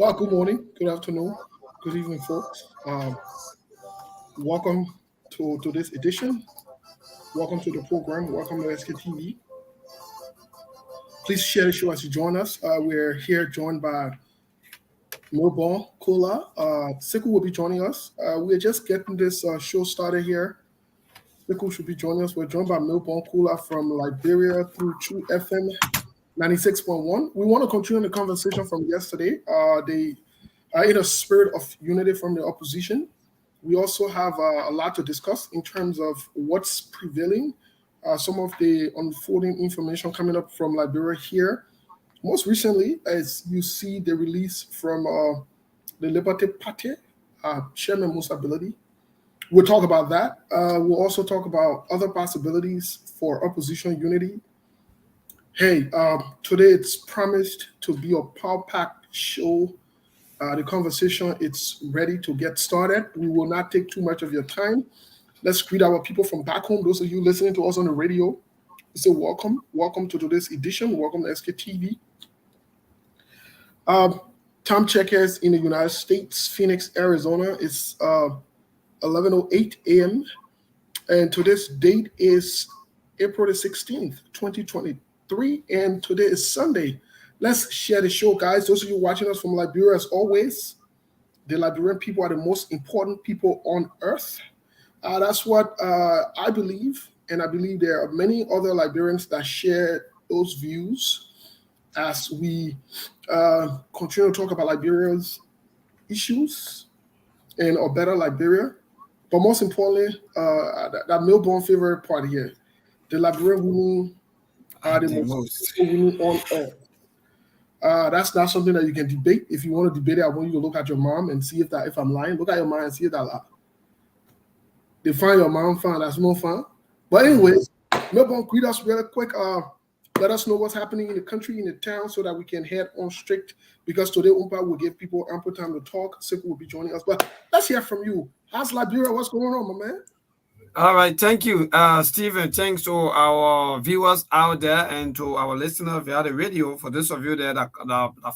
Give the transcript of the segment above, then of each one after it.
Well, good morning, good afternoon, good evening, folks. Welcome to this edition. Welcome to the program. Welcome to SKTV. Please share the show as you join us. We're here joined by Milbon Kola. Siku will be joining us. We're just getting this show started here. Siku should be joining us. We're joined by Milbon Kola from Liberia through True FM 96.1. We want to continue the conversation from yesterday. They are in a spirit of unity from the opposition. We also have a lot to discuss in terms of what's prevailing, some of the unfolding information coming up from Liberia here. Most recently, as you see the release from the Liberty Party, Chairman Musa Biladi. We'll talk about that. We'll also talk about other possibilities for opposition unity. Hey, today it's promised to be a power-packed show. The conversation, it's ready to get started. We will not take too much of your time. Let's greet our people from back home. Those of you listening to us on the radio, we say welcome. Welcome to today's edition. Welcome to SKTV. Time checkers in the United States, Phoenix, Arizona, it's 11:08 a.m. And today's date is April the 16th, 2023. And today is Sunday. Let's share the show, guys. Those of you watching us from Liberia, as always, the Liberian people are the most important people on earth. That's what I believe, and I believe there are many other Liberians that share those views as we continue to talk about Liberia's issues and a better Liberia. But most importantly, that Milbon favorite part here, the Liberian women are the most women on earth. That's not something that you can debate. If you want to debate it, I want you to look at your mom and see if I'm lying. Look at your mom and see if that lie. They find your mom fine. That's no fun. But anyways, Milbon, greet us really quick. Let us know what's happening in the country, in the town, so that we can head on strict. Because today, Umpa will give people ample time to talk. Siku will be joining us. But let's hear from you. How's Liberia? What's going on, my man? All right, thank you, Stephen. Thanks to our viewers out there and to our listeners via the radio. For those of you that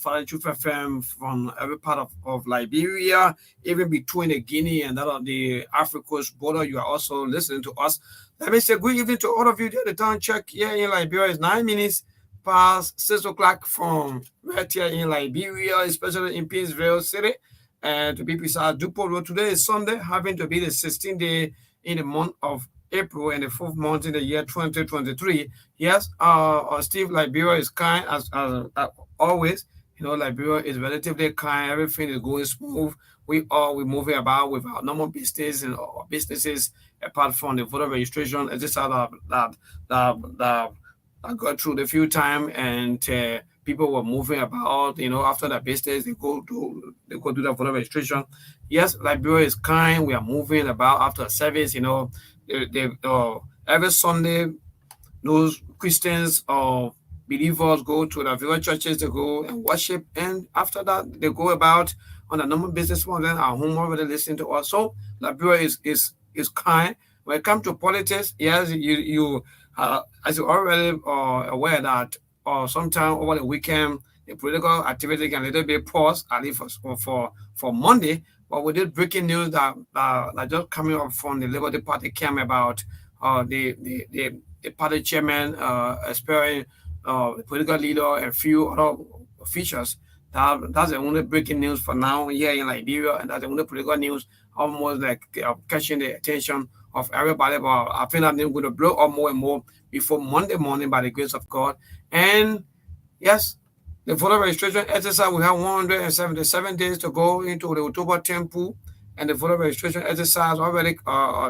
follow Truth FM from every part of Liberia, even between the Guinea and that of the Africa Coast border, you are also listening to us. Let me say good evening to all of you there. The time check here in Liberia is 9 minutes past 6 o'clock from right here in Liberia, especially in Peaceville City. And to be precise, Dupo Road. Today is Sunday, having to be the 16th day in the month of April and the 4th month in the year 2023. Yes, Steve, Liberia is kind as always. You know, Liberia is relatively kind. Everything is going smooth. We're moving about with our normal business and our businesses apart from the voter registration. It's just that I got through the few time and people were moving about, you know, after the business, they go do the voter registration. Yes, Liberia is kind. We are moving about after a service, you know. Every Sunday, those Christians or believers go to the village churches to go and worship. And after that, they go about on a normal business one, then at home already listening to us. So Liberia is kind. When it comes to politics, yes, you as you already are aware that sometime over the weekend, the political activity can a little bit pause, at least for Monday. But we did breaking news that just coming up from the Liberty Party came about the party chairman expelling the political leader and a few other officials. That's the only breaking news for now here in Liberia, and that's the only political news almost like catching the attention of everybody. But I think that they're going to blow up more and more before Monday morning by the grace of God. And yes, the voter registration exercise, we have 177 days to go into the October temple, and the voter registration exercise already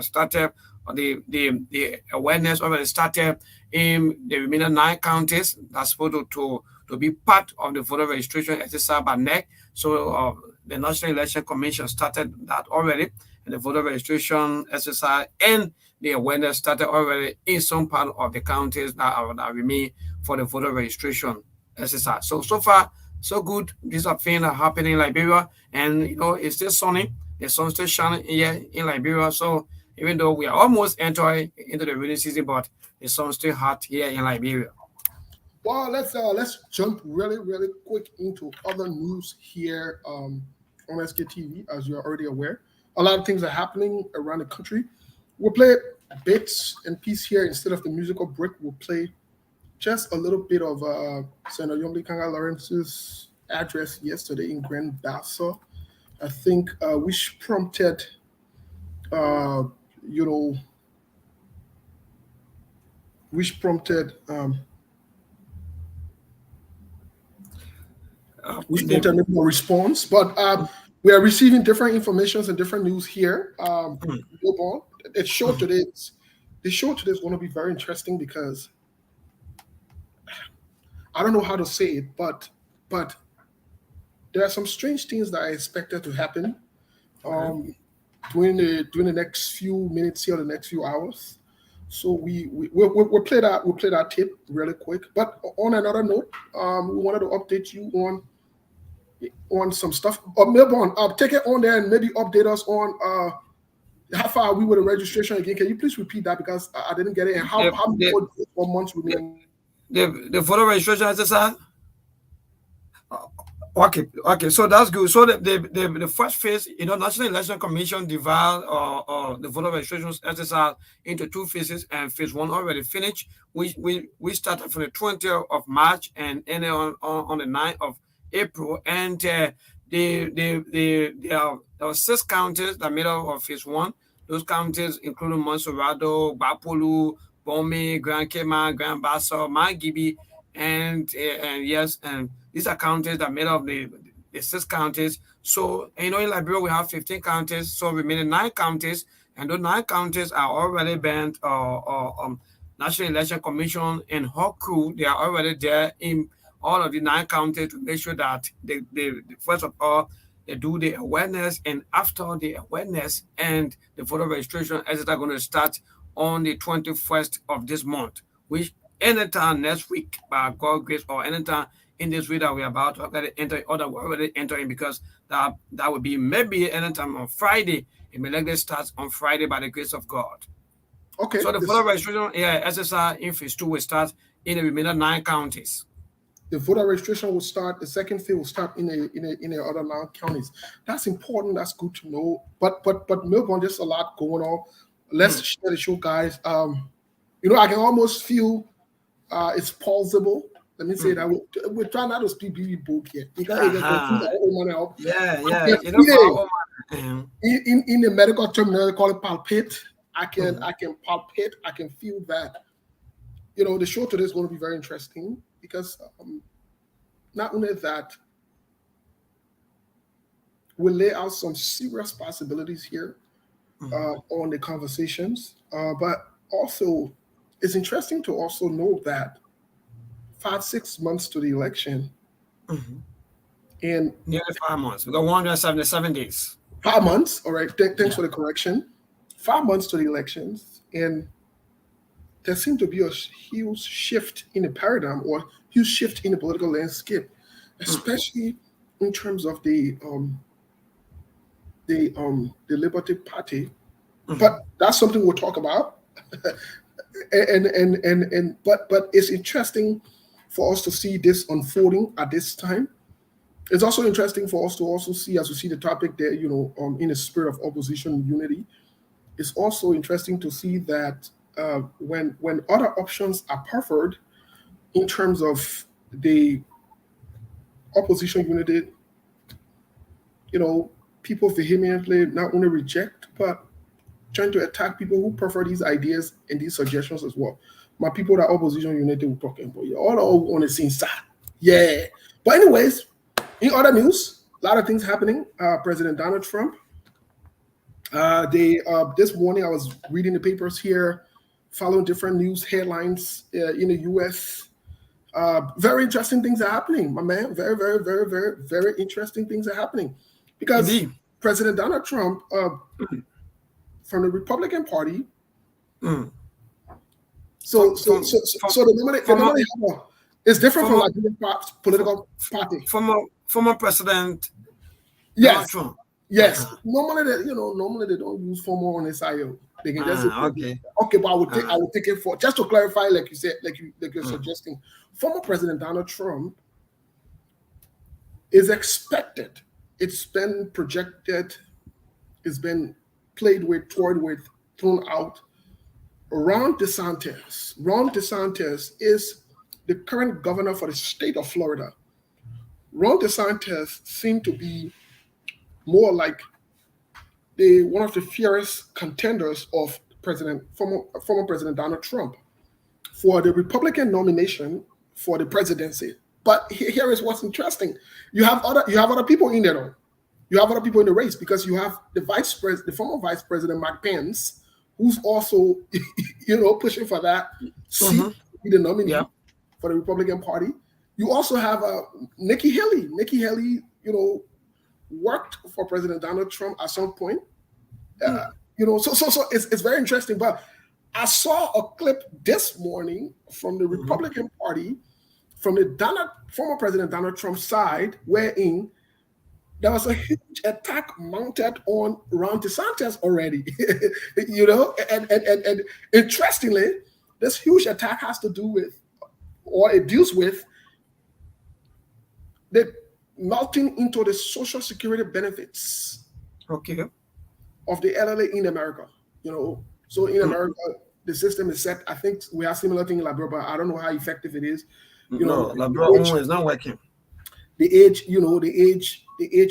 started. The awareness already started in the remaining 9 counties that's supposed to be part of the voter registration exercise by NEC. So the National Election Commission started that already, and the voter registration exercise and the awareness started already in some part of the counties that remain for the voter registration exercise. So far, so good. These are things that are happening in Liberia, and you know it's still sunny. The sun still shining here in Liberia. So even though we are almost entering into the rainy season, but the sun's still hot here in Liberia. Well, let's jump really quick into other news here on SKTV. As you're already aware, a lot of things are happening around the country. We'll play bits and pieces here instead of the musical break. We'll play just a little bit of Senator Yomli Kanga Lawrence's address yesterday in Grand Bassa. I think which prompted, you know, which prompted. We want a response, but we are receiving different informations and different news here. The show today is going to be very interesting because I don't know how to say it, but there are some strange things that I expected to happen during the next few minutes here, the next few hours. So we'll play that tape really quick. But on another note, we wanted to update you on some stuff. Melbourne, take it on there and maybe update us on how far are we with the registration again. Can you please repeat that because I didn't get it? And how many more months remain? The photo registration exercise. Okay, so that's good. So the first phase, National Election Commission divided or the voter registration exercise into two phases, and phase one already finished. We started from the 20th of March and ended on the 9th of April, and there were 6 counties that made up of phase one. Those counties including Monserrado, Bapolu, Bome, Grand Cayman, Grand Bassa, Mangibi, and these are counties that made up the 6 counties. So, in Liberia, we have 15 counties, so remaining 9 counties, and those 9 counties are already banned. National Election Commission and her crew, they are already there in all of the 9 counties to make sure that they first of all, they do the awareness, and after the awareness and the voter registration is going to start on the 21st of this month, which anytime next week, by God's grace, or anytime in this week that we're about to enter, or that we're already entering, because that would be maybe anytime on Friday. It may likely start on Friday by the grace of God. Okay. So the voter registration, SSR in phase 2 will start in the remaining 9 counties. The voter registration will start. The second phase will start in the other 9 counties. That's important. That's good to know. But Melbourne, there's a lot going on. Let's share the show, guys. I can almost feel it's plausible. Let me say that we're trying not to speak BB book here. Because in the medical term, they call it palpate. I can palpate. I can feel that. The show today is going to be very interesting because not only that, we lay out some serious possibilities here on the conversations, but also it's interesting to also know that 5-6 months to the election, and nearly 5 months. We got 177 days. 5 months. All right. Thanks for the correction. 5 months to the elections, and there seemed to be a huge shift in the paradigm or huge shift in the political landscape, especially in terms of the Liberty Party. But that's something we'll talk about. But it's interesting for us to see this unfolding at this time. It's also interesting for us to also see, as we see the topic there, in the spirit of opposition unity. It's also interesting to see that when other options are preferred in terms of the opposition unity, people vehemently not only reject, but trying to attack people who prefer these ideas and these suggestions as well. My people that opposition unity we're talking about, all on the same side. Yeah. But anyways, in other news, a lot of things happening. President Donald Trump, this morning I was reading the papers here, following different news headlines in the U.S. Very interesting things are happening, my man. Very, very, very, very, very interesting things are happening. Because President Donald Trump, from the Republican Party, so the nominee is different from like political party. Former President Donald Trump. Yes, normally they don't use formal on SIO. They can just say, Okay. okay, but I would take it for, just to clarify, like you said, like you're suggesting, former President Donald Trump is expected. It's been projected. It's been played with, toyed with, thrown out. Ron DeSantis. Ron DeSantis is the current governor for the state of Florida. Ron DeSantis seemed to be more like one of the fiercest contenders of former President Donald Trump for the Republican nomination for the presidency. But here is what's interesting: you have other people in there, though. You have other people in the race, because you have the former Vice President Mike Pence, who's also pushing for that seat to be the nominee for the Republican Party. You also have Nikki Haley. Nikki Haley, worked for President Donald Trump at some point. So it's very interesting. But I saw a clip this morning from the Republican Party, from the former President Donald Trump's side, wherein there was a huge attack mounted on Ron DeSantis already. And interestingly, this huge attack has to do with, or it deals with, the melting into the Social Security benefits of the elderly in America. So in America, the system is set. I think we have similar thing in Liberia, but I don't know how effective it is. Liberia is not working. The age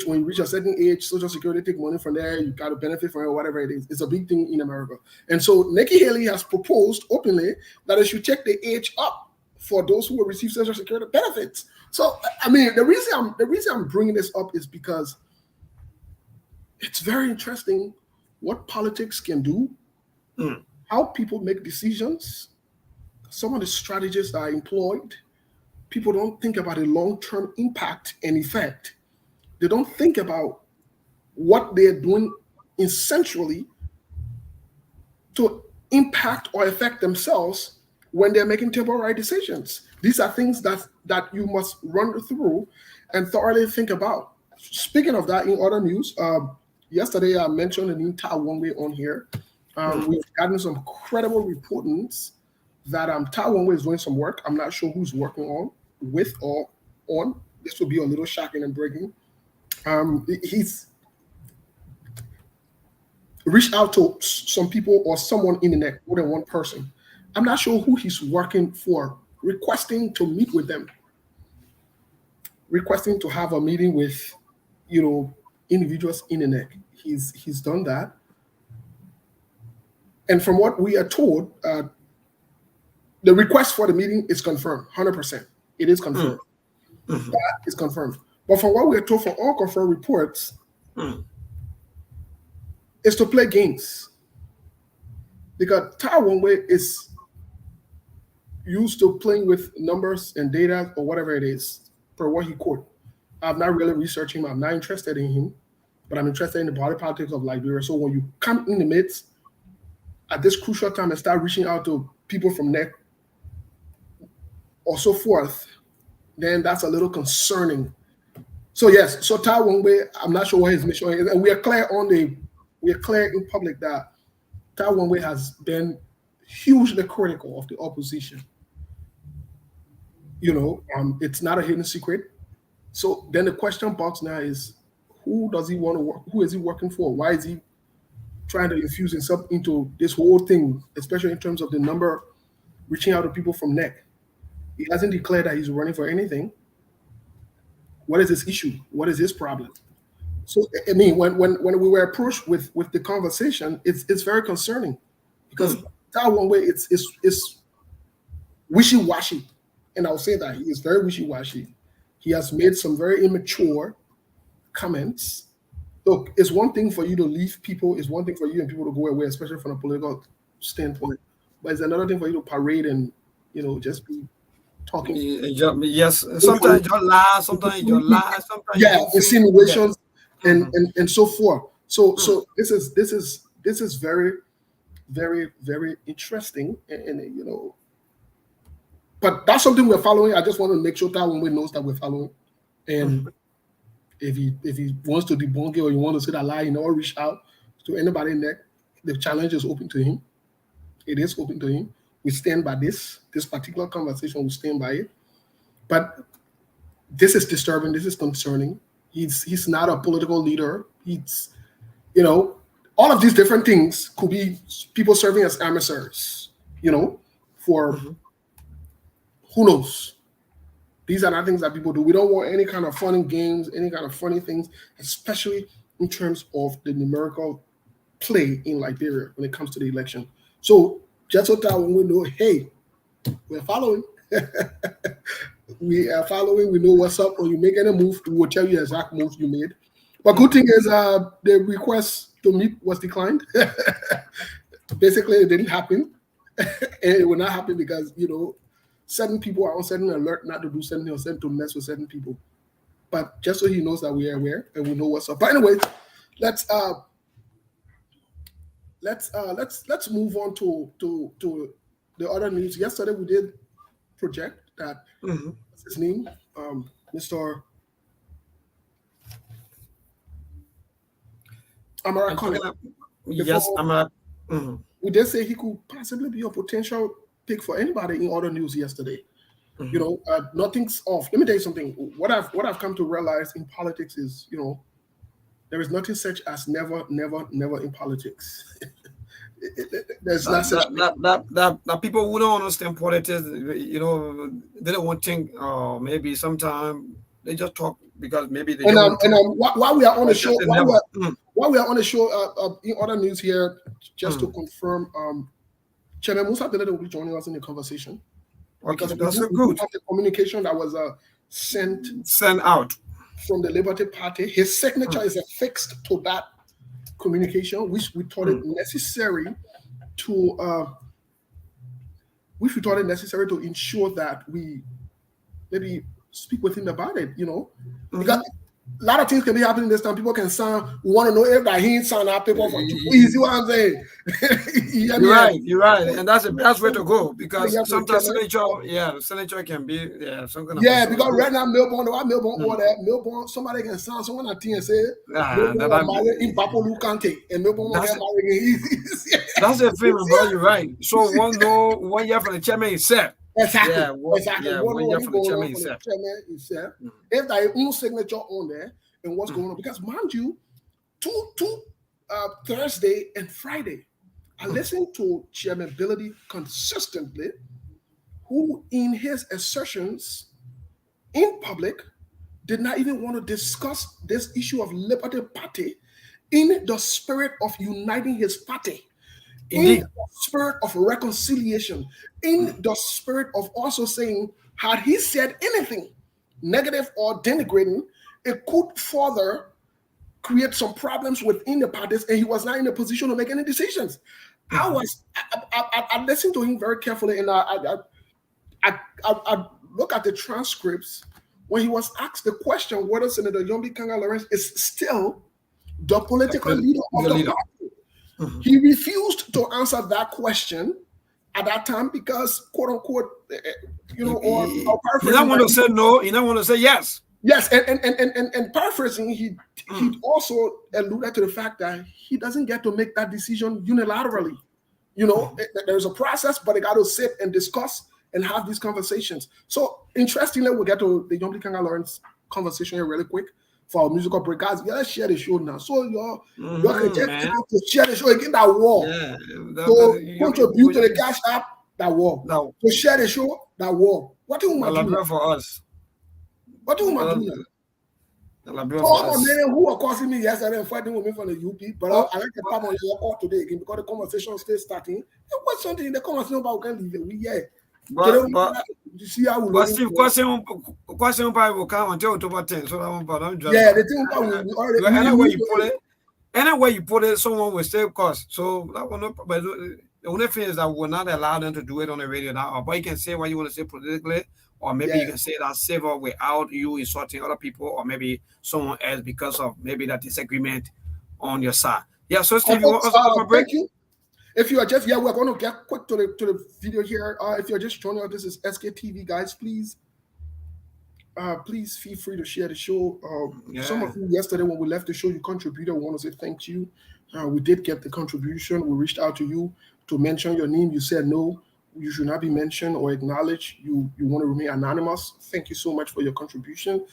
when you reach a certain age, Social Security take money from there, you got to benefit from it, whatever it is. It's a big thing in America. And so Nikki Haley has proposed openly that it should take the age up for those who will receive Social Security benefits. So, I mean, the reason I'm bringing this up is because it's very interesting what politics can do, how people make decisions, some of the strategies that are employed. People don't think about the long-term impact and effect. They don't think about what they're doing essentially to impact or affect themselves when they're making temporary decisions. These are things that you must run through and thoroughly think about. Speaking of that, in other news, yesterday I mentioned the new Ta Wong-Wei on here. We've gotten some credible reportings that Ta Wong-Wei is doing some work. I'm not sure who's working with or on. This will be a little shocking and breaking. He's reached out to some people or someone in the NEC, more than one person. I'm not sure who he's working for, requesting to meet with them, requesting to have a meeting with, individuals in the NEC. He's done that. And from what we are told, the request for the meeting is confirmed, 100%. It is confirmed. That is confirmed. But from what we are told, for all confirmed reports, is to play games. Because Ta Wong-Wei is used to playing with numbers and data or whatever it is, per what he quote. I'm not really researching him. I'm not interested in him, but I'm interested in the body politics of Liberia. So when you come in the midst at this crucial time and start reaching out to people from NEC or so forth, then that's a little concerning. So yes, so Ta Wong-Wei, I'm not sure what his mission is, and we are clear in public that Ta Wong-Wei has been hugely critical of the opposition. It's not a hidden secret. So then the question box now is, who does he want to work? Who is he working for? Why is he trying to infuse himself into this whole thing, especially in terms of the number, reaching out to people from NEC? He hasn't declared that he's running for anything. What is his issue? What is his problem? So, I mean, when we were approached with the conversation, it's very concerning, because Ta Wong-Wei is wishy-washy. And I'll say that he is very wishy-washy. He has made some very immature comments. Look, it's one thing for you to leave people, it's one thing for you and people to go away, especially from a political standpoint. But it's another thing for you to parade and, just be talking. Yes, sometimes you lie, sometimes you lie, sometimes insinuations and so forth. So this is very, very, very interesting, and but that's something we're following. I just want to make sure that when we knows that we're following, and If he wants to debunk it or you want to say that lie, you know, reach out to anybody in there. The challenge is open to him. It is open to him. We stand by this particular conversation. We stand by it. But this is disturbing. This is concerning. He's not a political leader. He's, you know, all of these different things could be people serving as emissaries, you know, for who knows. These are not things that people do. We don't want any kind of funny games, any kind of funny things, especially in terms of the numerical play in Liberia when it comes to the election. So just so that when we know, hey, we're following. We are following. We know what's up. When you make any move, we will tell you exact moves you made. But good thing is the request to meet was declined. Basically, it didn't happen. And it will not happen because, you know, certain people are on certain alert not to do something or certain to mess with certain people. But just so he knows that we are aware and we know what's up. But anyway, let's move on to the other news. Yesterday we did project that what's his name? Mr. Amara Conner. Yes, Amara. We did say he could possibly be a potential pick for anybody in other news yesterday. You know, nothing's off. Let me tell you something. What I've come to realize in politics is, you know, there is nothing such as never in politics. There's not such that people who don't understand politics, you know, they don't want to think. Maybe sometimes they just talk because maybe they. While we are on the show, while we are on the show, in other news here, just to confirm, Chairman Musa Dele will be joining us in the conversation. Okay, that's good. The communication that was sent out from the Liberty Party, his signature is affixed to that communication, which we thought it necessary to ensure that we maybe speak with him about it, you know, because a lot of things can be happening this time. People can sound, we want to know if that he ain't sound our paper for you. You see what I'm saying? You're right. And that's the best way to go because sometimes senator can be something. Yeah, because right now Melbourne order, somebody can sound someone at TNC say Melbourne married in Bapolu County and Melbourne will get married. That's the thing, bro. You're right. So 1 year from the chairman is set. Exactly. Exactly. 1 year from the chairman is set. If there is no signature on there and what's going on, because mind you, two Thursday and Friday, I listened to Chairman Billy consistently, who in his assertions in public did not even want to discuss this issue of Liberty Party in the spirit of uniting his party. In the spirit of reconciliation, in the spirit of also saying, had he said anything negative or denigrating, it could further create some problems within the parties, and he was not in a position to make any decisions. I listened to him very carefully, and I look at the transcripts when he was asked the question whether Senator Yombi Kanga Lawrence is still the political leader of the party. He refused to answer that question at that time because, quote unquote, you know, or paraphrasing. He don't want to say no. He don't want to say yes. Yes, and paraphrasing, he also alluded to the fact that he doesn't get to make that decision unilaterally. You know, there's a process, but they got to sit and discuss and have these conversations. So, interestingly, we'll get to the Yombi Kanga Lawrence conversation here really quick. For our musical break, guys, let's share the show now. So y'all can just to share the show again. That wall. Yeah, so contribute to the cash app. That wall. No. To share the show. That wall. What do you want to do for us? What do you want to do? Who are causing me yesterday and fighting with me from the UP? But I like to come on your call today again because the conversation is still starting. It was something in the conversation about can leave it. Yeah. But you see how question probably will come until October 10th. So the thing we already anyway you put it, someone will save cost. So that will not. But the only thing is that we're not allow them to do it on the radio now. But you can say what you want to say politically, or maybe you can say that safer without you insulting other people, or maybe someone else because of maybe that disagreement on your side. Yeah. So Steve, you want us to break? If you are just we're going to get quick to the video here. If you're just joining us, this is SKTV, guys. Please Please feel free to share the show. Some Yeah. of you yesterday when we left the show, you contributed. We want to say thank you. We did get the contribution. We reached out to you to mention your name. You said no, you should not be mentioned or acknowledged. You want to remain anonymous. Thank you so much for your contribution.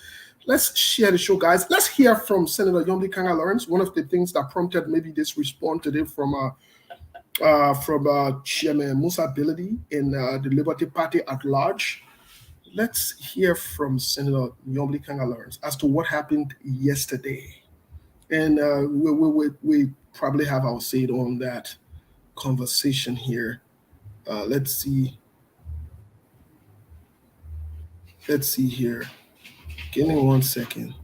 Let's share the show, guys. Let's hear from Senator Yomli Kanga Lawrence. One of the things that prompted maybe this response today from Chairman Musa Biladi in the Liberty Party at large. Let's hear from Senator Yomli Kanga Lawrence as to what happened yesterday. And we probably have our say on that conversation here. Let's see. Let's see here. Give me 1 second.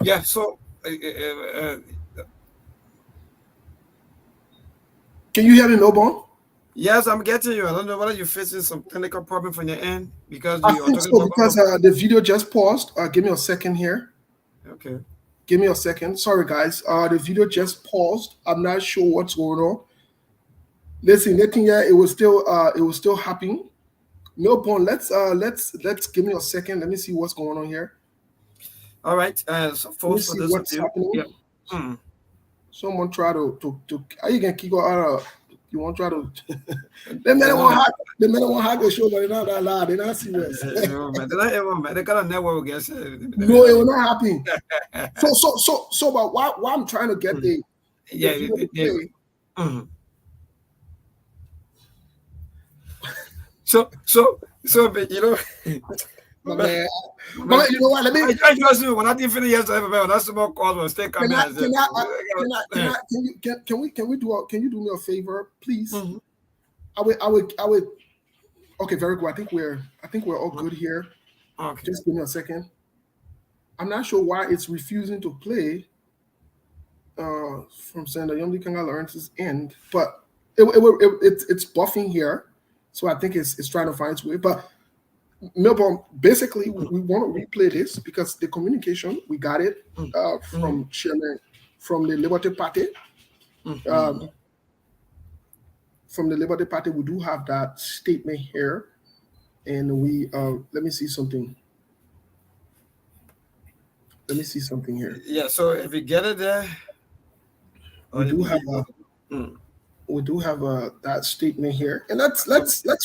Yeah. So, Can you hear me, Melbourne? yes, I'm getting you. I don't know whether you're facing some technical problem from your end because I you are think talking so about. because the video just paused. Give me a second here. Okay. Give me a second. Sorry, guys. The video just paused. I'm not sure what's going on. Listen, it was still happening. Melbourne, let's give me a second. Let me see what's going on here. All right. So for see this what's happening. Yeah. Someone try to are you gonna kick her out of you want to try to the men won't hack the show, but they're not that loud, they're not serious. No, man, they got a network guess. No, it will not happen. So but why I'm trying to get the yeah. So, but you know, man, but you know what? Let me. I trust you. When I didn't finish yesterday, that's more calls will stay coming. Can you do me a favor, please? I would. Okay, very good. I think we're all good here. Okay. Just give me a second. I'm not sure why it's refusing to play from Senator Yomli Kanga Lawrence's end, but it's buffing here, so I think it's trying to find its way. But Melbourne, basically, we want to replay this because the communication we got it from Chairman from the Liberty Party. From the Liberty Party, we do have that statement here, and we let me see something. Let me see something here. Yeah. So if you get it there, we do have that statement here, and let's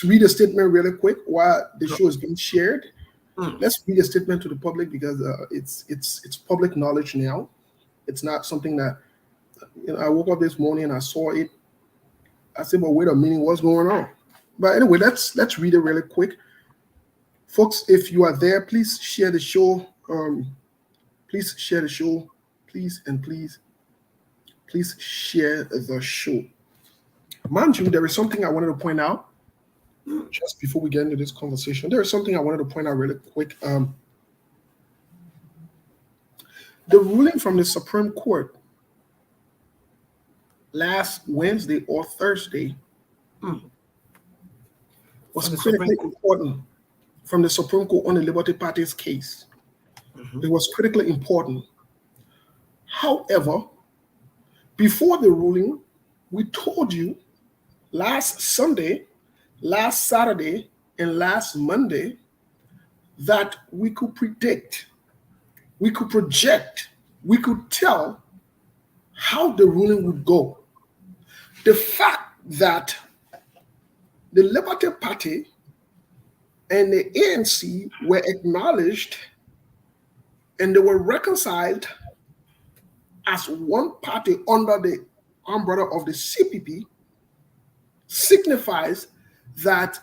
read the statement really quick while the show is being shared. Let's read the statement to the public because it's public knowledge now. It's not something that I woke up this morning and I saw it. I said, "But wait a minute, what's going on?" But anyway, let's read it really quick, folks. If you are there, please share the show. Please share the show, please share the show. Mind you, there is something I wanted to point out just before we get into this conversation. There is something I wanted to point out really quick. The ruling from the Supreme Court last Wednesday or Thursday was critically important from the Supreme Court on the Liberty Party's case. It was critically important. However, before the ruling, we told you last Sunday, last Saturday, and last Monday that we could predict, we could project, we could tell how the ruling would go. The fact that the Liberty Party and the ANC were acknowledged and they were reconciled as one party under the umbrella of the CPP signifies that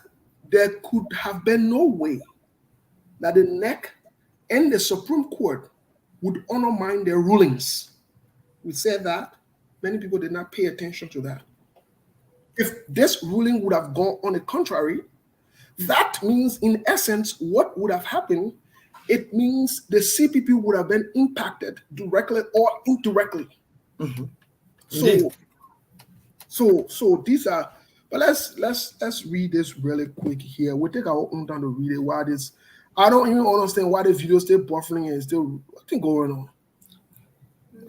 there could have been no way that the NEC and the Supreme Court would undermine their rulings. We said that. Many people did not pay attention to that. If this ruling would have gone on the contrary, that means, in essence, what would have happened it means the CPP would have been impacted directly or indirectly. Mm-hmm. So these are. But let's read this really quick here. We'll take our own time to read it. Why this? I don't even understand why the video still buffering and still what's going on.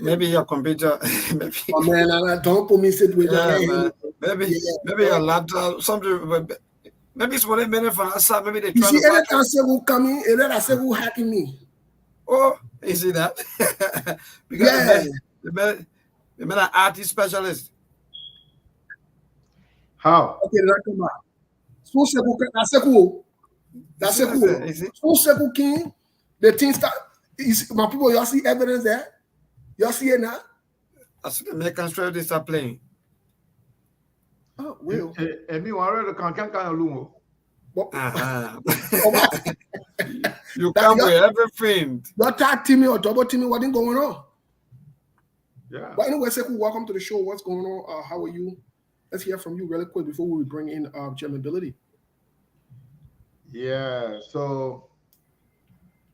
Maybe your computer. Maybe. Oh man, don't put me in situation. Maybe your laptop. Something. Maybe it's 1 minute for us. Maybe they You try see, to. anytime say who come in, and then I say who hacking me. Oh, you see that? Because the man an artist specialist. How? Okay, then I come back. So that's cool. That's cool. So king, the thing start. My people, y'all see evidence there? Y'all see it now? I see the American strategy start playing. Oh, well. And me, I read the can't lumo. You come with everything. Your tag teaming or double teaming, what is going on? Yeah. But anyway, Sekou, welcome to the show. What's going on? How are you? Let's hear from you really quick before we bring in Chairman Ability. Yeah. So,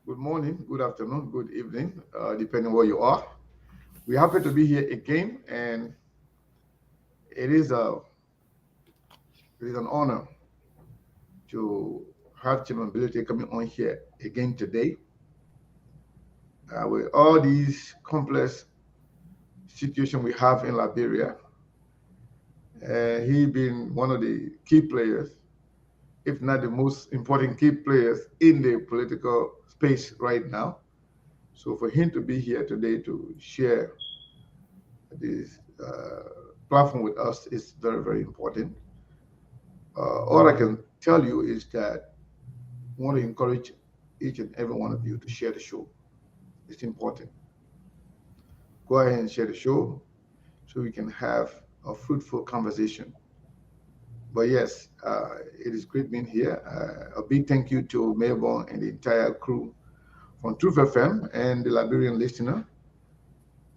good morning, good afternoon, good evening, depending where you are. We're happy to be here again, and it is an honor to have Chairman Ability coming on here again today. With all these complex situations we have in Liberia, he been one of the key players, if not the most important key players in the political space right now. So for him to be here today to share this platform with us is very, very important. All I can tell you is that I want to encourage each and every one of you to share the show. It's important. Go ahead and share the show so we can have a fruitful conversation. But yes, it is great being here. A big thank you to Melbourne and the entire crew from Truth FM and the Liberian listener.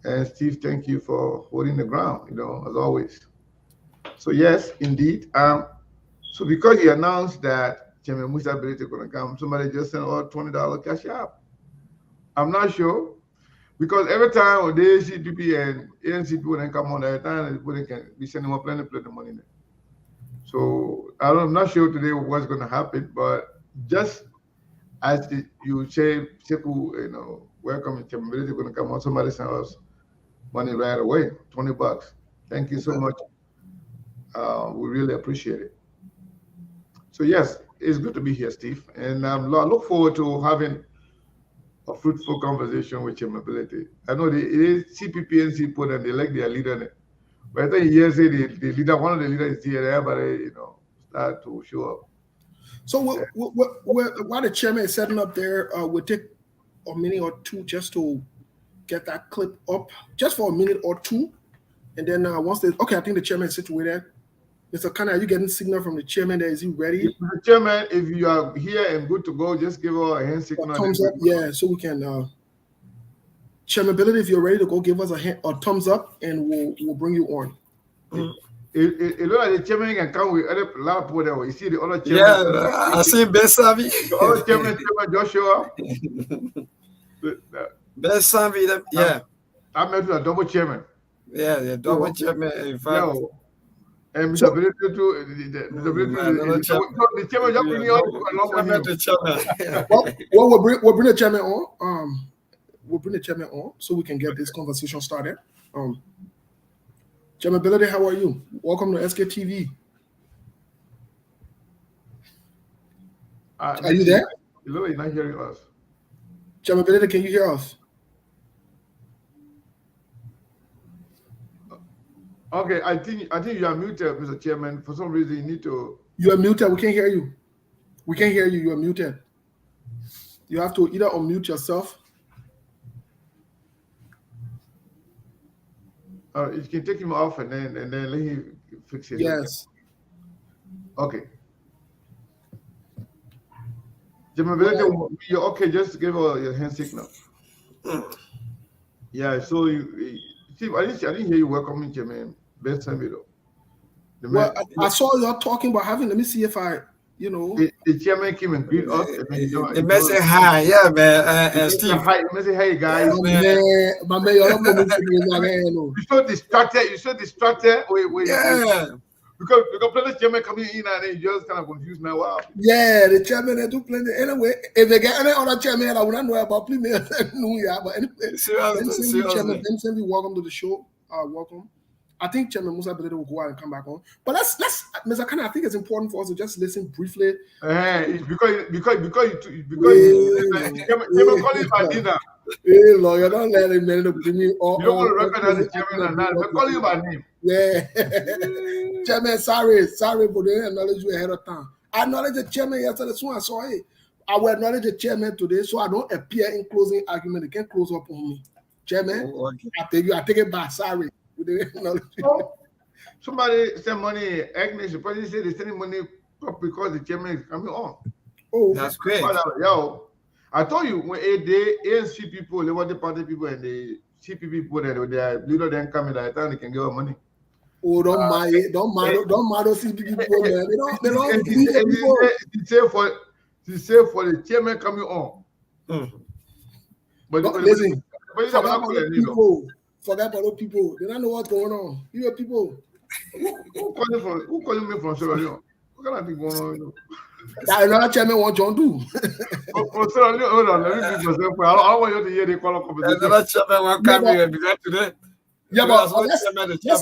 And Steve, thank you for holding the ground, as always. So yes, indeed. So because you announced that Chairman Musa Ability is going to come, somebody just sent out $20 cash out. I'm not sure, because every time the ACPP and ANC people then come on, every time people can be sending more plenty of money there. So I'm not sure today what's going to happen, but just as you say, Sekou, welcome, Chairman Ability is going to come on, somebody sent us money right away, $20. Thank you so much. We really appreciate it. So yes, it's good to be here, Steve, and I look forward to having a fruitful conversation with Chairman Ability. I know it is CPPNC put and they elect their leader, but I think yesterday the leader, one of the leaders is here, everybody, start to show up. So while the chairman is setting up there, we'll take a minute or two just to get that clip up, just for a minute or two, and then once I think the chairman is situated. Mr. Kana, are you getting signal from the chairman there? Is he ready? The chairman, if you are here and good to go, just give her a hand signal. Thumbs up, yeah, so we can. Chairman Ability, if you're ready to go, give us a thumbs up, and we'll bring you on. It looks like the chairman can come with a lot of people there. You see the other chairman? Yeah, I see Besavi. The other chairman just show up. Besavi, yeah. I met with a double chairman. Yeah, the double chairman. In fact. No. And Mr. Ability the chairman just bring we'll bring the chairman on. We'll bring the chairman on so we can get this conversation started. Chairman Ability, how are you? Welcome to SKTV. Are you there? You're not hearing us. Chairman Ability, can you hear us? Okay, I think you are muted, Mr. Chairman. For some reason, you need to. You are muted. We can't hear you. We can't hear you. You are muted. You have to either unmute yourself. You can take him off and then let him fix it. Yes. Okay. Chairman, you're okay. Just give her your hand signal. Yeah. So Steve, I didn't hear you welcoming Chairman. Well, I saw y'all talking about having. Let me see if I you know. The chairman came and greet us. And then The message hi, yeah, man. Steve. Hi, message, hey guys. My man, you're not moving to me, You so distracted. Wait. Yeah. Because the chairman coming in and then you just kind of confused now. Wow. Yeah, the chairman they do plenty. Anyway, if they get any other chairman, I wouldn't know about please. No, yeah, but anyway, Seriously. Benson, welcome to the show. Welcome. I think Chairman Musa Belede will go out and come back on. But let's Mr. Kana, I think it's important for us to just listen briefly. It's because Chairman calling you by dinner. Hey, Lord, you don't let him bring me all. You don't want to recognize the chairman and that. They're calling you by name. Yeah. Chairman, sorry, but they didn't acknowledge you ahead of time. I acknowledged the chairman yesterday, so I saw it. I will acknowledge the chairman today, so I don't appear in closing argument. They can't close up on me. Chairman, I take it back. Sorry. Somebody send money. Agnes, the president said they sending money because the chairman is coming on. Oh, that's great. Yo, I told you when the ANC people, the Labour Party people, and the CP people, and their leader then come in, I thought they can give money. Oh, don't mind those CP people, man. They don't believe the people. She said for the chairman coming on. But listen, forget about those people. They don't know what's going on. You people. Who calling me from Sierra Leone? What kind of thing going on? You know? That another chairman want John do. From Sierra Leone, hold on. Let me be myself. I don't want you to hear the call of competition. Another chairman want come here because today. Yeah, but let's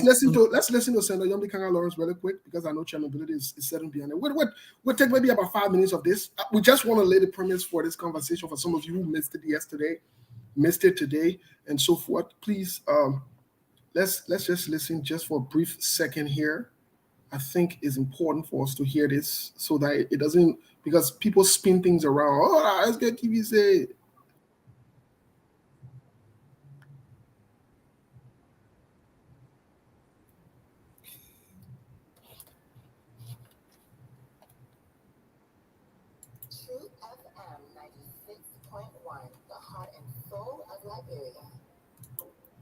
listen to Senator Yomdi Kanga Lawrence really quick because I know Chairman Belede is sitting behind it. We'll take maybe about 5 minutes of this. We just want to lay the premise for this conversation for some of you who missed it yesterday, missed it today, and so forth. Please, let's just listen just for a brief second here. I think it's important for us to hear this so that it doesn't, because people spin things around. Oh, let's get TV say.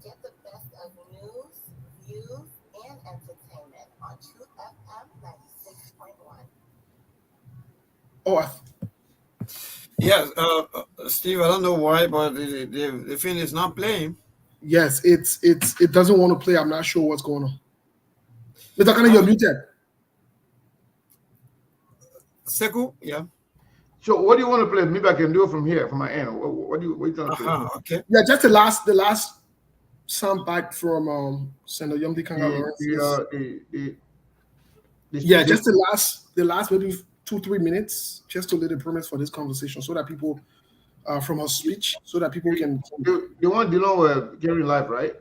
Get the best of news, views, and entertainment on Truth FM 96.1. Oh, yes, Steve, I don't know why, but the thing is not playing. Yes, it doesn't want to play. I'm not sure what's going on. Mr. Kana, you're muted. Sekou, yeah. So what do you want to play? Maybe I can do it from here, from my end. What do you trying to play? Okay. Yeah, just the last soundbite from Senator Yomdi Kanga Lawrence. Just the last maybe 2-3 minutes, just to lay the premise for this conversation, so that people from her speech, so that people can. You want Dylan Gary live, right?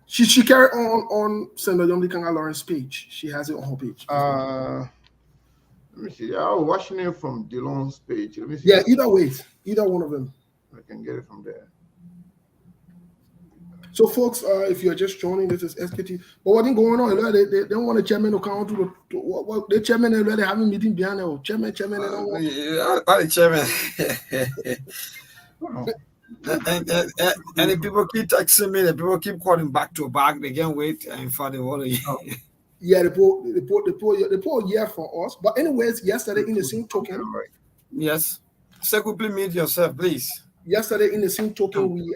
She carried on Senator Yomdi Kanga Lawrence's page. She has it on her page. Let me see. I was watching it from Dylan's page. Let me see. Yeah, either one of them. I can get it from there. So, folks, if you're just joining, this is SKT. But what's going on? They don't want the chairman to come to the chairman. They're having meeting behind there. Chairman. They don't want. The chairman. And the people keep texting me. The people keep calling back to back. They can't wait for the whole. Yeah, the poor year for us. But anyways, yesterday in the same token. Yes. Sekou, please mute yourself, please. Yesterday in the same token, we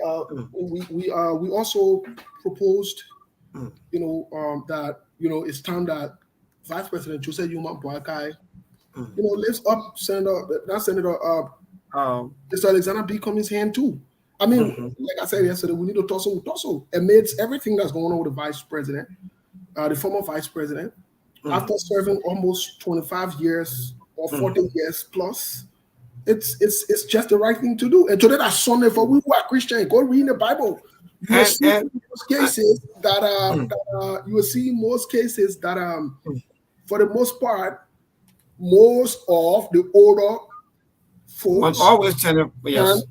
also proposed, that it's time that Vice President Joseph Yuma Boakai, lifts up Mr. Alexander B. Cummings' hand too. I mean, like I said yesterday, we need to tussle amidst everything that's going on with the Vice President. The former vice president, after serving almost 25 years or 40 years plus, it's just the right thing to do. And today that's Sunday for we who are Christian. Go read the Bible. You will see most cases that for the most part, most of the older folks always hand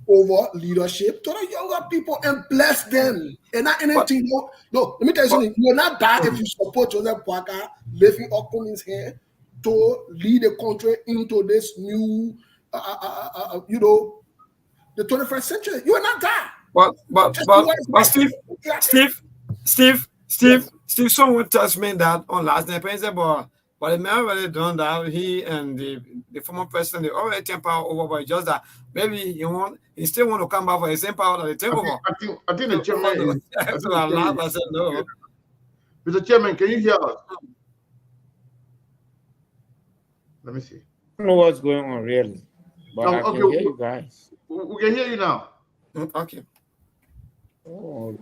over leadership to the younger people and bless them. And not anything. No, let me tell you something. You will not die if you support Joseph Boakai lifting up on his hand to lead the country into this new, the 21st century. You will not die. But Steve, someone tells me that on last night, But the man already done that. He and the former president, they already take power over, but just that maybe he still want to come back for the same power that they take over. I think the chairman is. So I laughed. I said no. Mr. Chairman, can you hear us? Let me see. I don't know what's going on really, but I can hear you guys. We can hear you now. Okay. Oh.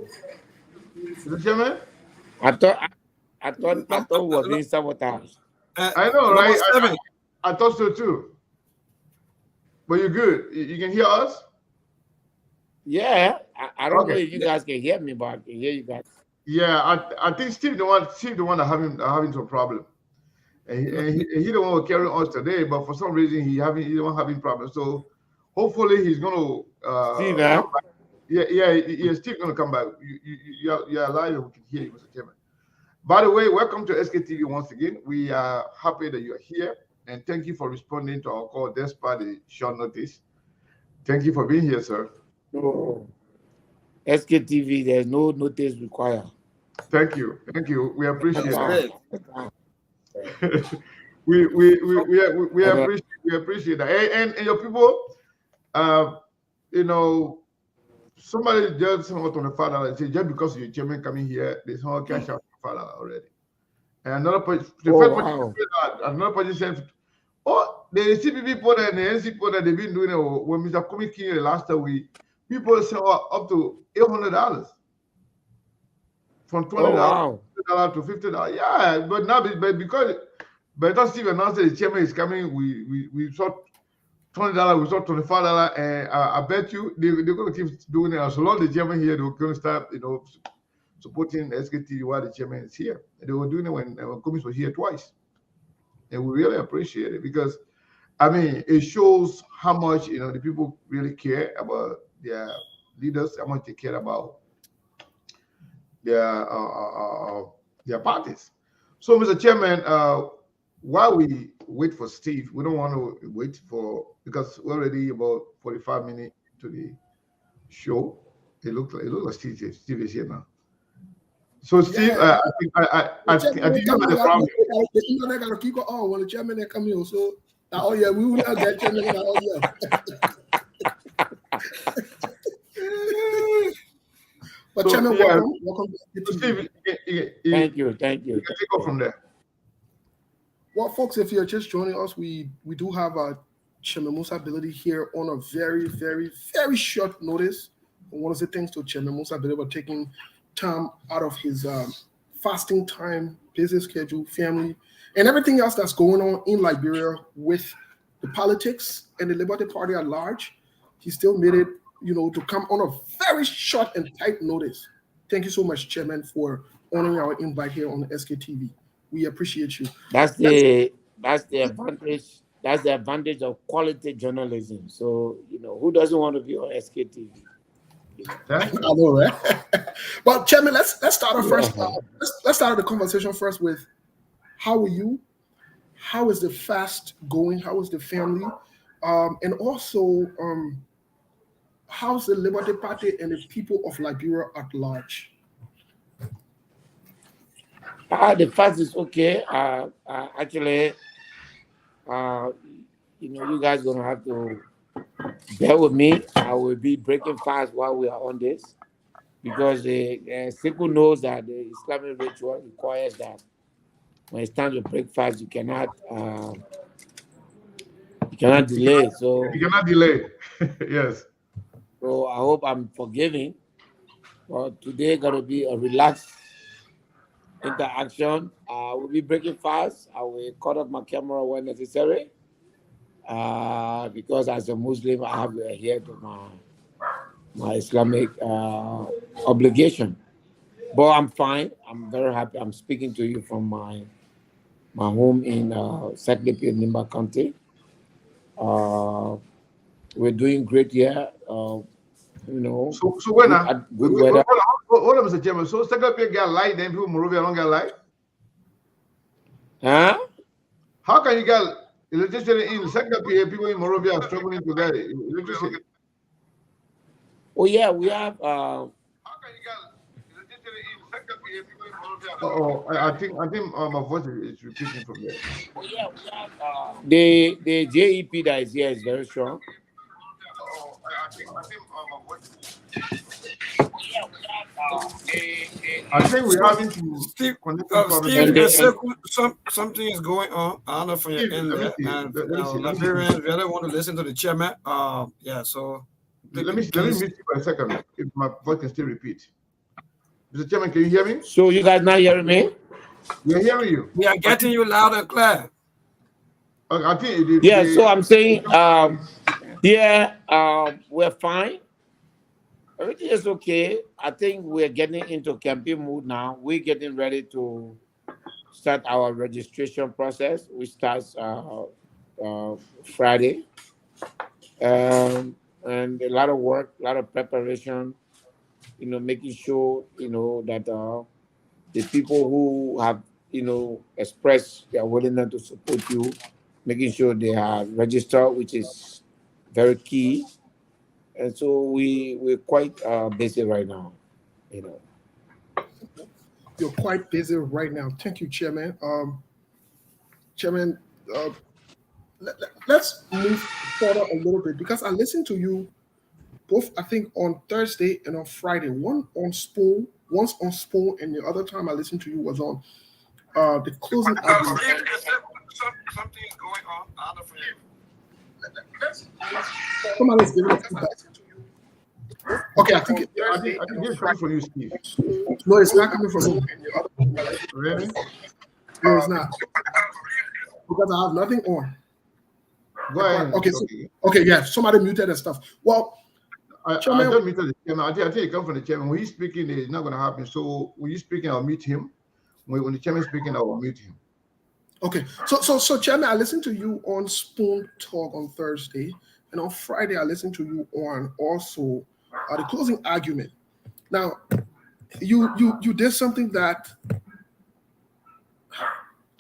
Mr. Chairman? I thought we were being sabotaged. I know, right? I thought so too. But you're good. You can hear us? Yeah, I don't know if you guys can hear me, but I can hear you guys. Yeah, I think Steve the one that having some problem. And he the one who carry us today, but for some reason he the one having problems. So hopefully he's gonna see that. Yeah, Steve gonna come back. You're alive, we can hear you, Mr. Chairman. By the way, welcome to SKTV once again. We are happy that you're here, and thank you for responding to our call despite the short notice. Thank you for being here, sir. No. SKTV, there's no notice required. Thank you. We appreciate it. we appreciate that. And your people, somebody just someone on the father and say just because you're Chairman coming here, there's no cash out father already. And another person, another person said, "Oh, the CPP people and the NC people that they've been doing it when Mr. Kumi came here last week, people sell up to $800 from $20 to $50. Yeah, but now because Steve announced that the Chairman is coming, we saw $20, we saw $25, and I bet you they're going to keep doing it. So long the Chairman here, they're going to start, supporting SKTV while the Chairman is here. And they were doing it when Kumis was here twice. And we really appreciate it because, it shows how much, the people really care about their leaders, how much they care about their parties. So, Mr. Chairman, while we wait for Steve, we don't want to wait because we're already about 45 minutes to the show. It looks like Steve is here now. So Steve, I think you know the problem. The internet gotta keep it on when the Chairman they come here. So we will not get Chairman But so, Chairman, welcome. Steve, thank you. You can take off from there. Well, folks, if you're just joining us, we do have Chairman Musa Ability here on a very, very, very short notice. I want to say thanks to Chairman Musa Ability for taking time out of his fasting time, business schedule, family, and everything else that's going on in Liberia with the politics and the Liberty Party at large. He still made it, to come on a very short and tight notice. Thank you so much, Chairman, for honoring our invite here on the SKTV. We appreciate you. That's the advantage. That's the advantage of quality journalism. So, who doesn't want to be on SKTV? I know, right? But Chairman, let's start off first. Let's start the conversation first with how are you? How is the fast going? How is the family? And also, how's the Liberty Party and the people of Liberia at large? The fast is okay. Actually, you guys gonna have to bear with me. I will be breaking fast while we are on this because the Siku knows that the Islamic ritual requires that when it's time to break fast, you cannot delay. So you cannot delay. Yes. So I hope I'm forgiving. But today gonna be a relaxed interaction. We'll be breaking fast. I will cut off my camera when necessary. Because as a Muslim, I have to adhere to my Islamic obligation. But I'm fine. I'm very happy. I'm speaking to you from my home in Seklepi, Nimba County. We're doing great here. So when good weather. Hold on, Mr. Chairman. So Seklepi get light, then people in Monrovia don't get light? Huh? How can you get electricity in Seklepi? People in Monrovia are struggling to get electricity. Oh yeah, we have. How can you get electricity in Seklepi? People in Monrovia are I think my voice is repeating from there. The JEP that is here is very strong. I think my voice. I think we're having to Steve, connection problems. Steve, And the the- circle, something is going on. I don't know from your Steve, end let me there. see. And Let me see. Liberians really want to listen to the chairman. Yeah, so Let me please. mute you for a second if my voice can still repeat. Mr. Chairman, can you hear me? So you guys not hearing me? We're hearing you. We are getting you loud and clear. I think Yeah, so I'm saying, we're fine. Everything is okay. I think we're getting into campaign mood now. We're getting ready to start our registration process, which starts Friday. And a lot of work, a lot of preparation, making sure, that the people who have, expressed their willingness to support you, making sure they are registered, which is very key. And so we're quite busy right now, You're quite busy right now. Thank you, Chairman. Chairman, let's move further a little bit because I listened to you both, I think, on Thursday and on Friday. Once on Spoon, and the other time I listened to you was on the closing argument. Something is going on. I don't know from your Somebody's giving us feedback. Okay, I think I think it's coming from you, Steve. no, it's not coming from you. Really? No, it's not. Because I have nothing on. Go ahead. Okay, okay, yeah, somebody muted and stuff. Well, I Chairman- don't meet the chairman. I think it comes from the chairman. When he's speaking, it's not going to happen. So when he's speaking, I'll mute him. When the chairman is speaking, I will mute him. okay, so Chairman, I listened to you on Spoon Talk on Thursday, and on Friday I listened to you on also the closing argument. Now, you did something that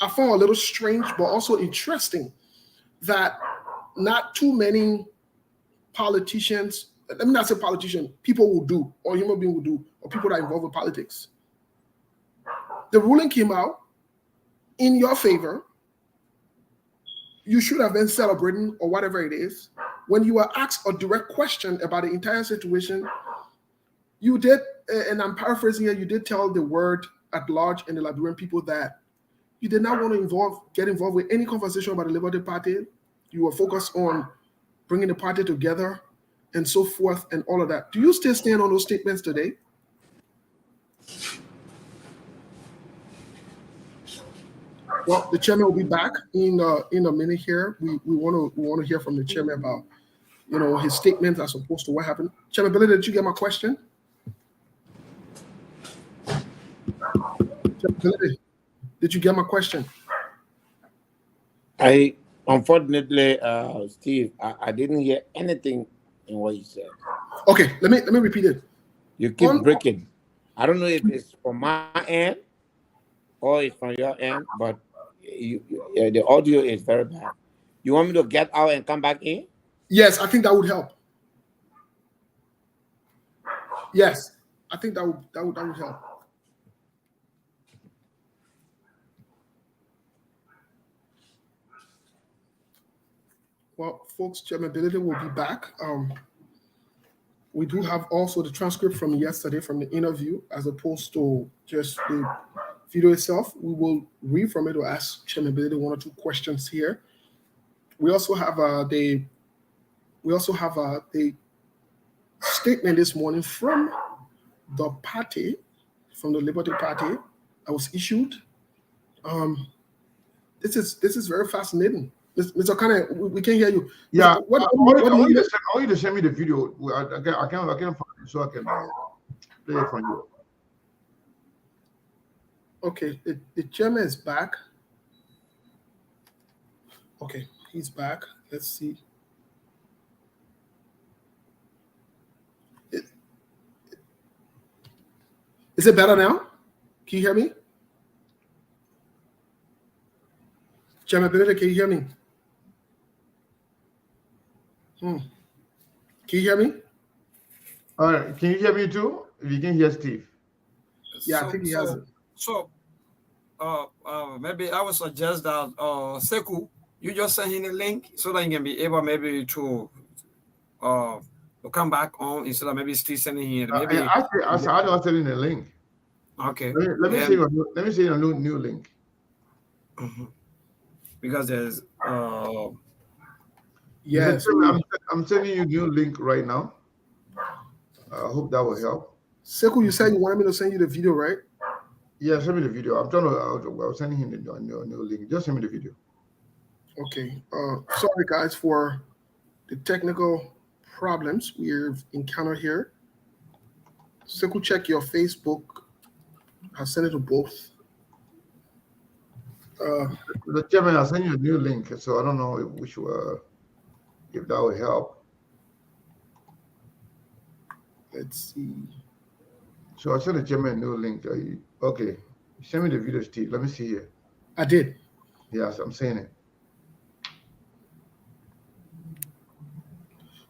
I found a little strange, but also interesting. That not too many politicians, let me not say politician, people will do, or human being will do, or people that are involved with politics. The ruling came out in your favor. You should have been celebrating or whatever it is. When you were asked a direct question about the entire situation, you did, and I'm paraphrasing here, you did tell the word at large and the Liberian people that you did not want to get involved with any conversation about the Liberty Party. You were focused on bringing the party together and so forth and all of that. Do you still stand on those statements today? Well, the chairman will be back in a minute here. We want to hear from the chairman about his statements as opposed to what happened. Chairman Billy, did you get my question? Chairman Billy, did you get my question? Unfortunately, Steve, I didn't hear anything in what you said. Okay, let me repeat it. You keep breaking. I don't know if it's from my end or it's from your end, but the audio is very bad. You want me to get out and come back in? Yes, I think that would help. Yes, I think that would help. Well, folks, Chairman Billy will be back. We do have also the transcript from yesterday from the interview, as opposed to just the video itself. We will read from it or ask Chairman Billy one or two questions here. We also have the statement this morning from the party, from the Liberty Party, that was issued. This is very fascinating. Mr. Kane, we can hear you. Yeah, What I want you to send me the video. I can't find it, so I can play it from you. Okay, the chairman is back. Okay, he's back. Let's see. Is it better now? Can you hear me? Chairman Benedict, can you hear me? Can you hear me? All right, can you hear me too? If you can hear Steve. Yeah, I think he has it. So maybe I would suggest that Seku, you just send him a link so that he can be able maybe to come back on instead of maybe still sending him. Maybe I don't send in a link. okay. Let me Yeah. see. Let me see a new link. Mhm. Because there's Yes. I'm sending you a new link right now. I hope that will help. Seku, you said you wanted me to send you the video, right? Yeah, send me the video. I was sending him the new link. Just send me the video. Okay. Sorry guys for the technical problems we've encountered here. Seku, check your Facebook. I sent it to both. The chairman, I'll send you a new link. So I don't know if that will help. Let's see. So I sent the chairman a new link. Okay. Send me the video, Steve. Let me see here. I did. Yes, I'm saying it.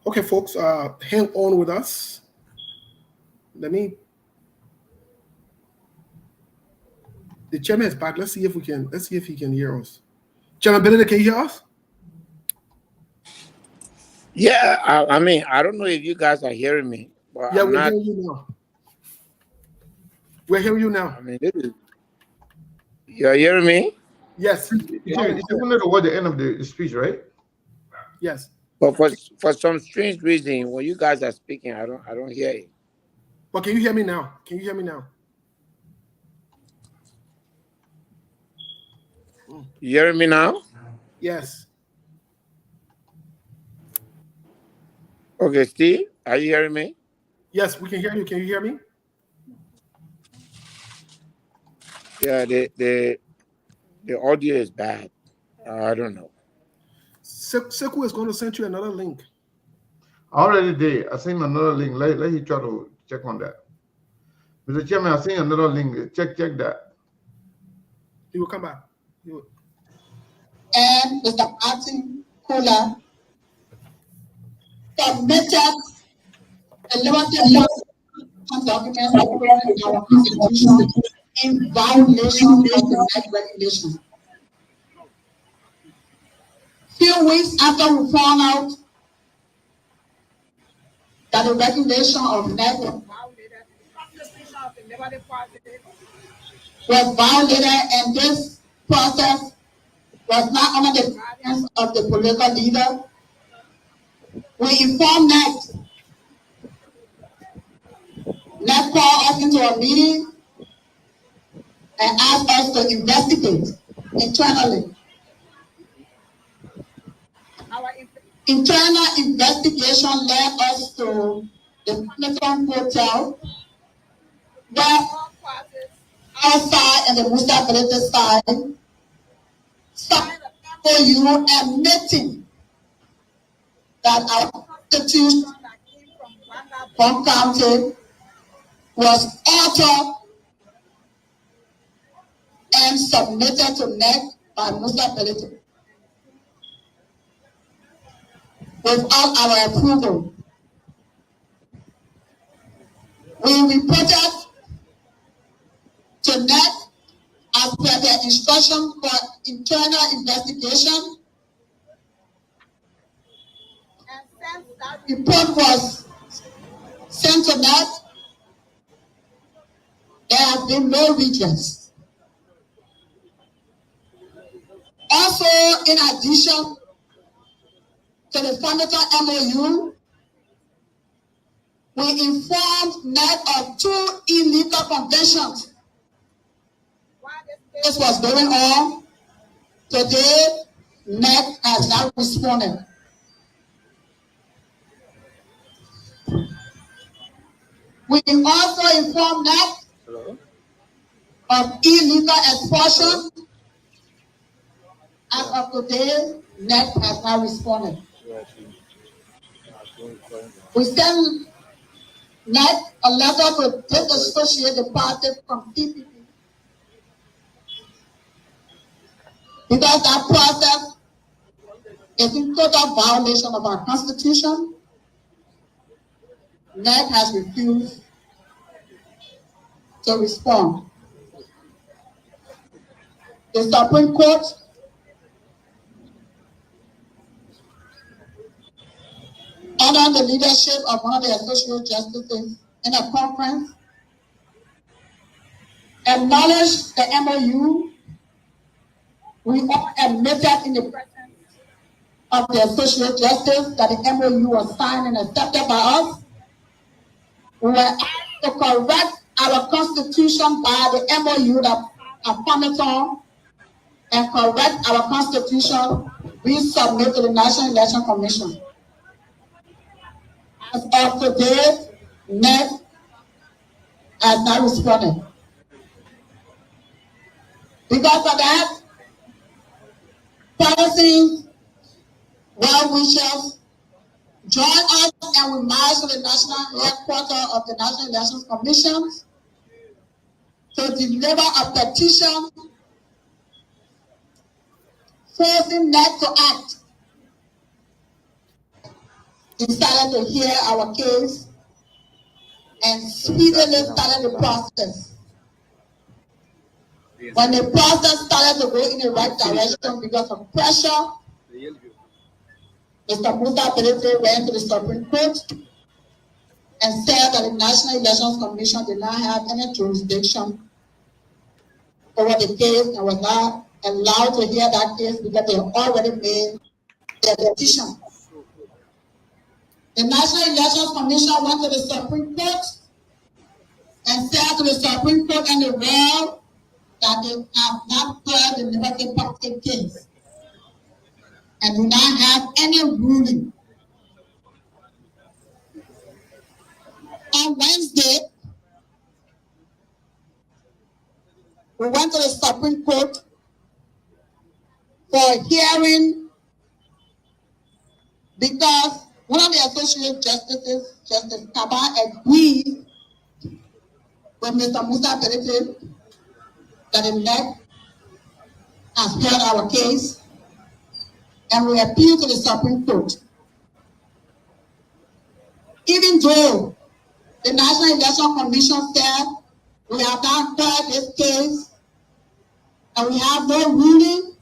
Okay, folks, hang on with us. The chairman is back. Let's see if he can hear us. Chairman Benedict, can you hear us? Yeah, I mean, I don't know if you guys are hearing me, but Yeah, I'm we're not. hearing you now. We're hearing you now. I mean, you're hearing me? Yes. You wanted to watch the end of the speech, right? Yes. But for some strange reason, when you guys are speaking, I don't hear it. But can you hear me now? Can you hear me now? You hearing me now? Yes. Okay, Steve, are you hearing me? Yes, we can hear you. Can you hear me? Yeah, the audio is bad. I don't know. Seku is going to send you another link. I already did. I sent him another link. Let you try to check on that. Mr. Chairman, I sent another link. Check that. He will come back. And Mr. Martin Kula submitted a limited document in our constitution in violation of the net regulation. Few weeks after we found out that the regulation of net was violated, and this process was not under the guidance of the political leader, we informed NET. NET called us into a meeting and asked us to investigate internally. Our internal investigation led us to the Hamilton Hotel, where outside and the Musa Village side, signed a MOU admitting that our constitution from county was altered and submitted to NEC by Musa Village without our approval. We reported to NEC as per their instruction for internal investigation, and since that report was sent to NEC, there have been no redress. Also, in addition to the Hamilton MOU, we informed NEC of 2 illegal conventions. This was going on. Today, NEC has now responded. We also informed NEC of illegal expulsion. As of today, NEC has now responded. We sent NEC a letter to disassociate the party from PPP, because that process is in total violation of our constitution. NEC has refused to respond. the Supreme Court under the leadership of one of the associate justices in a conference acknowledged the MOU. We all admitted in the presence of the associate justice that the MOU was signed and accepted by us. We were asked to correct our constitution by the MOU that upon it on and correct our constitution. We submit to the National Election Commission. As of today, NEC has not responded. Because of that, policies, well-wishers, join us and we march to the national headquarters of the National Elections Commission to deliver a petition forcing NEC to act. Decided to hear our case and speedily started the process. When the process started to go in the right direction because of pressure, Mr. Musa Belete went to the Supreme Court and said that the National Elections Commission did not have any jurisdiction over the case and was not allowed to hear that case because they already made their petition. The National Elections Commission went to the Supreme Court and said to the Supreme Court and the world that they have not heard the Liberty Party case and do not have any ruling. On Wednesday, we went to the Supreme Court for a hearing because one of the associate justices, Justice Kaba, agreed with Mr. Musa Belete that the NEC has heard our case and we appeal to the Supreme Court. Even though the National Election Commission said we have not heard this case and we have no ruling,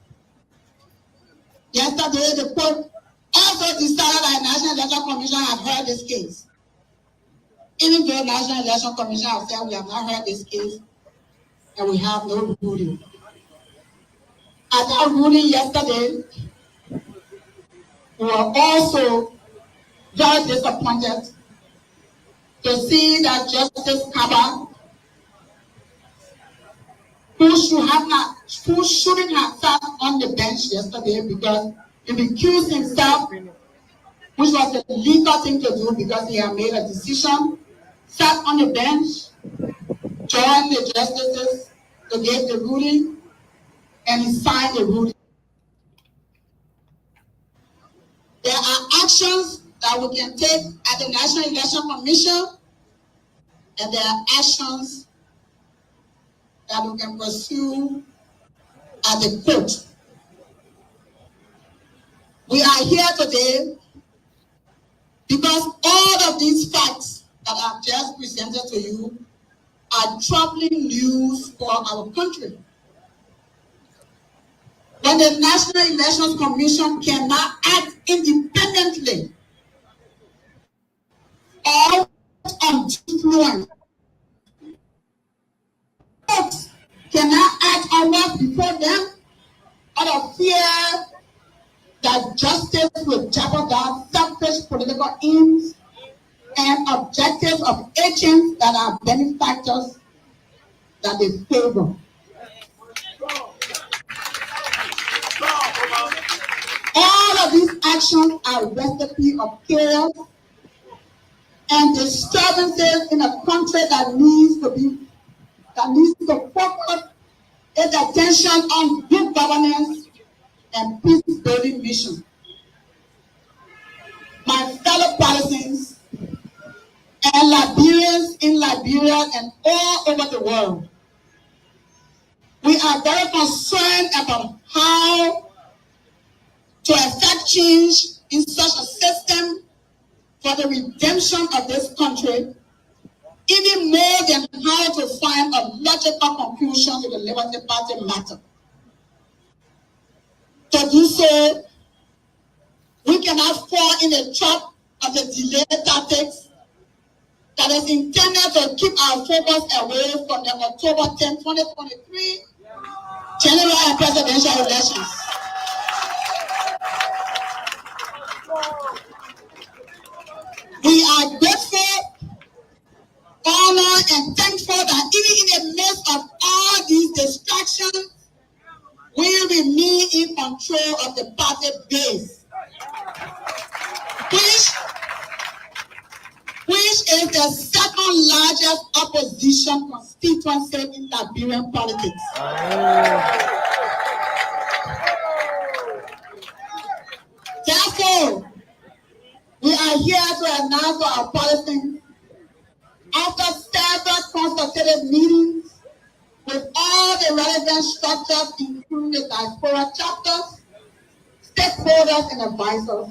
yesterday the court also decided that the National Election Commission has heard this case. Even though the National Election Commission has said we have not heard this case and we have no ruling. At that ruling yesterday, we were also very disappointed to see that Justice Kaba, who shouldn't have sat on the bench yesterday because he recused himself, which was the legal thing to do because he had made a decision, sat on the bench, joined the justices to give the ruling, and he signed the ruling. There are actions that we can take at the National Election Commission, and there are actions that we can pursue at the court. We are here today because all of these facts that I've just presented to you are troubling news for our country. When the National Elections Commission cannot act independently or influence, folks cannot act on what before them out of fear that justice will jeopardize selfish political aims and objectives of agents that are benefactors that they favor. All of these actions are a recipe of chaos and disturbances in a country that needs to focus its attention on good governance and peace-building mission. My fellow partisans and Liberians in Liberia and all over the world, we are very concerned about how to effect change in such a system for the redemption of this country, even more than how to find a logical conclusion to the Liberty Party matter. to do so, we cannot fall in the trap of the delay tactics that is intended to keep our focus away from the October 10, 2023 general and presidential elections. We are grateful, honored, and thankful that even in the midst of all these distractions, we remain in control of the party base, which is the second largest opposition constituency in Liberian politics. Therefore, we are here to announce our policy after several consultative meetings with all the relevant structures, including the diaspora chapters, stakeholders, and advisors,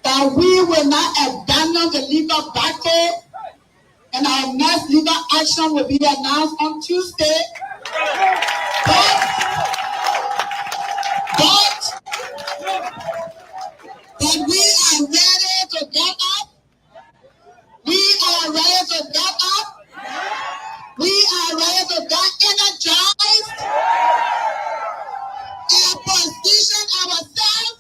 that we will not abandon the legal battle, and our next legal action will be announced on Tuesday. But we are ready to get up. We are ready to get up. We are ready to get energized and position ourselves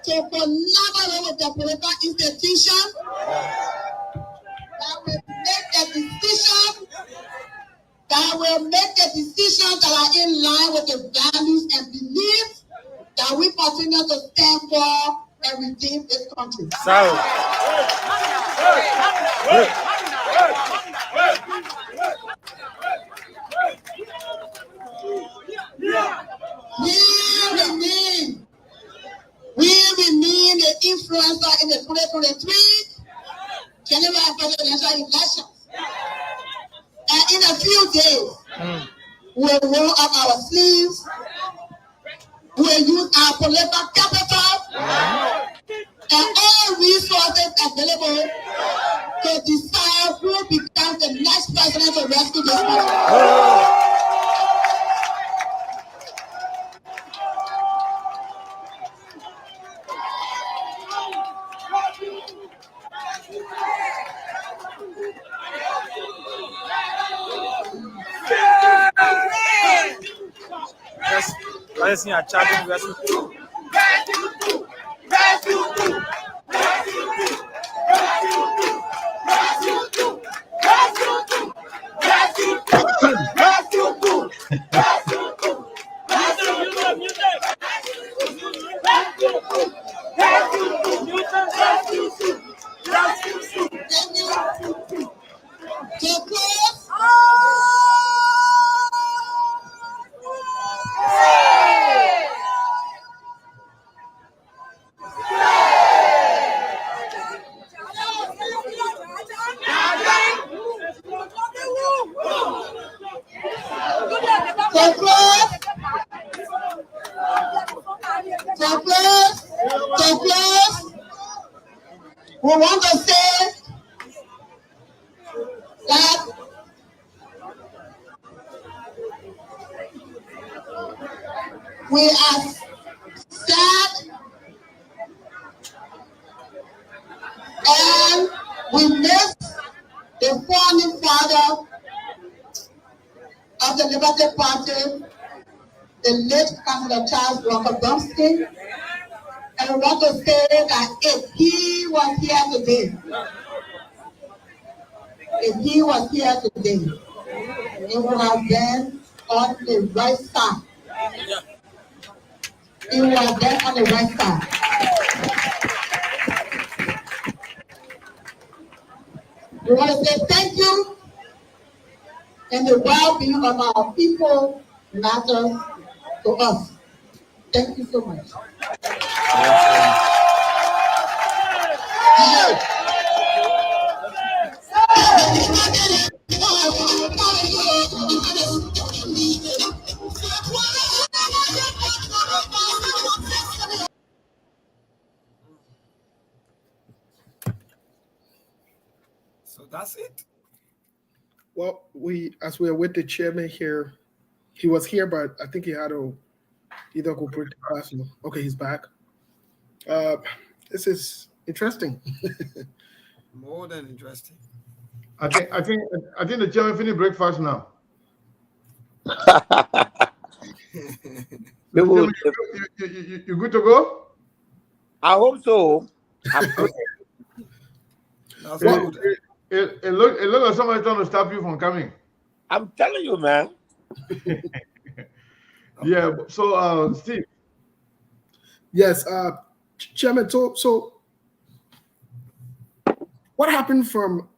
to collaborate with the political institutions that will make the decisions that are in line with the values and beliefs that we continue to stand for and redeem this country. We remain the influencer in the 2023 general and presidential elections. And in a few days, we'll roll up our sleeves, we'll use our political capital and all resources available to decide who becomes the next president to rescue this country. Parece a chave versus We want to say that we are sad and we miss the founding father of the Liberty Party, the late Councilor Charles Walker Bromsky. And we want to say that if he was here today, he would have been on the right side. He would have been on the right side. We want to say thank you, and the well-being of our people matters to us. Thank you so much. So that's it. Well, as we are with the chairman here, he was here, but I think he had to Either corporate personal. Okay, he's back. This is interesting. More than interesting. I think the chairman finished breakfast now. We will- You good to go? I hope so. I'm good. That's Well, good. It look like somebody trying to stop you from coming. I'm telling you, man. Yeah. So, Steve. Yes, Chairman. So, what happened from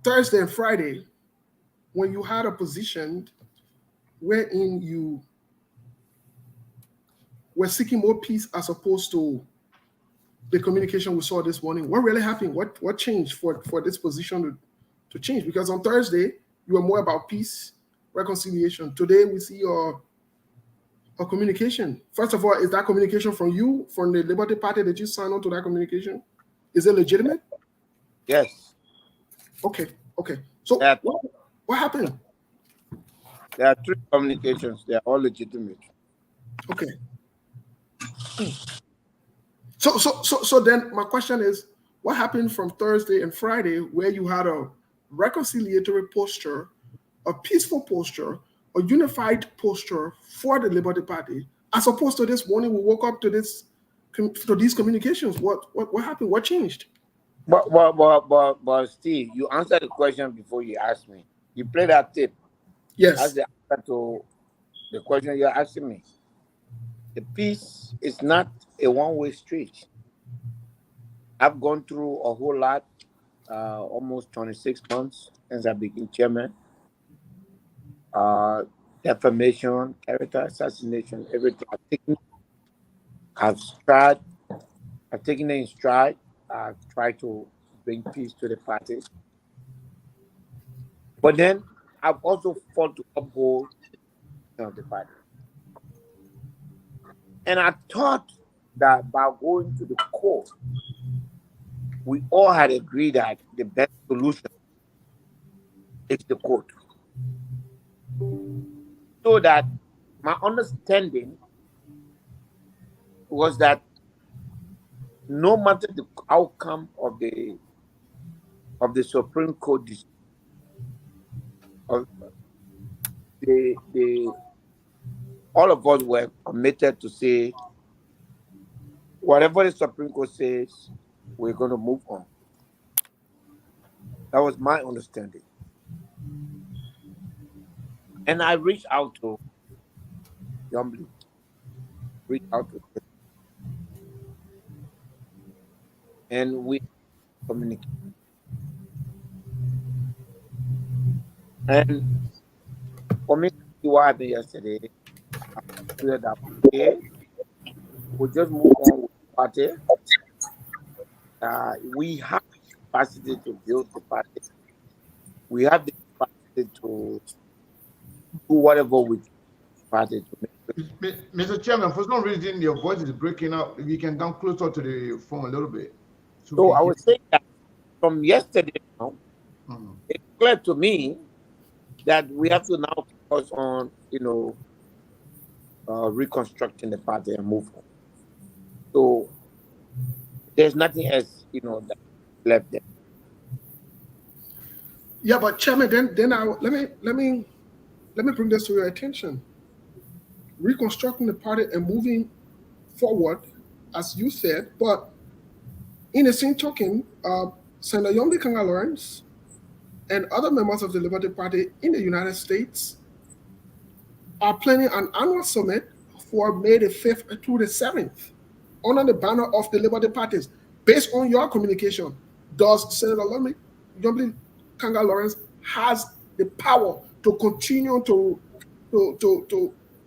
Thursday and Friday when you had a position wherein you were seeking more peace as opposed to the communication we saw this morning? What really happened? What changed for this position to change? Because on Thursday you were more about peace, reconciliation. Today we see a communication. First of all, is that communication from you, from the Liberty Party, that you signed on to that communication? Is it legitimate? Yes. Okay. So Yeah. what happened? There are 3 communications. They are all legitimate. Okay. So then my question is, what happened from Thursday and Friday where you had a reconciliatory posture, a peaceful posture, a unified posture for the Liberty Party, as opposed to this morning we woke up to these communications? What happened? What changed? But Steve, you answered the question before you asked me. You played that tape. That's Yes. the answer to the question you're asking me. The peace is not a one-way street. I've gone through a whole lot, almost 26 months since I became chairman. Defamation, character assassination, everything. I've taken it in stride. I've tried to bring peace to the party. But then I've also fought to uphold the party. And I thought that by going to the court, we all had agreed that the best solution is the court. So that my understanding was that no matter the outcome of the Supreme Court decision, all of us were committed to say, whatever the Supreme Court says, we're going to move on. That was my understanding. And I reached out to Yombly, and we communicated. And for me, what happened yesterday, I feel that okay, we'll just move on with the party. We have the capacity to build the party. We have the capacity to do whatever we party to make. Mr. Chairman, for some reason your voice is breaking up. If you can come closer to the phone a little bit. So I was saying that from yesterday now, Mhm. it's clear to me that we have to now focus on, reconstructing the party and move on. So there's nothing else, that left there. Yeah, but Chairman, then let me bring this to your attention. Reconstructing the party and moving forward, as you said, but in the same token, Senator Yomdi Kanga Lawrence and other members of the Liberty Party in the United States are planning an annual summit for May the 5th through the 7th under the banner of the Liberty Parties. Based on your communication, does Senator Yomdi Kanga Lawrence has the power to continue to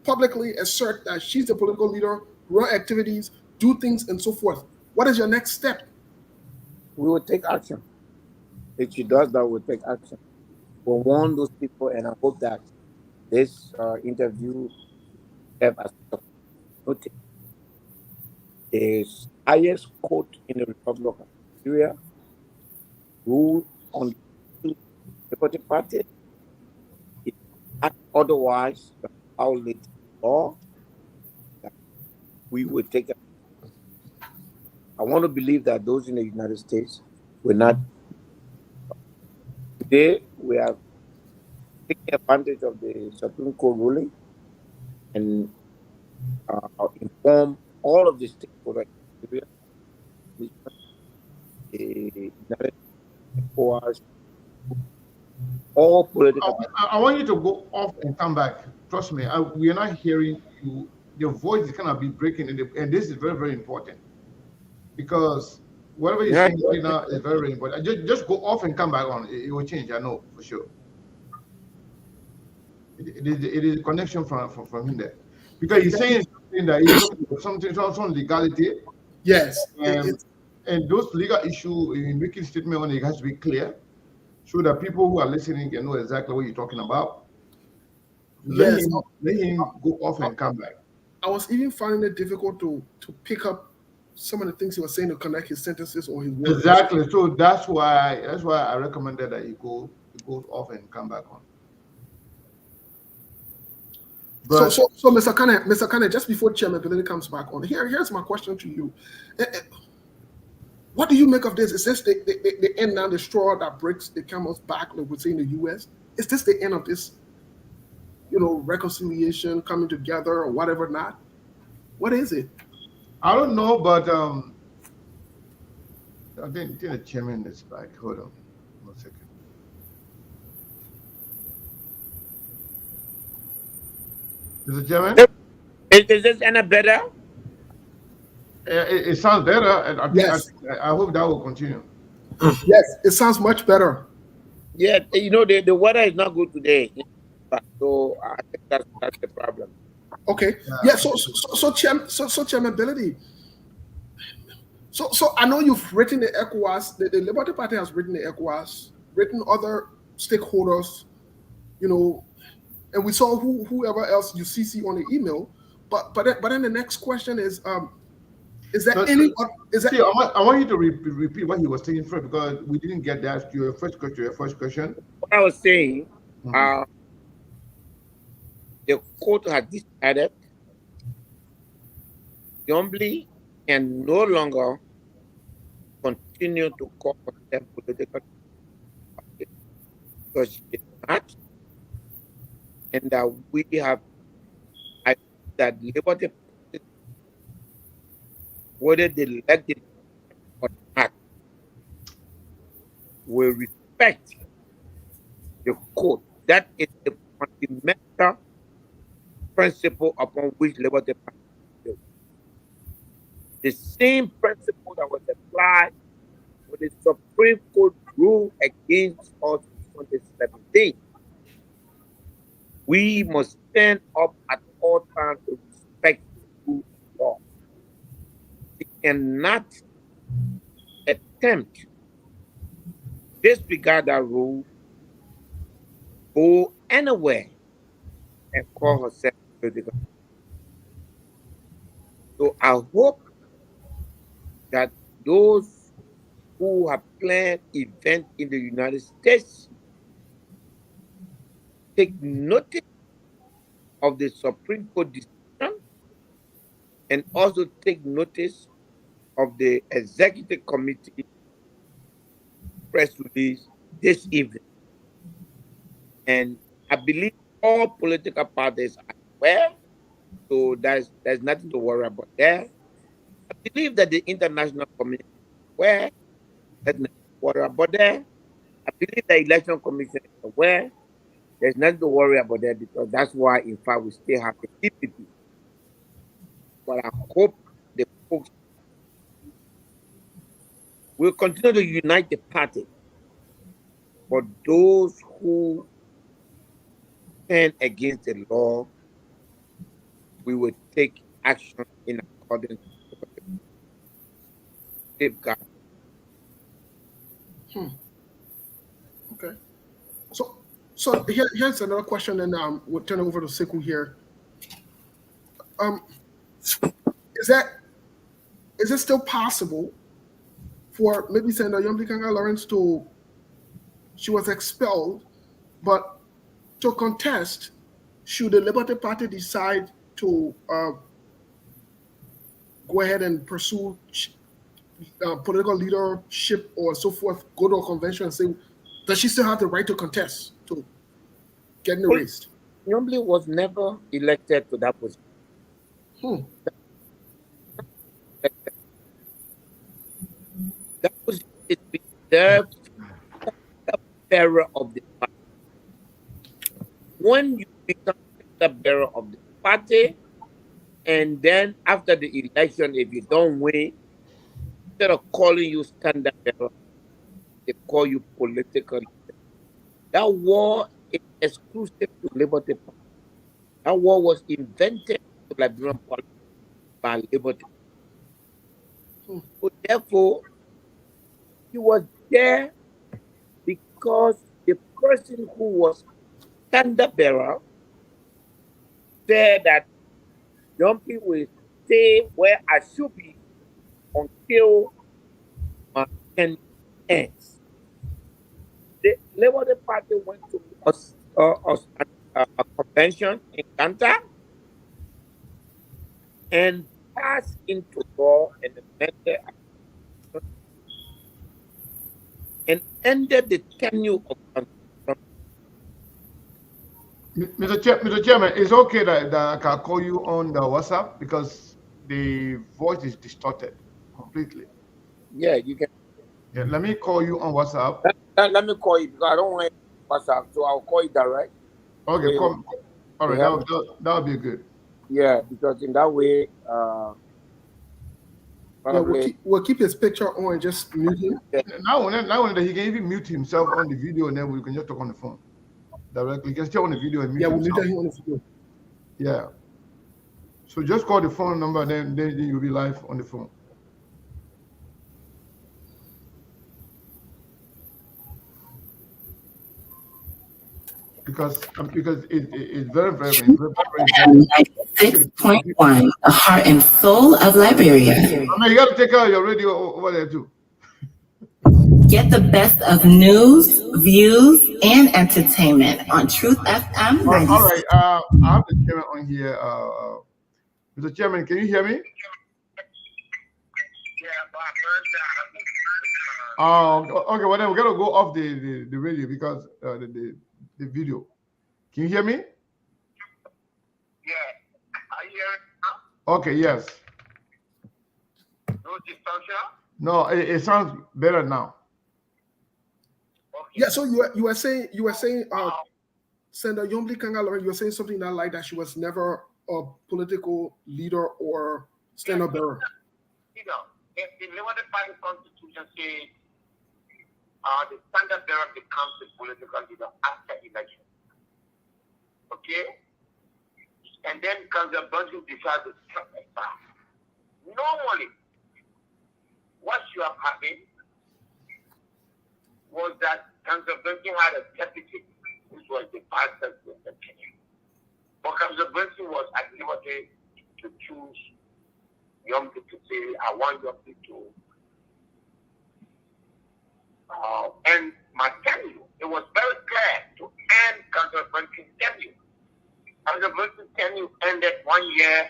publicly assert that she's the political leader, run activities, do things, and so forth? What is your next step? We will take action. If she does that, we'll take action. We'll warn those people, and I hope that this interview serves as a notice. The highest court in the Republic of Nigeria ruled on the Liberty Party. If otherwise, violate law that we would take. I want to believe that those in the United States will not. Today, we have taken advantage of the Supreme Court ruling and inform all of the stakeholders, the United States, all political. I want you to go off and come back. Trust me, we are not hearing you. Your voice is kind of be breaking, and this is very, very important because whatever you're saying right now is very, very important. Just go off and come back on. It will change. I know for sure. It is a connection from him there because he's saying something that is some legality. Yes. And those legal issues in making statement on it has to be clear, so that people who are listening can know exactly what you're talking about. Let him go off and come back. I was even finding it difficult to pick up some of the things he was saying to connect his sentences or his words. Exactly. So that's why I recommended that he goes off and come back on. But, so Mr. Kane, just before Chairman Ability comes back on, here's my question to you. What do you make of this? Is this the end now, the straw that breaks the camel's back, like we say in the U.S.? Is this the end of this, reconciliation, coming together, or whatever not? What is it? I don't know, but I think the chairman is back. Hold on 1 second. Mr. Chairman? Is this any better? It sounds better, and I hope that will continue. Yes, it sounds much better. Yeah, the weather is not good today, so I think that's the problem. Okay. Yeah. So Chairman Ability. So I know you've written the ECOWAS. The Liberty Party has written the ECOWAS, written other stakeholders, and we saw whoever else you CC on the email. But then the next question is there any? See, I want you to repeat what he was saying first because we didn't get that to your first question. What I was saying, the court has decided Yombly can no longer continue to call them political party because she is not, and that we have that Liberty Party, whether they elect it or not, will respect the court. That is the fundamental principle upon which Liberty Party is built. The same principle that was applied when the Supreme Court ruled against us in 2017. We must stand up at all times to respect the rule of law. We cannot attempt to disregard that rule, go anywhere and call herself political. So I hope that those who have planned events in the United States take notice of the Supreme Court decision and also take notice of the Executive Committee press release this evening. And I believe all political parties are aware, so there's nothing to worry about there. I believe that the international community is aware, there's nothing to worry about there. I believe the election commission is aware, there's nothing to worry about there because that's why, in fact, we still have the DPP. But I hope the folks will continue to unite the party. For those who stand against the law, we will take action in accordance with the safeguard. Okay. So here's another question, and we'll turn it over to Sekou here. Is it still possible for maybe Senator Yombly Kanga Lawrence she was expelled, but to contest, should the Liberty Party decide to go ahead and pursue political leadership or so forth, go to a convention and say, does she still have the right to contest, to get in the race? Nyomble was never elected to that position. That position is reserved for the bearer of the party. When you become the bearer of the party, and then after the election, if you don't win, instead of calling you standard bearer, they call you political leader. That war is exclusive to Liberty Party. That war was invented to Liberian politics by Liberty. So therefore, he was there because the person who was standard bearer said that Nyomble will stay where I should be until my tenure ends. The Liberty Party went to a convention in Kanta and passed into law and amended and ended the tenure of Mr. Chairman, it's okay that I can call you on the WhatsApp because the voice is distorted completely. Yeah, you can. Yeah, let me call you on WhatsApp. Let me call you because I don't want WhatsApp, so I'll call you direct. Okay, Yeah. call. All right, that would be good. Yeah, because in that way, Yeah, we'll keep his picture on and just mute him. Now that he can even mute himself on the video, and then we can just talk on the phone directly. You can stay on the video and mute Yeah, we'll himself. mute him on the video. Yeah. So just call the phone number, then you'll be live on the phone. Because it's very important. 96.1, the heart and soul of Liberia. I mean, you got to take care of your radio over there too. Get the best of news, views, and entertainment on Truth FM. All right. I have the chairman on here. Mr. Chairman, can you hear me? Okay. Well, then we got to go off the radio because the video. Can you hear me? Yeah. Are you hearing now? Okay. Yes. No distortion? No, it sounds better now. Okay. Yeah, so you were saying Senator Nyomble Kangalorin, you were saying something that like that she was never a political leader or standard bearer. You know, if the Liberty Party Constitution says the standard bearer becomes the political leader after election. Okay? And then Conservative decides to step aside. Normally, what you have happened was that Conservative had a deputy, which was the vice president of Kenya. But Conservative was at liberty to choose Nyomble to say, I want Nyomble to end my tenure. It was very clear to end Conservative tenure. Conservative tenure ended 1 year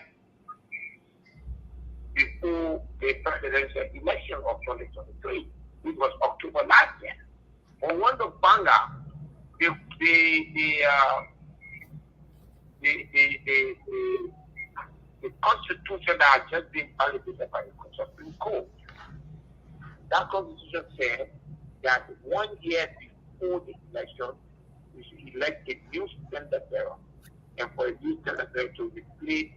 before the presidential election of 2023, which was October last year. But when the Banga, the constitution that had just been validated by the Supreme Court, that constitution said that 1 year before the election, we should elect a new standard bearer, and for a new standard bearer to replace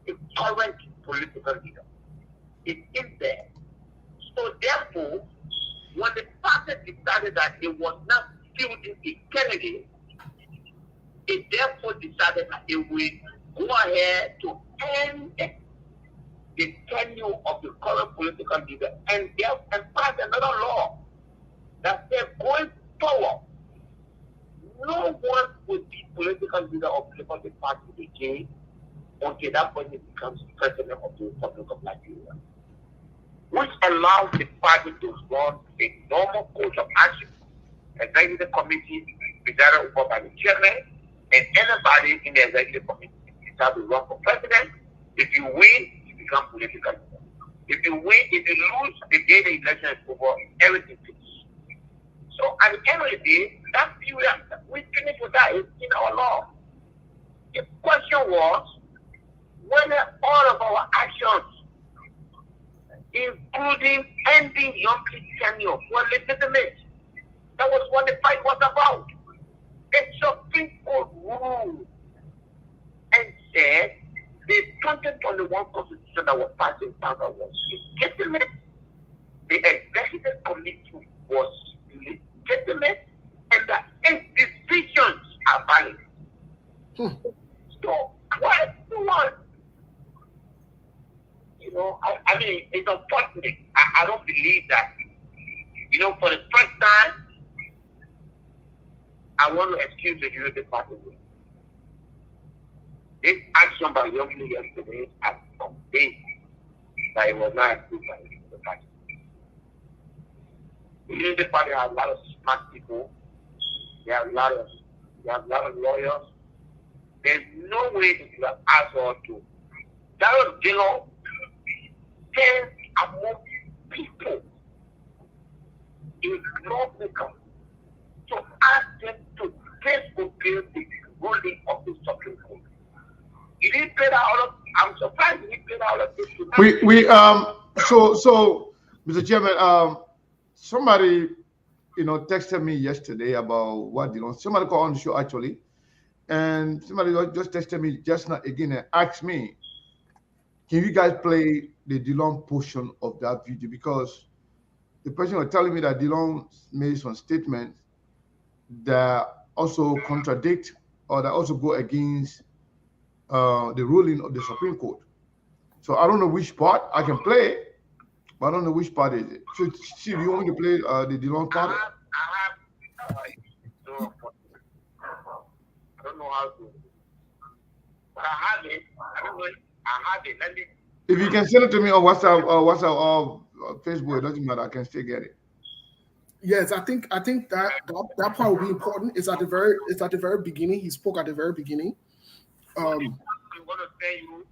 the current political leader. It's in there. So therefore, when the party decided that it was not fielding a candidate, it therefore decided that it would go ahead to end the tenure of the current political leader and pass another law that said going forward, no one would be political leader of the Liberty Party again until that person becomes president of the Republic of Nigeria, which allows the party to run a normal course of action. Executive committee presided over by the chairman, and anybody in the executive committee decide to run for president. If you win, you become political. If you win, if you lose, the day the election is over, everything finishes. So at the end of the day, that period, we finish with that. It's in our law. The question was whether all of our actions, including ending young kids' tenure, were legitimate. That was what the fight was about. The Supreme Court ruled and said the 2021 Constitution that was passed in Ghana was legitimate. The Executive Committee was legitimate, and that its decisions are valid. So, what do you want? You know, I mean, it's unfortunate. I don't believe that. You know, for the first time, I want to excuse the Unity Party. This action by Youngly yesterday has conveyed that it was not approved by the Unity Party. The Unity Party has a lot of smart people. They have a lot of lawyers. There's no way that you have asked us to. Darrell Dillon stands among people in lawmakers to ask them to disobey the ruling of the Supreme Court. You didn't pay that all of. I'm surprised you didn't pay that all of this. So Mr. Chairman, somebody texted me yesterday about what somebody called on the show actually, and somebody just texted me just now again and asked me, can you guys play the Dillon portion of that video? Because the person was telling me that Dillon made some statements that also contradict or that also go against the ruling of the Supreme Court. So I don't know which part I can play, but I don't know which part is it. So Steve, you want me to play the Dillon part? I don't know how to, but I have it. I don't know. I have it. Let me. If you can send it to me on WhatsApp or Facebook, it doesn't matter. I can still get it. Yes, I think that part will be important. It's at the very beginning. He spoke at the very beginning. I'm going to tell you,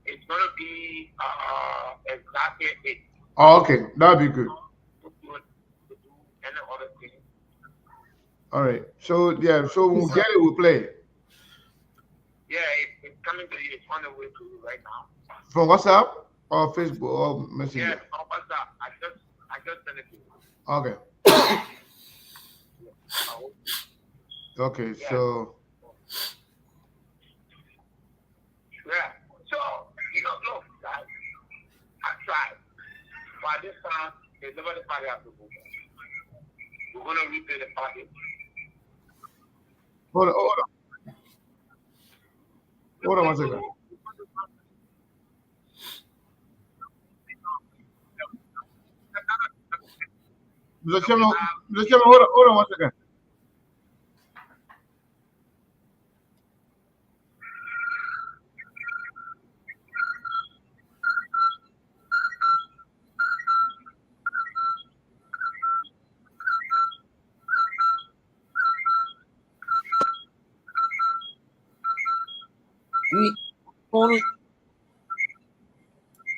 it's going to be exactly it. Oh, okay, that'd be good. Any other thing. All right. So yeah, so when we get it, we'll play it. Yeah, it's coming to you. It's on the way to you right now. From WhatsApp or Facebook or Messenger? Yeah, on WhatsApp. I just sent it to you. Okay. Okay, Yeah. so Yeah. So, look, guys, I tried. By this time, the Liberty Party has to move. We're going to replay the party. hold on 1 second. Mr. Chairman, hold on 1 second.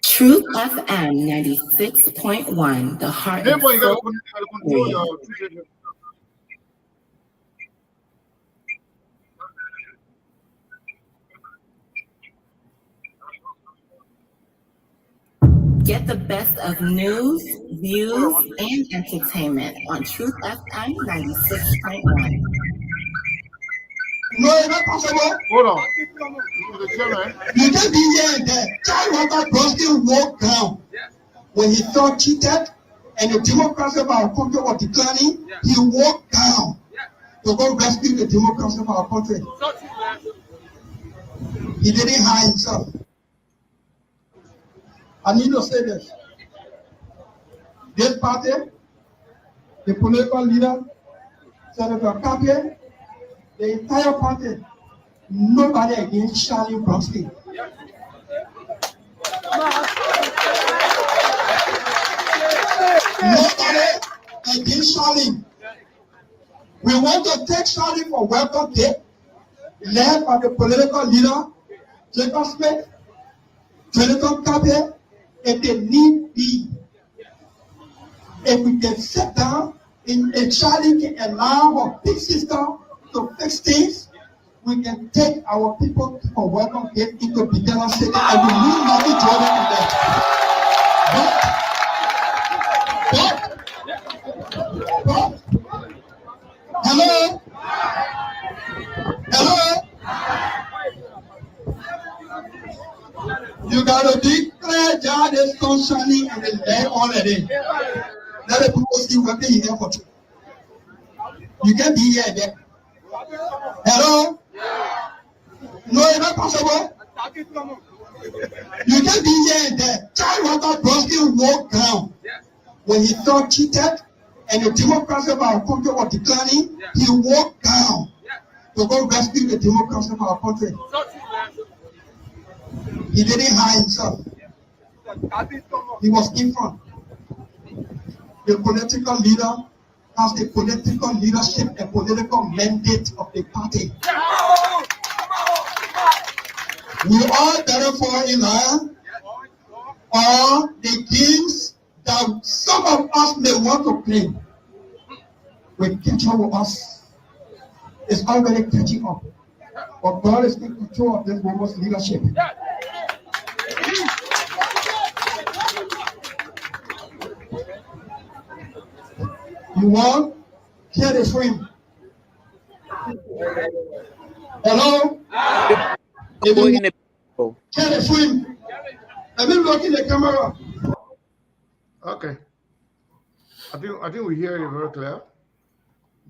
Truth FM 96.1, the heart Hey, and boy, you soul. gotta control your. Get the best of news, views, and entertainment on Truth FM 96.1. No, it's not possible. Hold on. Mr. Chairman. You just be here and there. Charles Robert Brodsky walked down when he felt cheated and the democracy of our country was declining. He walked down to go rescue the democracy of our country. He didn't hide himself. I need to say this. This party, the political leader, Senator Kapie, the entire party, nobody against Charlie Brodsky. Nobody against Charlie. We want to take Charlie for welcome day. led by the political leader, Jacob Smith, Jonathan Kabe, if they need be. If we can sit down and Charlie can allow our big sister to fix things, we can take our people for welcome here into Bidela City and we need money Jordan in there. But, hello? You gotta declare God is concerning and is there already. Let the people see what they here for you. You can be here there. Hello? No, it's not possible. You can be here and there. Charlie Walker Bronski walked down when he felt cheated and the democracy of our country was declining. He walked down to go rescue the democracy of our country. He didn't hide himself. He was in front. The political leader has the political leadership and political mandate of the party. We all better fall in line, or the games that some of us may want to play will catch up with us. It's already catching up. But God is in control of this woman's leadership. You want? Hear the stream. Hello? Hear the stream. Let me look in the camera. Okay. I think we hear it very clear.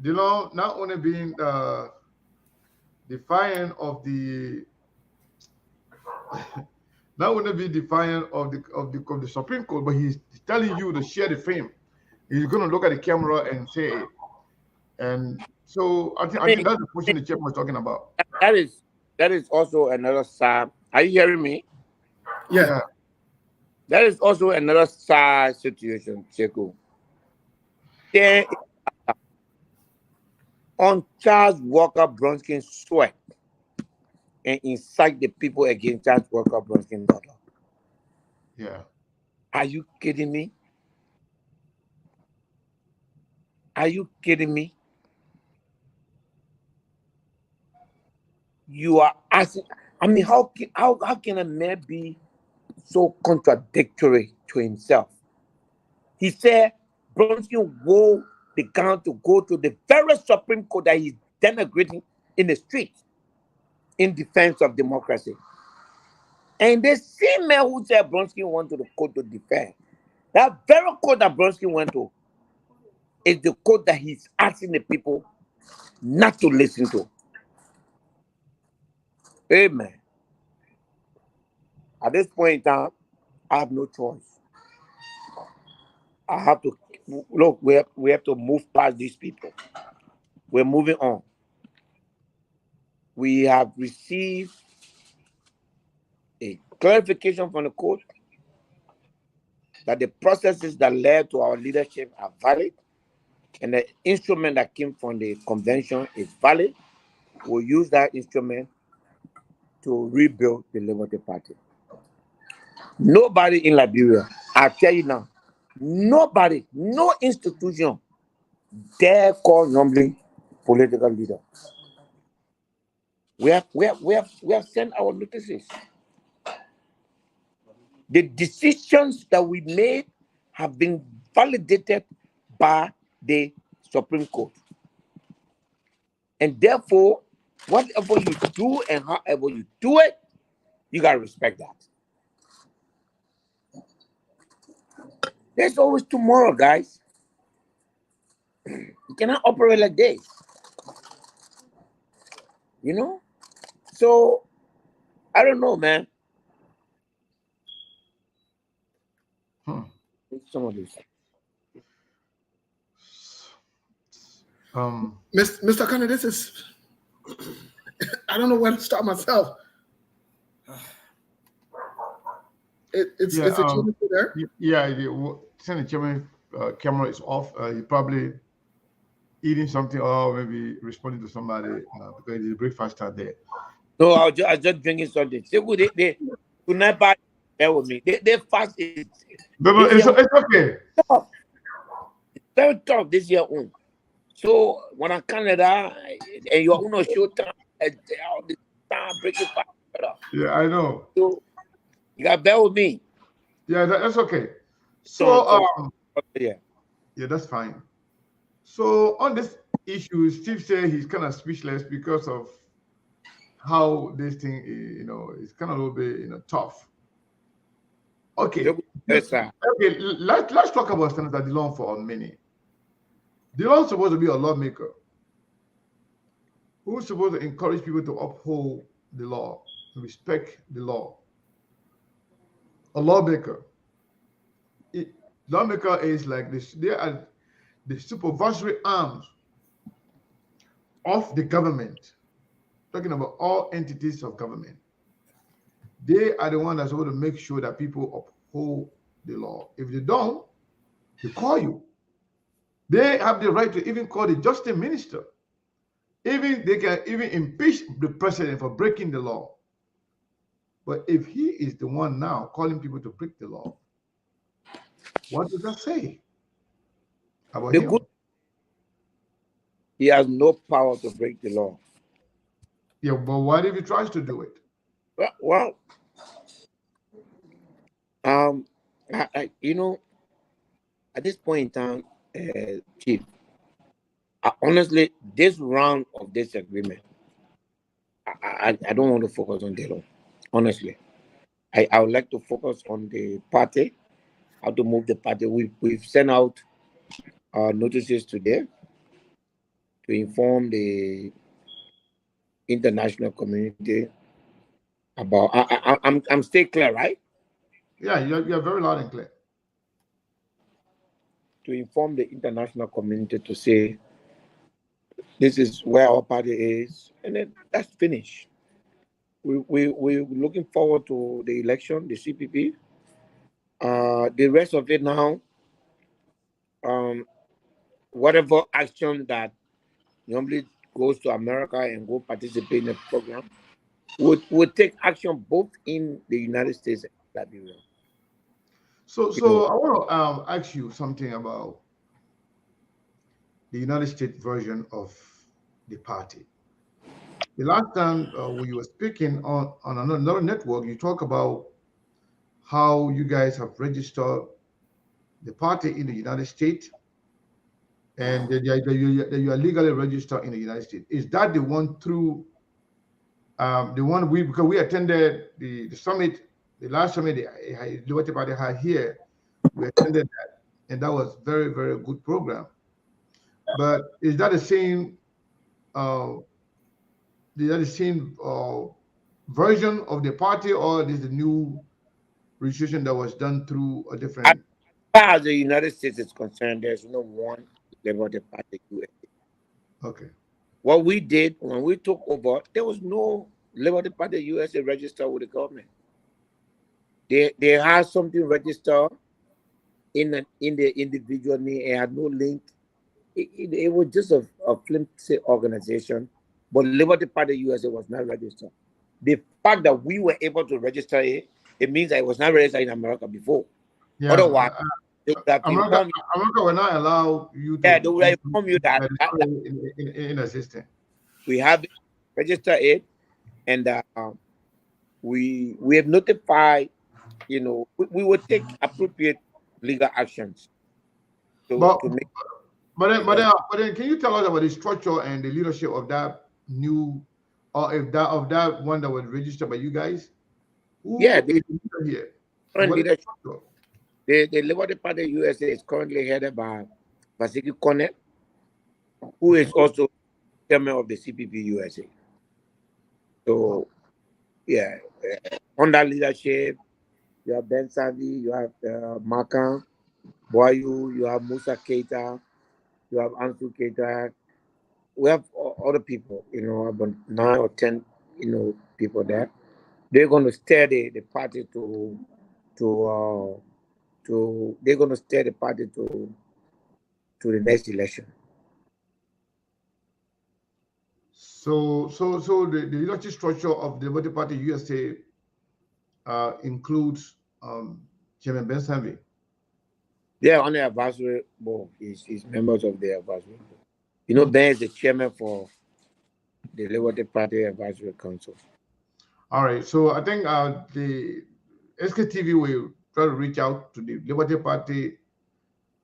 You know, not only being defiant of the not only be defiant of the Supreme Court, but he's telling you to share the fame. He's going to look at the camera and say it. And so I think that's the question the chairman was talking about. That is also another side. Are you hearing me? Yeah. That is also another side situation, Cheku. There on Charles Walker Bronskin sweat and incite the people against Charles Walker Bronskin daughter. Yeah. Are you kidding me? Are you kidding me? You are asking. I mean, how can a man be so contradictory to himself? He said Bronskin wore the gown to go to the very Supreme Court that he's denigrating in the street in defense of democracy. And the same man who said Bronskin went to the court to defend, that very court that Bronskin went to is the court that he's asking the people not to listen to. Amen. At this point in time, I have no choice. I have to look. We have to move past these people. We're moving on. We have received a clarification from the court that the processes that led to our leadership are valid, and the instrument that came from the convention is valid. We'll use that instrument to rebuild the Liberty Party. Nobody in Liberia, I tell you now, nobody, no institution dare call Numbly political leader. We have sent our notices. The decisions that we made have been validated by the Supreme Court. And therefore, whatever you do and however you do it, you got to respect that. There's always tomorrow, guys. You cannot operate like this. You know? So, I don't know, man. Some of these. Mr. Connor, this is, I don't know where to start myself. It's a chairman there? Yeah, Senate Chairman camera is off. He probably eating something or maybe responding to somebody because it's breakfast time there. No, I was just drinking something. They could not buy bear with me. They fast is No, this year it's okay. tough. It's very tough this year. So when I Canada and your own show time, all the time breaking fast. Yeah, I know. So you got bear with me. Yeah, that's okay. So yeah. Yeah, that's fine. So on this issue, Steve said he's kind of speechless because of how this thing, is kind of a little bit, tough. Okay. Yes, sir. Okay, let's talk about Senator Dillon for a minute. Dillon's supposed to be a lawmaker who's supposed to encourage people to uphold the law, respect the law. A lawmaker. Lawmaker is like this. They are the supervisory arms of the government. Talking about all entities of government. They are the ones that's supposed to make sure that people uphold the law. If they don't, they call you. They have the right to even call the justice minister. Even they can even impeach the president for breaking the law. But if he is the one now calling people to break the law, what does that say about him? He has no power to break the law. Yeah, but what if he tries to do it? Well, at this point in time, Chief, honestly, this round of this agreement, I don't want to focus on the law. Honestly, I would like to focus on the party, how to move the party. We've sent out notices today to inform the international community about. I'm stay clear, right? Yeah, you're very loud and clear. To inform the international community to say this is where our party is, and then that's finished. We're looking forward to the election, the CPP. The rest of it now, whatever action that normally goes to America and go participate in the program, would take action both in the United States and Liberia. So I want to ask you something about the United States version of the party. The last time we were speaking on another network, you talk about how you guys have registered the party in the United States and that you are legally registered in the United States. Is that the one through the one because we attended the summit, the last summit the Liberty Party had here, we attended that, and that was very, very good program. But is that the same version of the party, or is the new registration that was done through a different? As far as the United States is concerned, there's no one Liberty Party USA. Okay. What we did when we took over, there was no Liberty Party USA registered with the government. They had something registered in the individual name. It had no link. It was just a flimsy organization, but Liberty Party USA was not registered. The fact that we were able to register it means that it was not registered in America before. Yeah, otherwise, they would have America will not allow you to. Yeah, they would inform you that in existence. We have registered it, and we have notified. We will take appropriate legal actions. But then, can you tell us about the structure and the leadership of that new, or if that of that one that was registered by you guys? Yeah, the leadership. The Liberty Party USA is currently headed by Vasiki Kone, who is also chairman of the CPP USA. So, yeah, under leadership, you have Ben Savi, you have Makan Boyu, you have Musa Keita, you have Ansu Keita. We have other people, about 9 or 10, people there. They're going to steer the party they're going to steer the party to the next election. So the leadership structure of the Liberty Party USA includes Chairman Ben Sanvi. Yeah, on the advisory board is members of the advisory board. You know, Ben is the chairman for the Liberty Party Advisory Council. All right. So I think the SKTV will try to reach out to the Liberty Party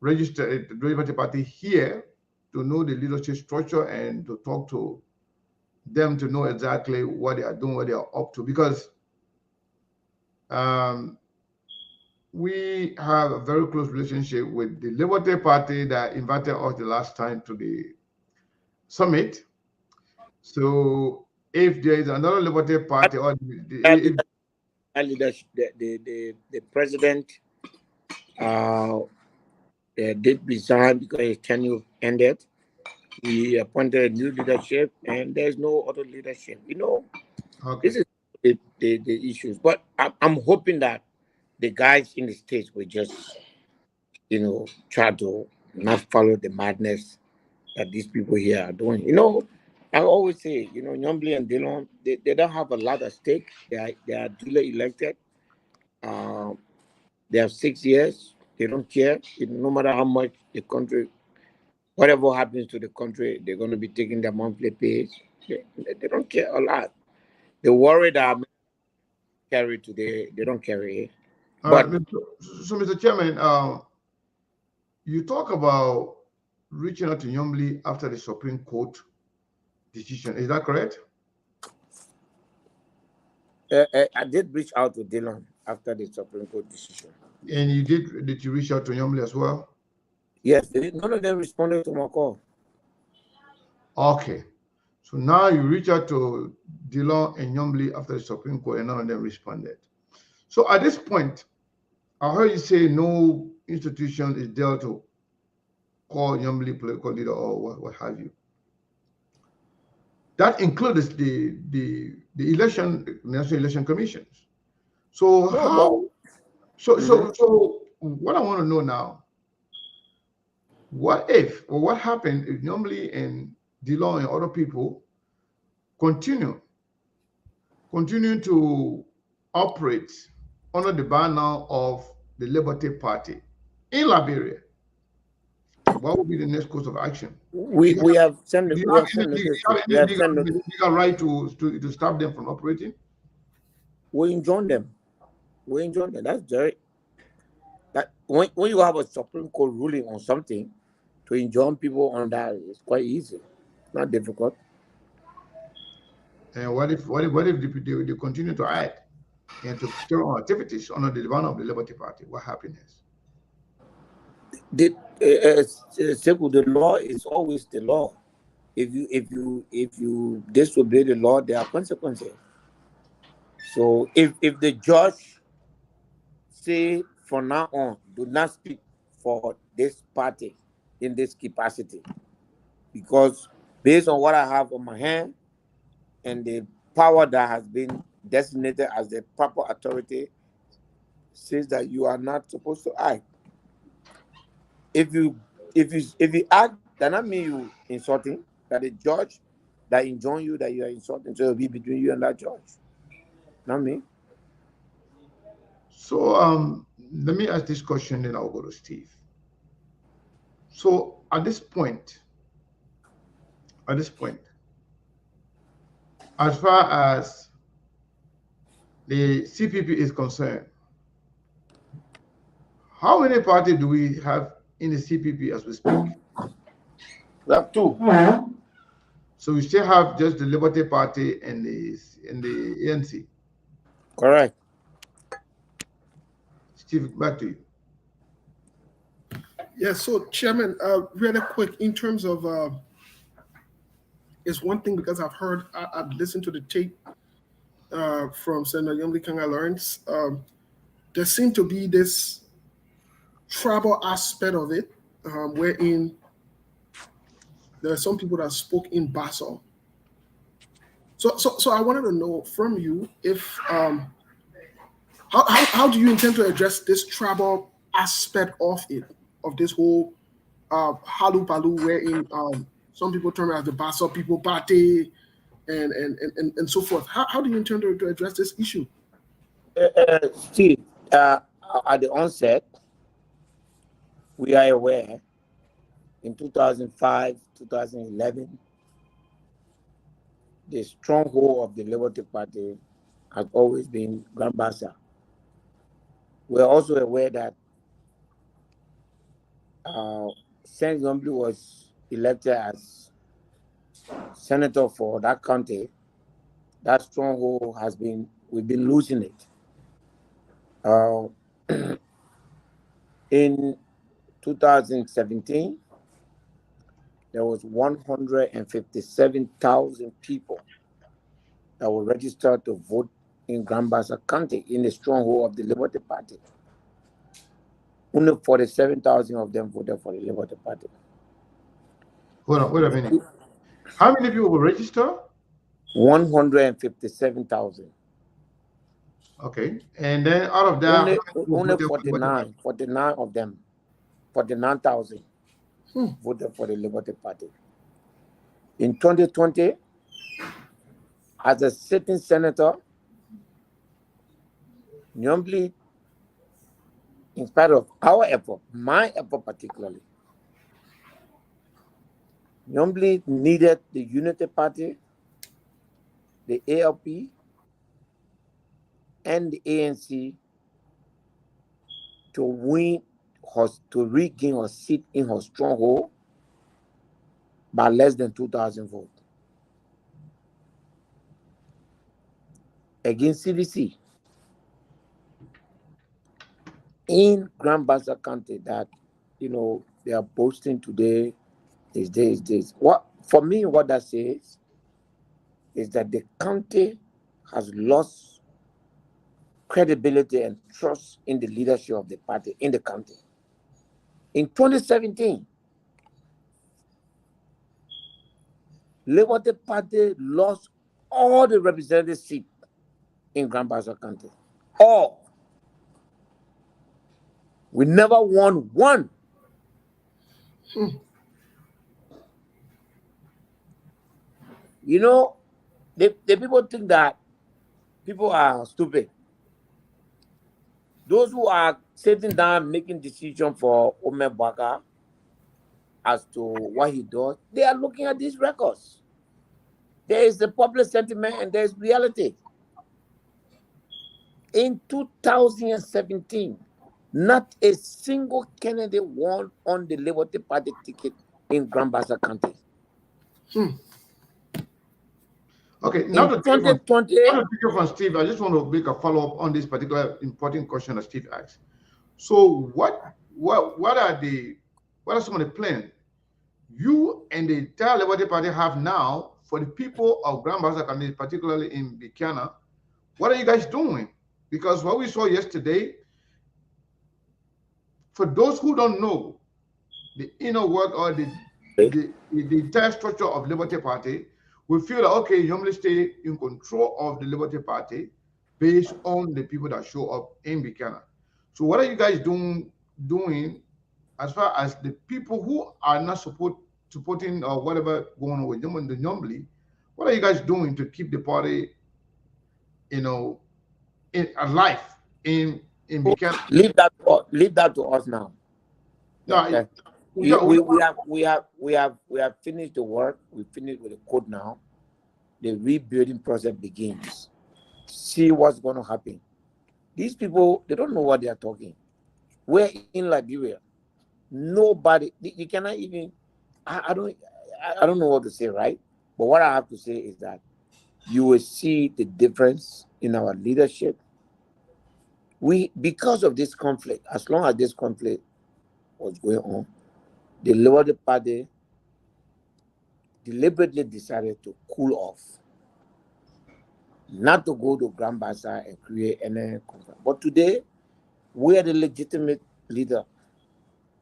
registered Liberty Party here to know the leadership structure and to talk to them to know exactly what they are doing, what they are up to, because we have a very close relationship with the Liberty Party that invited us the last time to the summit. So if there is another Liberty Party or the president did resign because his tenure ended. We appointed new leadership, and there's no other leadership. You know, okay. This is the issues. But I'm hoping that the guys in the States will just, you know, try to not follow the madness that these people here are doing. You know, I always say, you know, Nyombli and Dillon, they don't have a lot at stake. They are duly elected. They have 6 years. They don't care. No matter how much the country, whatever happens to the country, they're going to be taking their monthly pays. They don't care a lot. They worry that carry today, they don't carry. But so, Mr. Chairman, you talk about reaching out to Nyombli after the Supreme Court decision. Is that correct? I did reach out to Dillon after the Supreme Court decision. And you did you reach out to Nyombli as well? Yes, none of them responded to my call. Okay. So now you reach out to Dillon and Nyombli after the Supreme Court, and none of them responded. So at this point, I heard you say no institution is there to call Nyombli political leader or what have you. That includes the National Election Commissions. So so what I want to know now, what happened if Nyombli and Dillon and other people continue to operate under the banner of the Liberty Party in Liberia? What would be the next course of action? We have sent the legal right to stop them from operating? We enjoin them. That's very that when you have a Supreme Court ruling on something, to enjoin people on that is quite easy. Not difficult. And what if they continue to act and to carry on activities under the banner of the Liberty Party? What happens? The law is always the law. If you disobey the law, there are consequences. So if the judge say from now on, do not speak for this party in this capacity, because based on what I have on my hand and the power that has been designated as the proper authority says that you are not supposed to act. If you act, that not mean you insulting, that the judge that enjoin you that you are insulting, so it'll be between you and that judge. Not me. So let me ask this question, then I'll go to Steve. So at this point, as far as the CPP is concerned, how many parties do we have in the CPP as we speak? We have 2. So we still have just the Liberty Party and the ANC. Correct. Steve, back to you. Yeah, so Chairman, really quick, in terms of, it's one thing because I've listened to the tape from Senator Nyombli Kanga Lawrence. There seemed to be this tribal aspect of it, wherein there are some people that spoke in Bassa. So I wanted to know from you if how do you intend to address this tribal aspect of it, of this whole halu palu, wherein some people term it as the Bassa People Party, and so forth. How do you intend to address this issue? Steve, at the onset, we are aware in 2005, 2011, the stronghold of the Liberty Party has always been Grand Bassa. We are also aware that Saint Yombly was elected as senator for that county. That stronghold we've been losing it. In 2017, there was 157,000 people that were registered to vote in Grand Bassa County in the stronghold of the Liberty Party. Only 47,000 of them voted for the Liberty Party. Hold on, wait a minute. How many people were registered? 157,000. Okay, and then out of that, only 49 of them, 49,000 voted for the Liberty Party. In 2020, as a sitting senator, Yombly, in spite of our effort, my effort particularly, Yombly needed the Unity Party, the ALP, and the ANC to regain a seat in her stronghold by less than 2,000 votes against CDC in Grand Bassa County. That they are boasting today is this. What for me? What that says is that the county has lost credibility and trust in the leadership of the party in the county. In 2017, Liberty Party lost all the representative seats in Grand Bassa County. All. We never won one. The people think that people are stupid. Those who are sitting down making decisions for Omer Baka as to what he does, they are looking at these records. There is the popular sentiment and there is reality. In 2017, not a single candidate won on the Liberty Party ticket in Grand Bassa County. Okay, now in 2020, from Steve, I just want to make a follow-up on this particular important question that Steve asked. So what are some of the plans you and the entire Liberty Party have now for the people of Grand Bassa County, particularly in Buchanan? What are you guys doing? Because what we saw yesterday, for those who don't know the inner work or the entire structure of Liberty Party, we feel that, okay, Yombly stay in control of the Liberty Party based on the people that show up in Buchanan. So what are you guys doing as far as the people who are not supporting or whatever going on with them in the Yombly? What are you guys doing to keep the party, alive in Buchanan? Leave that to us now. No, okay. We have finished the work. We finished with the code now. The rebuilding process begins. See what's going to happen. These people, they don't know what they are talking. We're in Liberia. Nobody, you cannot even. I don't know what to say, right? But what I have to say is that you will see the difference in our leadership. Because of this conflict, as long as this conflict was going on, the Liberty Party deliberately decided to cool off, not to go to Grand Bassa and create any conflict. But today, we are the legitimate leader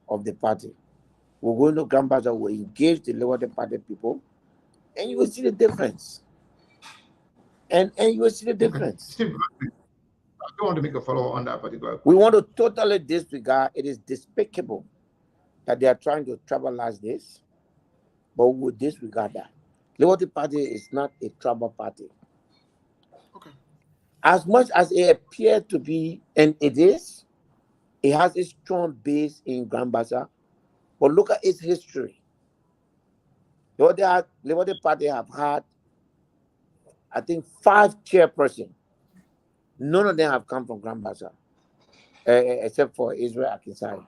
of the party. We're going to Grand Bassa, we'll engage the Liberty Party people, and you will see the difference. And you will see the difference. Steve, I don't want to make a follow-up on that particular. We want to totally disregard. It is despicable that they are trying to trivialize this, but we will disregard that. Liberty Party is not a tribal party. Okay. As much as it appears to be, and it is, it has a strong base in Grand Bassa. But look at its history. Liberty Party have had, I think, 5 chairpersons. None of them have come from Grand Bassa, except for Israel Akinsanya.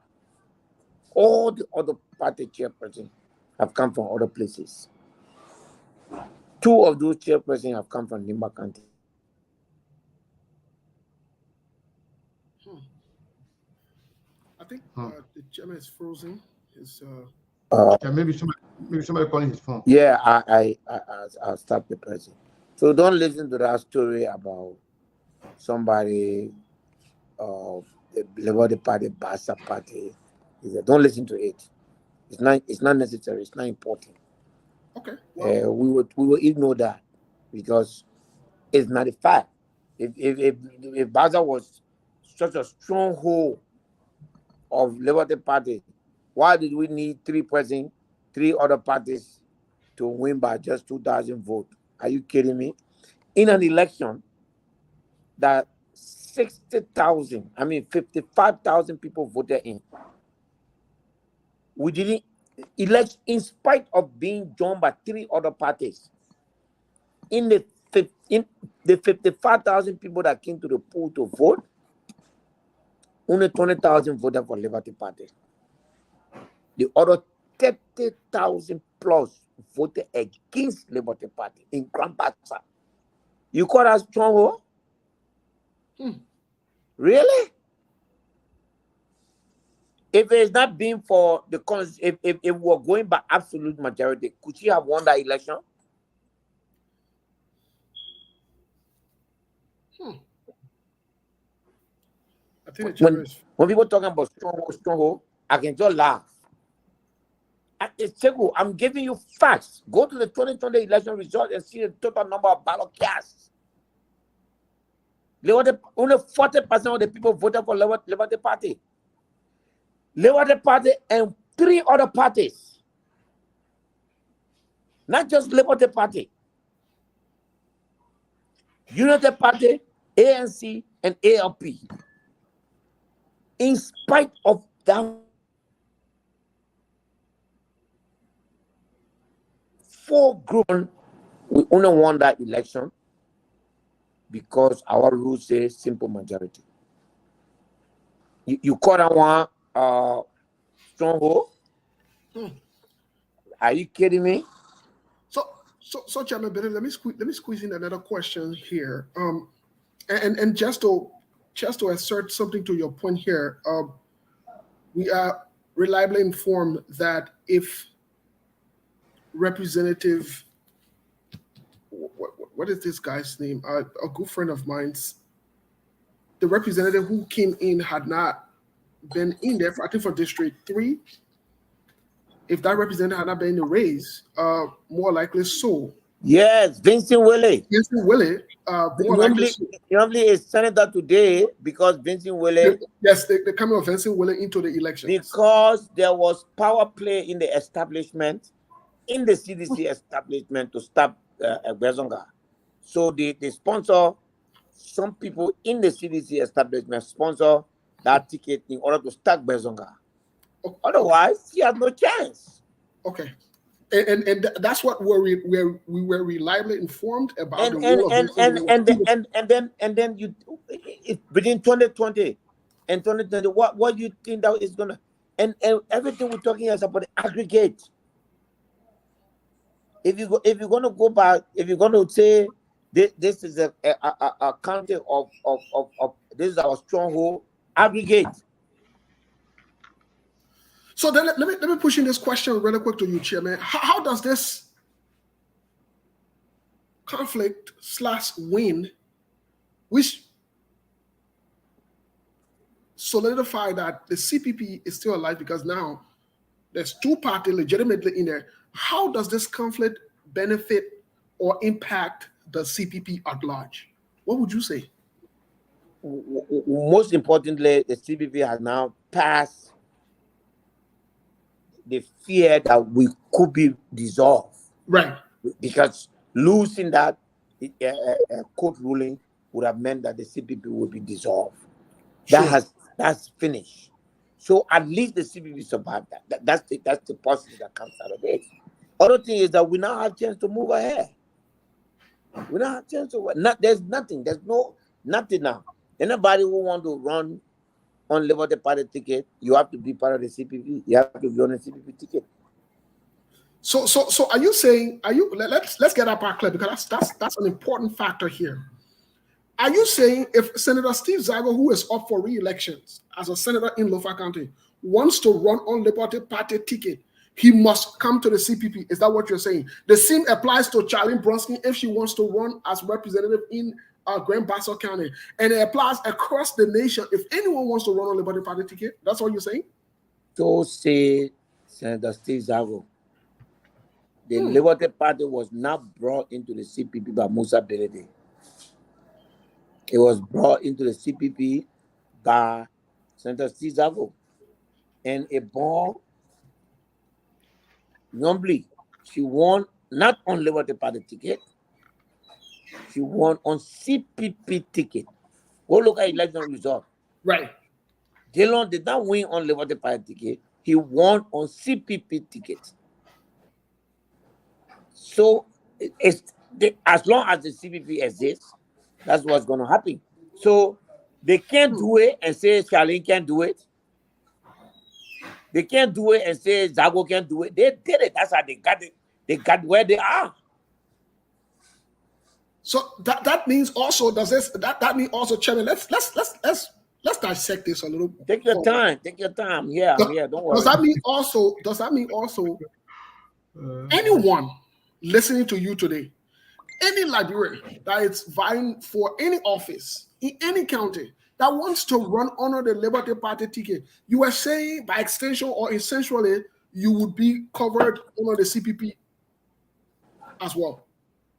All the other party chairpersons have come from other places. 2 of those chairpersons have come from Nimba County. I think the chairman is frozen. Yeah, maybe somebody calling his phone. Yeah, I'll stop the person. So don't listen to that story about somebody the Liberty Party, Bassa Party. Don't listen to it. It's not necessary. It's not important. Okay. We will ignore that because it's not a fact. If Bassa was such a stronghold of Liberty Party, why did we need 3 other parties to win by just 2,000 votes? Are you kidding me? In an election that 55,000 people voted in, we didn't elect, in spite of being joined by 3 other parties. In the 55,000 people that came to the poll to vote, only 20,000 voted for Liberty Party. The other 30,000 plus voted against Liberty Party in Grand Bassa. You call that stronghold? Really? If it's not been for the if we were going by absolute majority, could she have won that election? I think the when people talking about stronghold, I can just laugh. I'm giving you facts. Go to the 2020 election results and see the total number of ballot casts. Only 40% of the people voted for Liberty Party. Liberty Party and 3 other parties. Not just Liberty Party. United Party, ANC, and ALP. In spite of that, 4 groups, we only won that election because our rules say simple majority. You call that one stronghold? Are you kidding me? So Chairman Bennett, let me squeeze in another question here. And just to assert something to your point here, we are reliably informed that if Representative, what is this guy's name? A good friend of mine's, the representative who came in had not been in there, I think for District 3. If that representative had not been in the race, more likely so. Yes, Vincent Willie. Vincent Willie. Normally is senator today because Vincent Willie. Yes, the coming of Vincent Willie into the election. Because there was power play in the establishment, in the CDC establishment to stop Gbezonga. So they sponsor, some people in the CDC establishment sponsor that ticket in order to stop Gbezonga. Okay. Otherwise, he has no chance. Okay. And that's what we were reliably informed about. And then you between 2020 and 2020, what do you think that is gonna, and everything we're talking is about the aggregate. If you're gonna go back, if you're gonna say this is a county of this is our stronghold, aggregate. So then let me push in this question really quick to you, Chairman. How does this conflict/win, which solidify that the CPP is still alive because now there's 2 parties legitimately in there. How does this conflict benefit or impact the CPP at large? What would you say? Most importantly, the CPP has now passed the fear that we could be dissolved. Right. because losing that court ruling would have meant that the CPP would be dissolved. That's finished. So at least the CPP survived that. That's the positive that comes out of it. Other thing is that we now have a chance to move ahead. We don't have a chance to. There's nothing. There's nothing now. Anybody who want to run on Liberty Party ticket, you have to be part of the CPP. You have to be on the CPP ticket. So are you saying? Let's get that part clear, because that's an important factor here. Are you saying if Senator Steve Zago, who is up for re-election as a senator in Lofa County, wants to run on Liberty Party ticket, he must come to the CPP? Is that what you're saying? The same applies to Charlene Bronsky if she wants to run as representative in Grand Bassa County, and it applies across the nation if anyone wants to run on Liberty Party ticket. That's what you're saying? So say Senator Steve Zago. The Liberty Party was not brought into the CPP by Musa Belede. It was brought into the CPP by Senator Steve Zago. And a ball, Nyombli, she won not on Liberty Party ticket, she won on CPP ticket. Go look at election result. Right. Dillon did not win on Liberty Party ticket. He won on CPP ticket. So as long as the CPP exists, that's what's going to happen. So they can't do it and say Charlene can't do it. They can't do it and say Zago can't do it. They did it. That's how they got it. They got where they are. So that means also, that mean also, Chairman, let's dissect this a little. Take your time. Take your time. Yeah, don't worry. Does that mean also anyone listening to you today, any Liberian that is vying for any office in any county that wants to run under the Liberty Party ticket, you are saying by extension or essentially you would be covered under the CPP as well?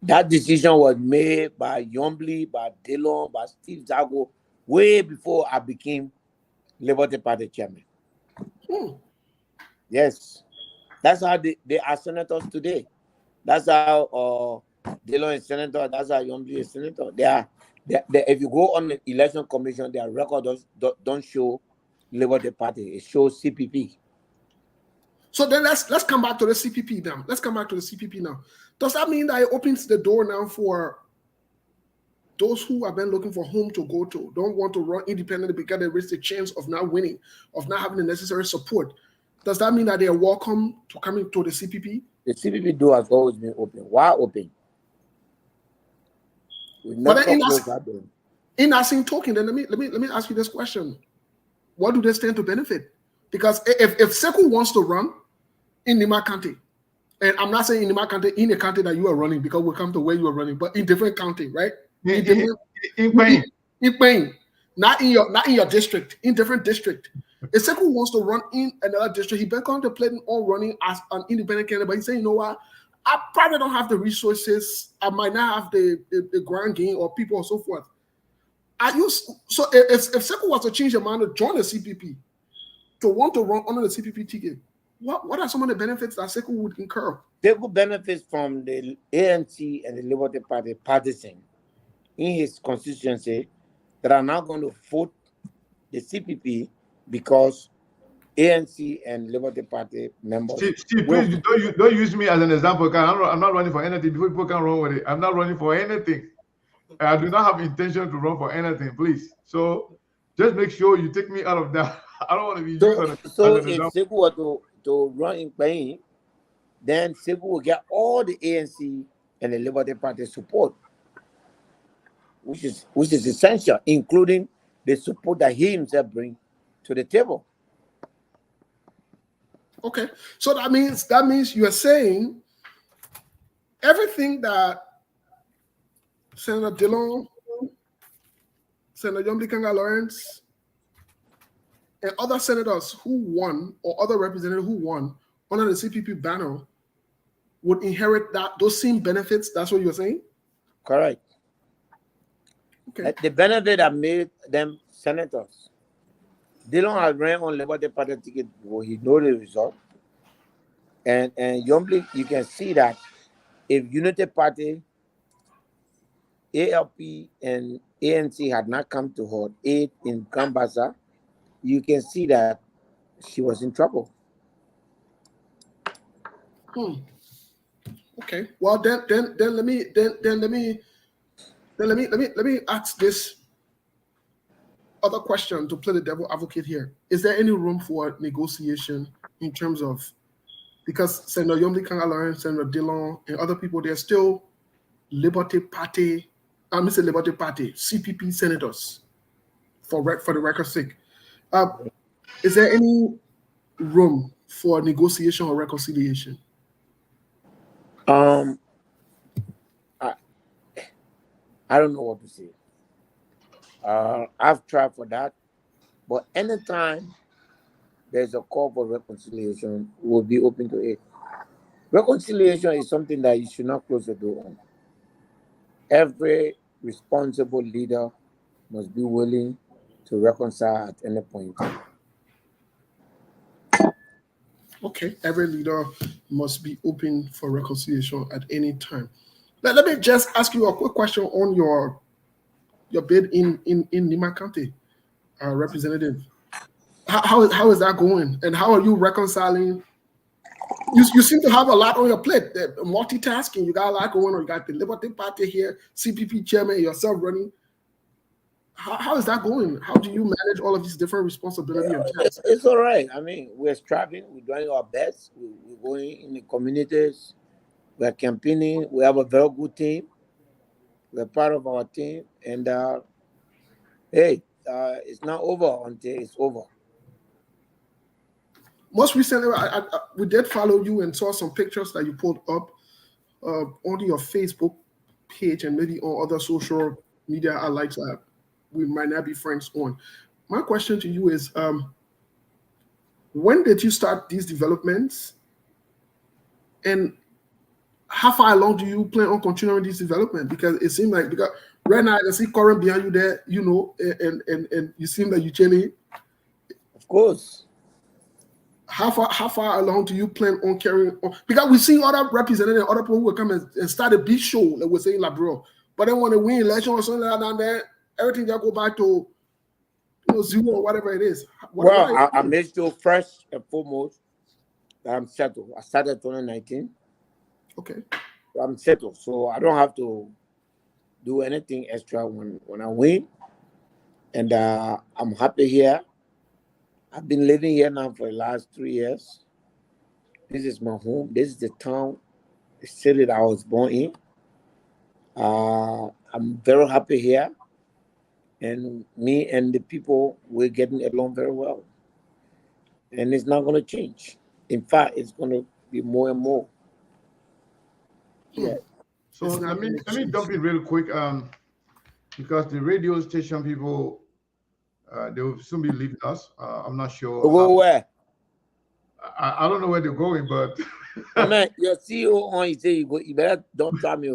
That decision was made by Nyombli, by Dillon, by Steve Zago way before I became Liberty Party chairman. Yes. That's how they are senators today. That's how Dillon is senator. That's how Nyombli is senator. If you go on the election commission, their record don't show Liberty Party. It shows CPP. So then let's come back to the CPP now. Let's come back to the CPP now. Does that mean that it opens the door now for those who have been looking for home to go to, don't want to run independently because they risk the chance of not winning, of not having the necessary support? Does that mean that they are welcome to coming to the CPP? The CPP door has always been open. Why open? But in that same token, then let me ask you this question: what do they stand to benefit? Because if Sekou wants to run in Nima County, and I'm not saying in Nima County, in the county that you are running, because we'll come to where you are running, but in different county, right? In Spain, not in your district, in different district. If Sekou wants to run in another district, he been contemplating on running as an independent candidate, but he's saying, you know what? I probably don't have the resources. I might not have the ground game or people and so forth. So if Sekou was to change your mind to join the CPP, to want to run under the CPP ticket, what are some of the benefits that Sekou would incur? Sekou benefits from the ANC and the Liberty Party partisan in his constituency that are now going to vote the CPP because ANC and Liberty Party members. Steve, please don't use me as an example. I'm not running for anything. Before people can run with it, I'm not running for anything. I do not have intention to run for anything, please. So just make sure you take me out of that. I don't want to be used as an example. So if Sekou were to run in Spain, then Sekou will get all the ANC and the Liberty Party support, which is essential, including the support that he himself brings to the table. Okay, so that means you are saying everything that Senator Dillon, Senator Nyombli Kanga Lawrence, and other senators who won or other representatives who won under the CPP banner would inherit those same benefits. That's what you're saying? Correct. Okay. The benefit that made them senators. Dillon has ran on Liberty Party ticket before he know the result. And Nyombli, you can see that if Unity Party, ALP, and ANC had not come to her aid in Kambasa, you can see that she was in trouble. Okay. Well, then let me ask this other question to play the devil advocate here. Is there any room for negotiation in terms of, because Senator Yomli Kangalaren, Senator Dillon, and other people, they're still Liberty Party, Liberty Party, CPP senators, for the record's sake. Is there any room for negotiation or reconciliation? I don't know what to say. I've tried for that, but anytime there's a call for reconciliation, we'll be open to it. Reconciliation is something that you should not close the door on. Every responsible leader must be willing to reconcile at any point. Okay, every leader must be open for reconciliation at any time. Let me just ask you a quick question on your bid in Nima County, Representative. How is that going? And how are you reconciling? You seem to have a lot on your plate. Multitasking, you got a lot going on. You got the Liberty Party here, CPP chairman, yourself running. How is that going? How do you manage all of these different responsibilities and tasks? It's all right. I mean, we're striving. We're doing our best. We're going in the communities. We're campaigning. We have a very good team. We're part of our team. And it's not over until it's over. Most recently, we did follow you and saw some pictures that you pulled up on your Facebook page and maybe on other social media outlets that we might not be friends on. My question to you is, when did you start these developments? And how far along do you plan on continuing this development? Because it seems like, because right now I see Corin behind you there, you know, and you seem like you're chilling. Of course. How far along do you plan on carrying on? Because we see other representatives, other people who will come and start a big show, like we're saying, bro. But then when they win election or something like that down there, everything just go back to zero or whatever it is. I made sure first and foremost that I'm settled. I started 2019. Okay. So I'm settled, so I don't have to do anything extra when I win. And I'm happy here. I've been living here now for the last 3 years. This is my home. This is the town, the city that I was born in. I'm very happy here. And me and the people, we're getting along very well. And it's not going to change. In fact, it's going to be more and more. Yeah. So let me jump in real quick, because the radio station people, they will soon be leaving us. I'm not sure. Go where? I don't know where they're going, but I mean, your CEO on, you say you better don't tell me.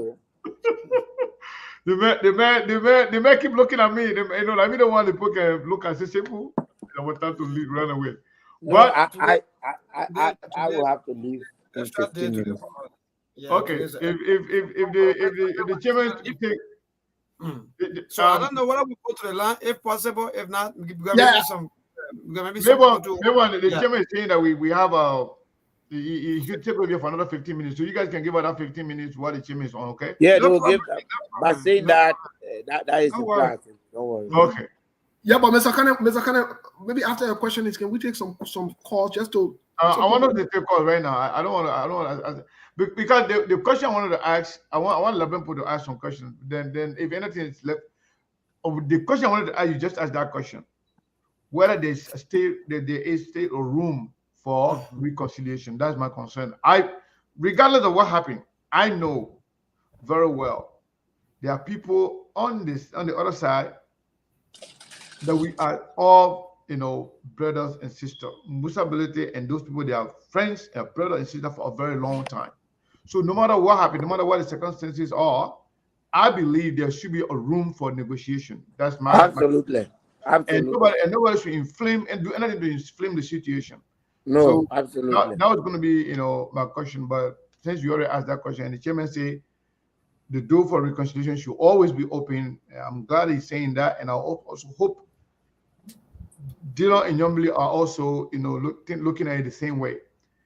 The man keep looking at me. I don't want to look and say simple. I want them to leave, run away. No, but I will have to leave in 15 minutes. Yeah, okay. If the chairman take, so I don't know whether we go to the line if possible. If not, maybe some. The chairman is saying that we have he should take over for another 15 minutes. So you guys can give her that 15 minutes while the chairman is on, okay? Yeah, no they'll give by saying that is the plan. Don't worry. Okay. Yeah, but Mr. Kane, maybe after your question is, can we take some calls just to? I wanted to take calls right now. I don't want to. Because the question I wanted to ask, I want Labenpo to ask some questions. Then if anything is left, the question I wanted to ask you, just ask that question. Whether there is state or room for reconciliation. That's my concern. Regardless of what happened, I know very well there are people on the other side that we are all, brothers and sisters. Musa Belete and those people, they are friends and brothers and sisters for a very long time. So no matter what happened, no matter what the circumstances are, I believe there should be a room for negotiation. That's my absolutely. And nobody should inflame and do anything to inflame the situation. No, so absolutely. Now it's going to be, my question. But since you already asked that question, and the chairman say the door for reconciliation should always be open. I'm glad he's saying that, and I also hope Dillon and Yombly are also, looking at it the same way.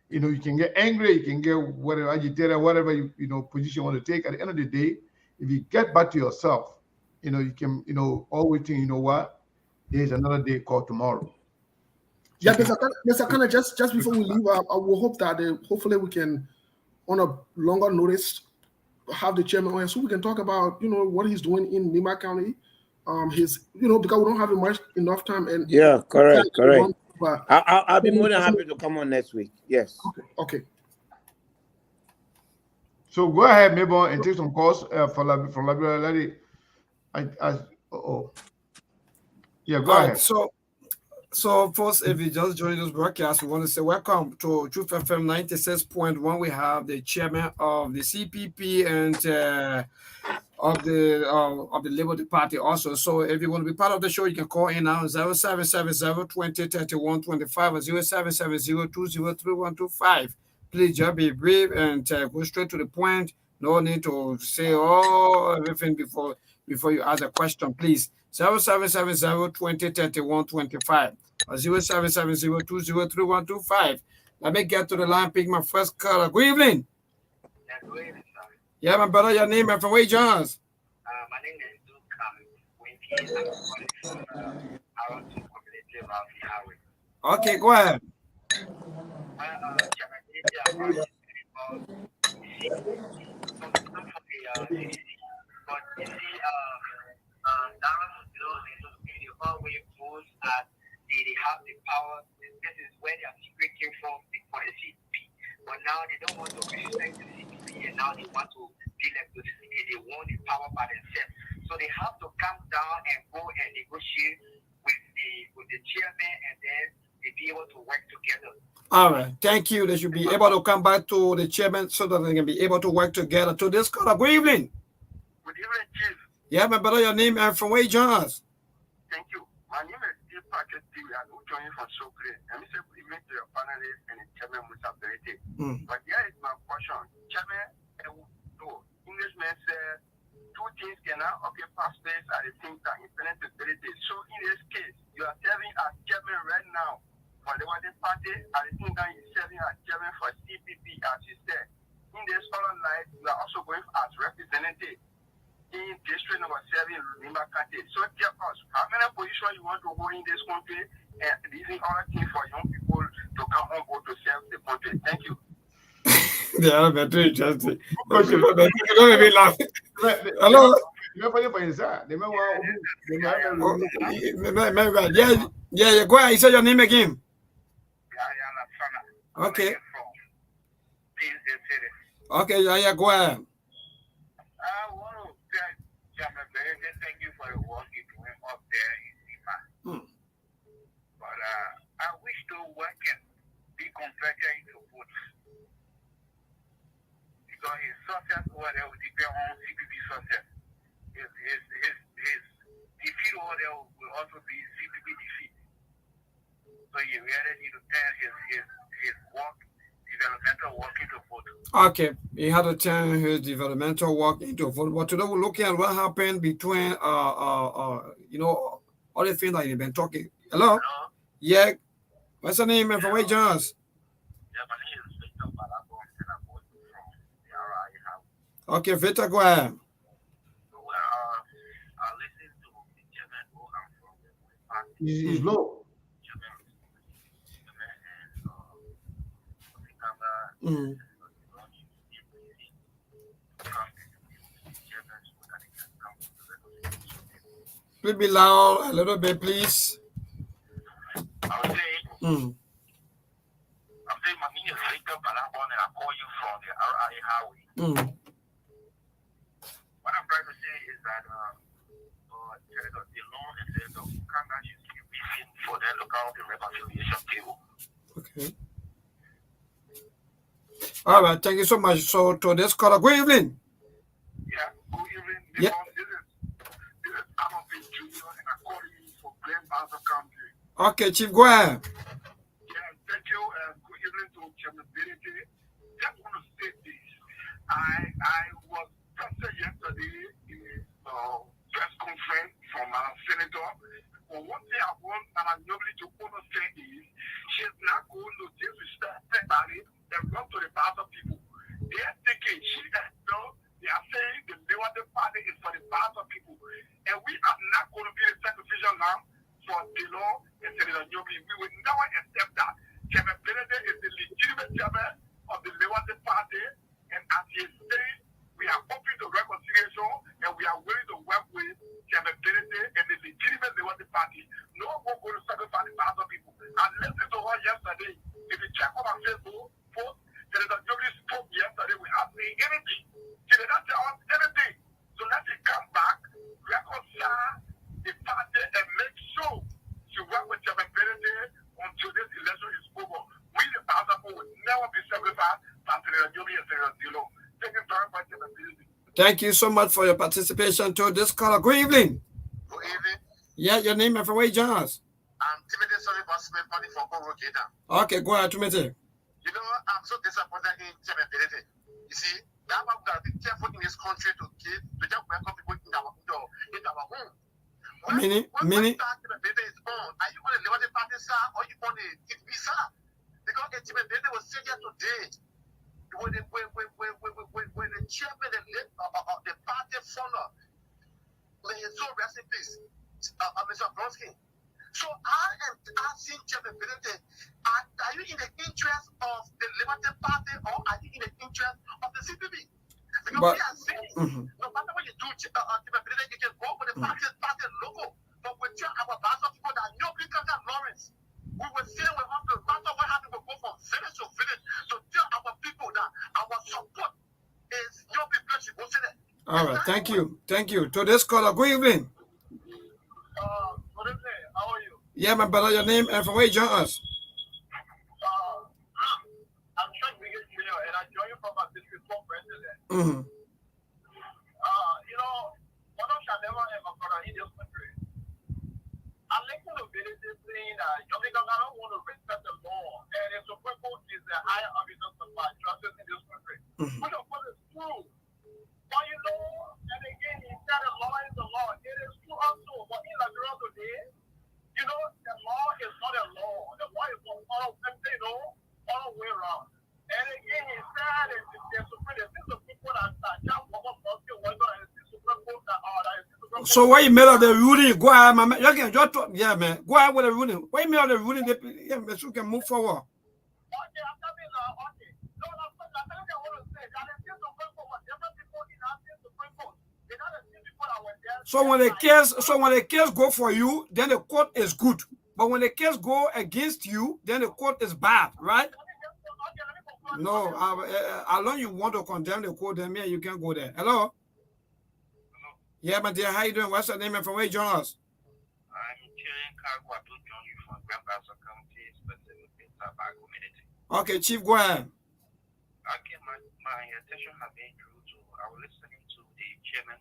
You can get angry, you can get whatever agitated, whatever position you want to take. At the end of the day, if you get back to yourself, you can, always think, you know what, there's another day called tomorrow. Yeah, Mr. Kana, just before we leave, I will hope that hopefully we can, on a longer notice, have the chairman on so we can talk about, what he's doing in Nima County. Because we don't have enough time. And yeah, correct. But I'll be more than happy to come on next week. Yes. Okay. So go ahead, Mabel, and take some calls from Liberia. Yeah, go ahead. So first, if you just joined this broadcast, we want to say welcome to Truth FM 96.1. We have the chairman of the CPP and of the Labour Party also. So if you want to be part of the show, you can call in now 0770-2031-25 or 0770-203125. Please just be brief and go straight to the point. No need to say everything before you ask a question, please. 0770-2031-25 or 0770-203125. Let me get to the line, pick my first caller. Good evening. Yeah, my brother, your name and from where you join us? My name is Duke around community around the highway. Okay, go ahead. They have the power. This is where their secret came from for the CPP. But now they don't want to respect the CPP, and now they want to be like the CPP. They want the power by themselves. So they have to come down and go and negotiate with the chairman, and then they be able to work together. All right, thank you. They should be able to come back to the chairman so that they can be able to work together. To this caller, good evening. Good evening, Chief. Yeah, my brother, your name and from where you join us? Thank you. My name is Steve Patrick Steve. I'm joining from Sokre. I'm say good evening to your panelists and the chairman, Mr. Berete. But here is my question. Chairman, Englishman said two things cannot occupy space at the same time, infinite ability. So in this case, you are serving as chairman right now for the Liberty Party. At the same time, you're serving as chairman for CPP, as you said. In this other life, you are also going as representative in district number 7 in Nima County. So tell us, how many positions you want to hold in this country and leaving other things for young people to come on board to serve the country? Thank you. Yeah, but too interesting. Don't even laugh. Hello. Yeah, go ahead. You say your name again. Okay. Okay, yeah, go ahead. I want to thank Chairman Berete. Thank you for the work you're doing up there in Nima. But I wish to work and be converted into votes. Because his success over there will depend on CPP success. His defeat over there will also be CPP defeat. So you really need to turn his work, developmental work into vote. Okay, he had to turn his developmental work into vote. But today we're looking at what happened between all the things that you've been talking. Hello? Yeah. What's your name and from where you join us? Yeah, my name is Victor Balago, and I'm working from the RI House. Okay, Victor, go ahead. I listen to the chairman who I'm from the party. He's low. Please be loud a little bit, please. I'm saying my name is Victor Balago, and I call you from the RI Highway. What I'm trying to say is that the law and the Uganda should be briefing for their local reconciliation table. Okay. All right, thank you so much. So to this caller, good evening. Yeah, good evening. Yeah. This is Amapin Jr. and I call you for Glen Banzer County. Okay, Chief, go ahead. Yeah, thank you and good evening to Chairman Berete. Just want to say this. Madam Senator. But one thing I want Madam Nyobli to understand is she's not going to disrespect anybody and run to the path of people. They are thinking they are saying the Labour Party is for the path of people. And we are not going to be the sacrificial lamb for Dillon and Senator Nyobli. We will never accept that. Chairman Benedict is the legitimate chairman of the Labour Party, and as he is saying, we are open to reconciliation and we are willing to work with Chairman Benedict and the legitimate Labour Party. No one will go to sacrifice the path of people. I listened to her yesterday. If you check on my Facebook post, Senator Nyobli spoke yesterday without saying anything. She did not tell us anything. So let her come back, reconcile the party, and make sure she work with Chairman Benedict until this election is over. We, the Pastor, will never be sacrificed by Senator Nyobli and Senator Dillon. Thank you very much, Chairman Benedict. Thank you so much for your participation to this call. Good evening. Good evening. Yeah, your name and from where you join us? I'm Timothy Sorry Bossman, party for Kogokeda. Okay, go ahead, Timothy. You know, I'm so disappointed in Chairman Benedict. You see, that one got to be careful in this country to just welcome people in our home. Meaning? Chairman Benedict is on. Are you on the Labour Party, sir, or you on the TDP, sir? Because Chairman Benedict was saying here today, when the chairman of the party follow, when he saw rest in peace, Mr. Bronsky. So I am asking Chairman Benedict, are you in the interest of the Liberty Party or are you in the interest of the CPP? Because we are saying, no matter what you do, Chairman Benedict, you can go with the party logo. But we tell our pastor people that nobody can have Lawrence. We were saying we have to, matter what happened, we go from village to village to tell our people that our support is your people should go to them. All right, thank you. Thank you. To this caller, good evening. Good evening. How are you? Yeah, my brother, your name and from where you join us? I'm Chuck Biggest Jr. and I join you from my district 4 president. You know, one of shall never ever brother in this country. I listen to Benedict saying that because I don't want to respect the law and the Supreme Court is the higher officer of justice in this country. Which of course is true. But you know, and again, he said the law is the law. It is true also. But in Nigeria today, you know, the law is not a law. The law is all the way around. And again, he said that the Supreme Court that just one of us whether it's the Supreme Court that So what you made of the ruling? Go ahead, man. Yeah, man. Go ahead with the ruling. What you made of the ruling? Yeah, man, so we can move forward. Okay, I'm coming now. Okay. No, I want to say that the Supreme Court was different people in our Supreme Court. They're not the same people that were there. So when the case go for you, then the court is good. But when the case go against you, then the court is bad, right? No, as long as you want to condemn the court, then you can go there. Hello? Yeah, my dear, how you doing? What's your name and from where you join us? I'm Chief Kagwa to join you from Grand Bassa County, specifically Tabac community. Okay, Chief, go ahead. Okay, my attention has been due to, I was listening to the chairman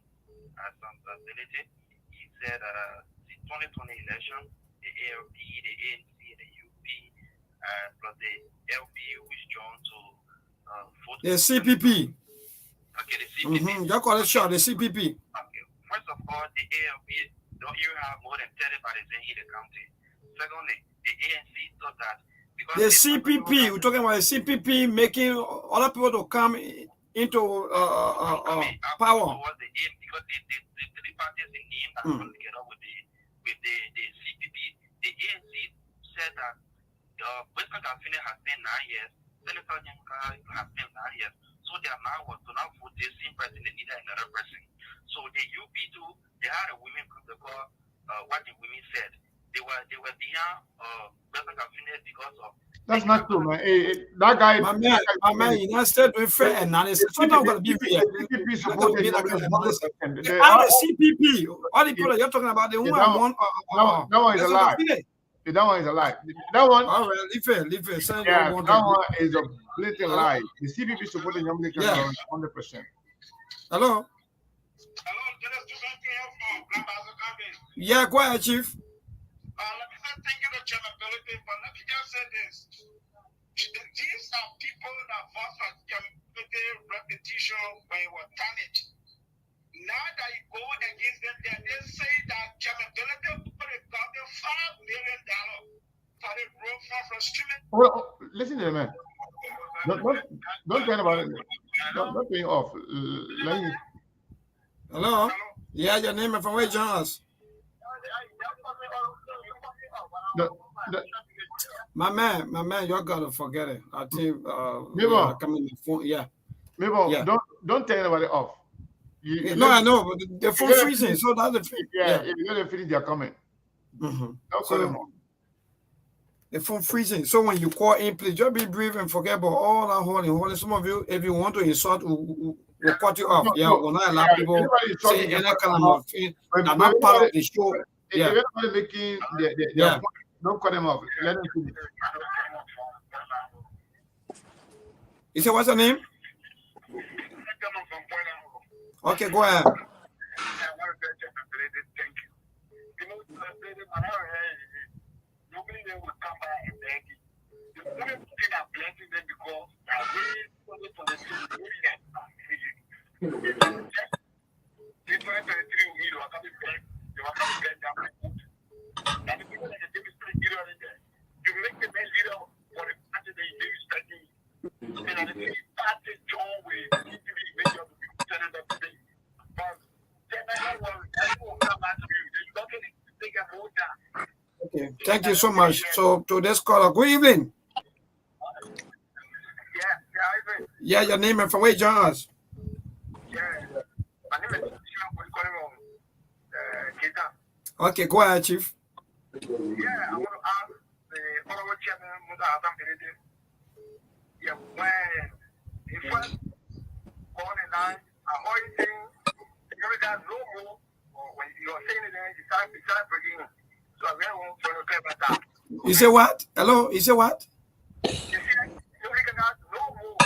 at some facility. He said the 2020 election, the ALP, the ANC, the UP, plus the LP was drawn to vote. The CPP. Okay, the CPP. Just call it short, the CPP. Okay, first of all, the ALP don't even have more than 30 parties in the county. Secondly, the ANC thought that because the CPP, we're talking about the CPP making other people to come into power. Because the parties in name that come together with the CPP, the ANC said that Western California has been 9 years, Senator Nyamka has been 9 years, so they are now to now vote the same person, they need another person. So the UP too, they had a women group they call what the women said. They were behind Western California because of. That's not true, man. That guy. My man, you're not still doing fair analysis. You're not going to be real. CPP supported the CPP, all the people you're talking about, the one. That one is a lie. That one is a lie. That one. All right, leave it. Yeah, that one is a blatant lie. The CPP supported Yomli 100%. Hello. Yeah, go ahead, Chief. Let me say thank you to Chairman Benedict, but let me just say this. These are people that fought for Benedict repetition when he was tarnished. Now that you go against them, they say that Chairman Well, listen to the man. Don't turn about it. Don't turn off. Let me. Hello? Yeah, your name and from where you join us? My man, you gotta forget it. I think coming the phone. Yeah. Maybe don't turn anybody off. No, I know, but the phone freezing, so that's the if you're gonna finish their comment. Don't call them off. The phone freezing. So when you call in, please just be brief and forget about all that holding. Some of you, if you want to insult, we'll cut you off. We'll not allow people say any kind of thing. They're not part of the show. If everybody making their point, don't cut them off. Let them finish. You say what's your name? Okay, go ahead. Nobody will come back and beg you. The only thing I'm blessing them because I'm really sorry for the things that I'm 2023 we were coming back. They were coming back down my foot. And the people that they respect you in there. You make the best leader for the party they respect you. And at the same party John will make your senator today. But then everyone will come back to you. They're not going to take a vote down. Okay, thank you so much. So to this caller, good evening. Yeah, your name and from where you join us? Yeah, my name is Okay, go ahead, Chief. Yeah, I want to ask the honorable chairman, Musa Hassan Benede. Yeah, when he first born in line, I'm saying the guys no more, or when you're saying it, he started breaking it. So I really want to care about that. You say what? Hello? You say what? You see, the guys no more.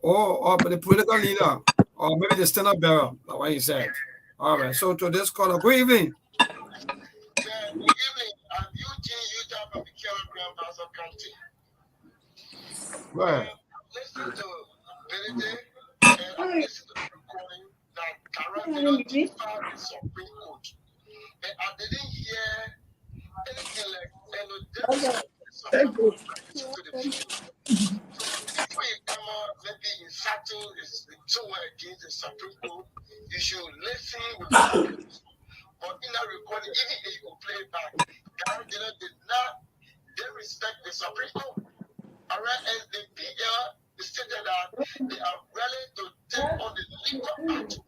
Oh, but the political leader, or maybe the stand-up bearer, that's what you said. All right, so to this caller, good evening. Yeah, good evening. I'm Eugene Utah from the Kilogram House County. Go ahead. Listen to Benedict and I listen to the recording that Tarantino did file the Supreme Court. And I didn't hear anything like Supreme Court to the people. Before you come out, maybe insulting somewhere against the Supreme Court, you should listen with the but in that recording, even if you play it back, Tarantino did not respect the Supreme Court. All right, and the PL stated that they are ready to take on the legal battle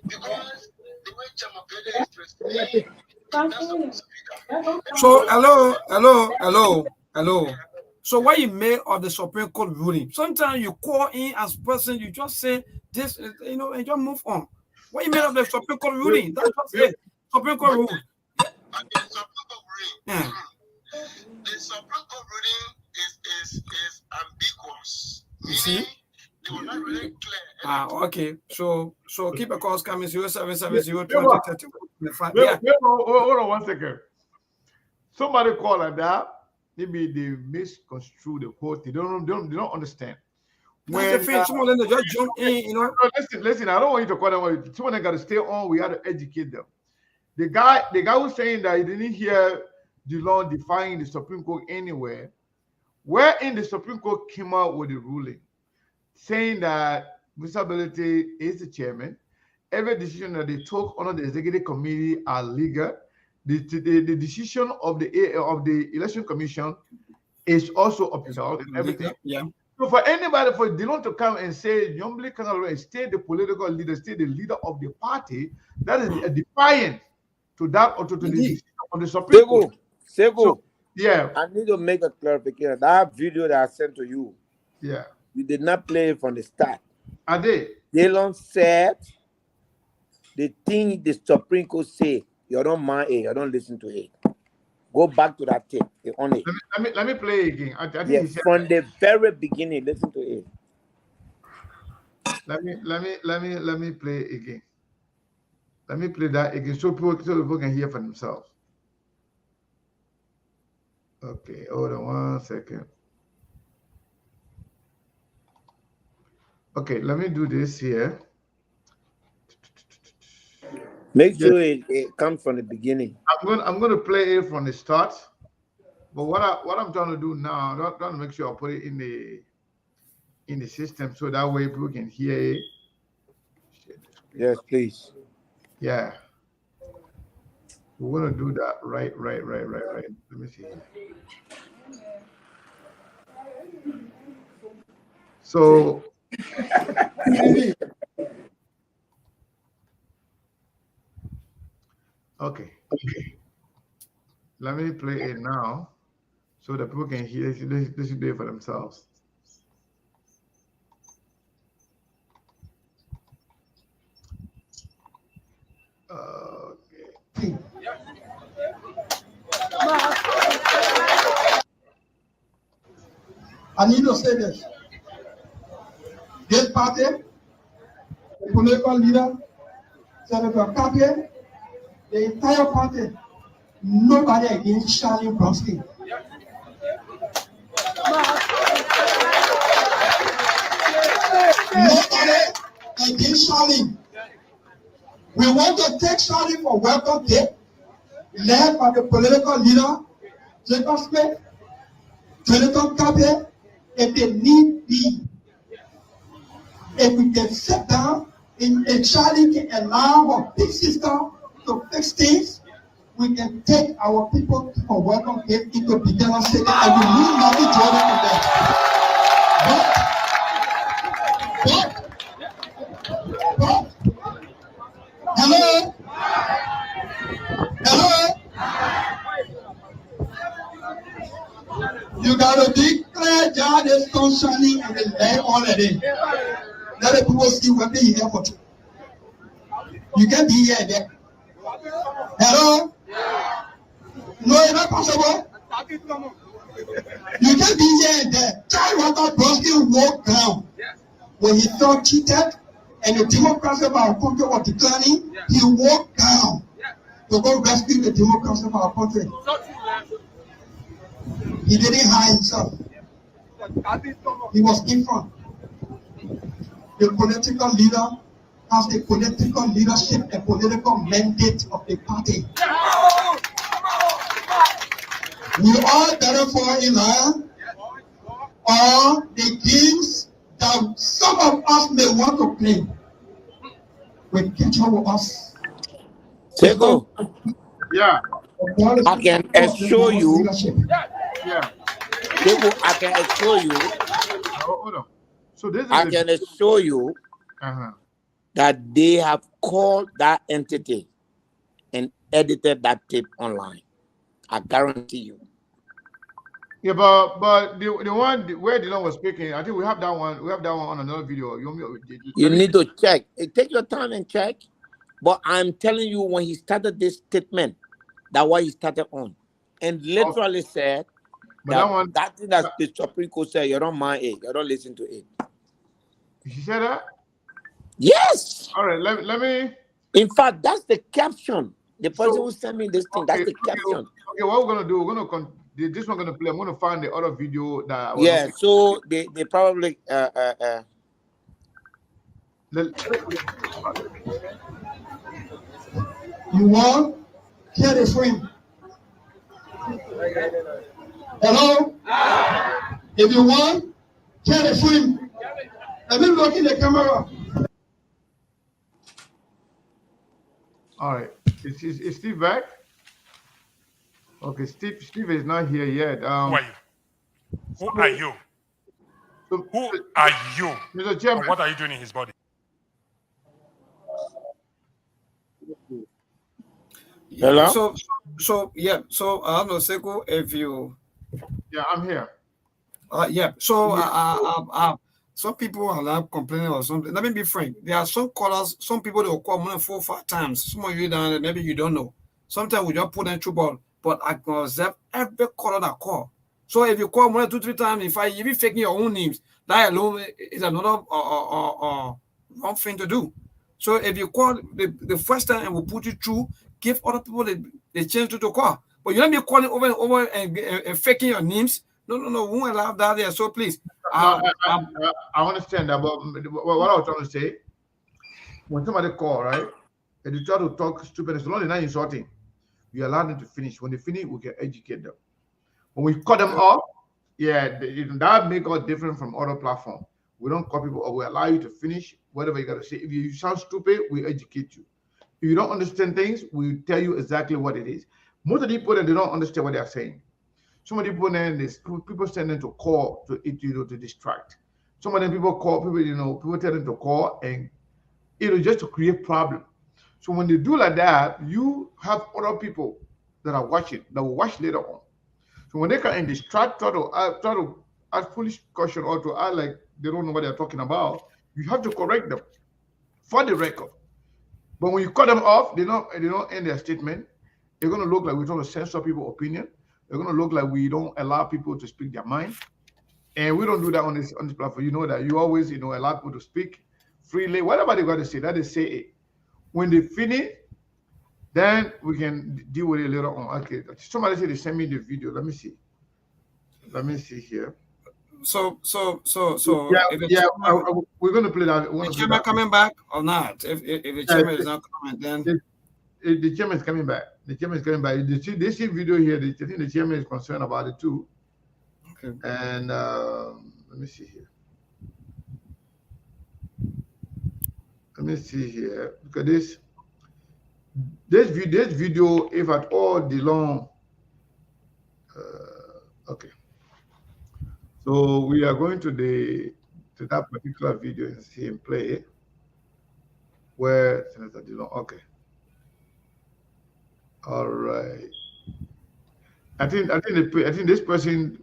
because the way Chamabede is presenting, that's not speaker. So, hello. So, what you made of the Supreme Court ruling? Sometimes you call in as person, you just say this, and just move on. What you made of the Supreme Court ruling? That's just it. Supreme Court ruling. The Supreme Court ruling is ambiguous. You see? They were not really clear. Okay. So keep a calls coming 0770 Yeah. Hold on 1 second. Somebody call like that. Maybe they misconstrue the whole thing. They don't understand. When someone just jump in, No, listen. I don't want you to call them. Someone got to stay on. We have to educate them. The guy who's saying that he didn't hear the law defying the Supreme Court anywhere, wherein the Supreme Court came out with a ruling saying that Mr. Belete is the chairman. Every decision that they took under the executive committee are legal. The decision of the election commission is also upheld and everything. Yeah. So for anybody, for Dillon to come and say, Yombly Kanalwe, stay the political leader, stay the leader of the party, that is a defiance to that or to the decision of the Supreme Court. Sego, yeah. I need to make a clarification. That video that I sent to you, Yeah. you did not play it from the start. Are they? Dillon said the thing the Supreme Court say, you don't mind it, you don't listen to it. Go back to that tape. Only. Let me play again. I think Yes, from the very beginning, listen to it. Let me play again. Let me play that again so people can hear for themselves. Okay, hold on 1 second. Okay, let me do this here. Make sure it comes from the beginning. I'm going to play it from the start. But what I'm trying to do now, I'm trying to make sure I put it in the system so that way people can hear it. Yes, please. Yeah. We're gonna do that right. Let me see. So okay. Let me play it now so that people can hear it. They should do it for themselves. Okay. I need to say this. This party, the political leader, Senator Kapie, the entire party, nobody against Charlie Brodsky. Nobody against Charlie. We want to take Charlie for welcome day, led by the political leader, Jacob Smith, Senator Kapie, if they need be. If we can sit down and Charlie can allow our big sister to fix things, we can take our people for welcome him into Bidela City and we need nothing to other from there. But, hello? You gotta declare God is concerning and the land already. Let the people see what they here for you. You can't be here there. Hello? No, it's not possible. You can't be here there. Charlie Walker Brodsky walked down when he felt cheated and the Democrats of our country were declining. He walked down to go rescue the Democrats of our country. He didn't hide himself. He was in front. The political leader has the political leadership and political mandate of the party. We all better fall in line, or the games that some of us may want to play will catch up with us. Seko, Yeah. I can assure you. Yeah. Seko, I can assure you. Hold on. So this is I can assure you that they have called that entity and edited that tape online. I guarantee you. Yeah, but the one where Dylan was speaking, I think we have that one. We have that one on another video. You need to check. Take your time and check. But I'm telling you, when he started this statement, that's what he started on, and literally said that thing that the Supreme Court said, you don't mind it, you don't listen to it. She said that? Yes. All right, let me. In fact, that's the caption. The person who sent me this thing, that's the caption. Okay, what we're gonna do? We're gonna this one gonna play. I'm gonna find the other video that. Yeah. So they probably You want? Hear the frame. Hello? If you want, hear the frame. Let me look in the camera. All right. Is Steve back? Okay, Steve is not here yet. Who are you? Who are you? Who are you? Mr. Chairman. And what are you doing in his body? hello. So yeah. So I don't know, Seko, if you. Yeah, I'm here. Yeah. So some people are not complaining or something. Let me be frank. There are some callers. Some people that will call more than 4 or 5 times. Some of you down maybe you don't know. Sometimes we just put them through ball. But I can observe every caller that call. So if you call more than 2 or 3 times, if you be faking your own names, that alone is another wrong thing to do. So if you call the first time and we'll put you through, give other people the chance to call. But you don't be calling over and over and faking your names. No, we won't allow that there. So please. I understand that, but what I was trying to say, when somebody call, right, and you try to talk stupid, it's not insulting. You allow them to finish. When they finish, we can educate them. When we cut them off, that make us different from other platforms. We don't cut people off. We allow you to finish whatever you got to say. If you sound stupid, we educate you. If you don't understand things, we tell you exactly what it is. Most of the people that they don't understand what they are saying. Some of the people then people send them to call to distract. Some of them people people tell them to call and just to create problem. So when they do like that, you have other people that are watching that will watch later on. So when they can distract, try to ask foolish question or to act like they don't know what they're talking about, you have to correct them for the record. But when you cut them off, they don't end their statement. They're going to look like we're trying to censor people's opinion. They're going to look like we don't allow people to speak their mind. And we don't do that on this platform. You know that. You always allow people to speak freely. Whatever they got to say, that they say it. When they finish, then we can deal with it later on. Okay. Somebody said they sent me the video. Let me see. Let me see here. So we're going to play that. The chairman coming back or not? If the chairman is not coming, then the chairman is coming back. The chairman is coming back. They see video here. I think the chairman is concerned about it too. Okay. And let me see here. Let me see here, because this video, if at all the long. Okay. So we are going to that particular video and see him play where Senator Dillon. Okay. All right. I think this person.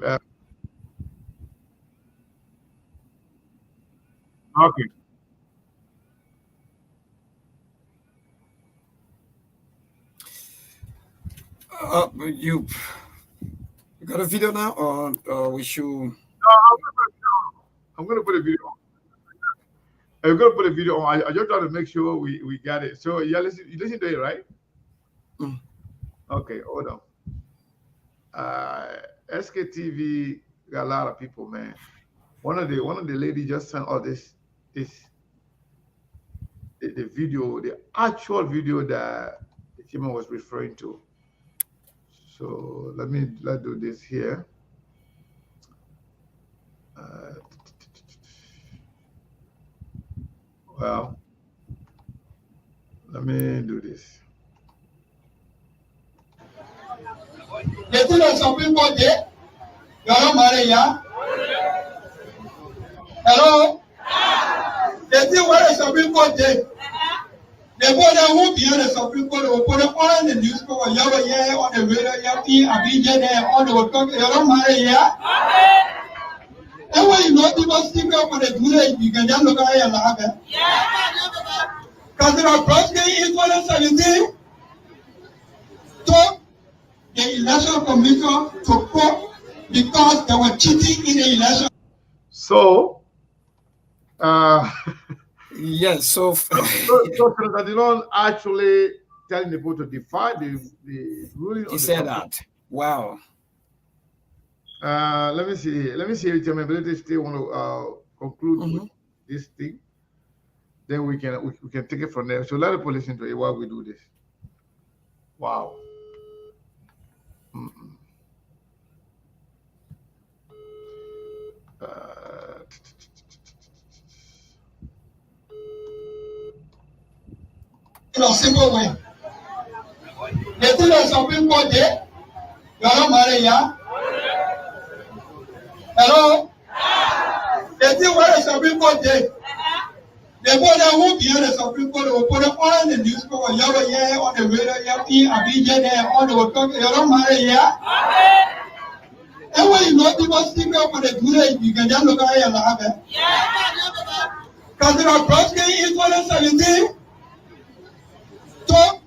Okay. You got a video now, or we should? No, I'm gonna put a video on. I'm gonna put a video on. I just trying to make sure we got it. So you listen to it, right? Mm. Okay, hold on. SKTV got a lot of people, man. One of the ladies just sent all the video, the actual video that the chairman was referring to. So let's do this here. Well, let me do this. The thing is, some people there, you are not married, yeah? Hello? The thing where some people there, the boy that won't be on the Supreme Court will put it on the newspaper, on the radio, on the talk, you are not married, yeah? And when you know people speak up when they do that, you can just look at it and laugh. Because there are prostate equal 17 to the election commission to court because they were cheating in the election. So, yes. So Senator Dillon actually telling the people to defy the ruling. He said that. Wow. Let me see if the ability still want to conclude with this thing. Then we can take it from there. So let the police listen to it while we do this. Wow. In a simple way. The thing is, some people there, you are not married, yeah? Hello? The thing where some people there, the boy that won't be on the Supreme Court will put it on the newspaper, on the radio, on the talk, you are not married, yeah? And when you know people speak up when they do that, you can just look at it and laugh. Because there are prostate equal 17 to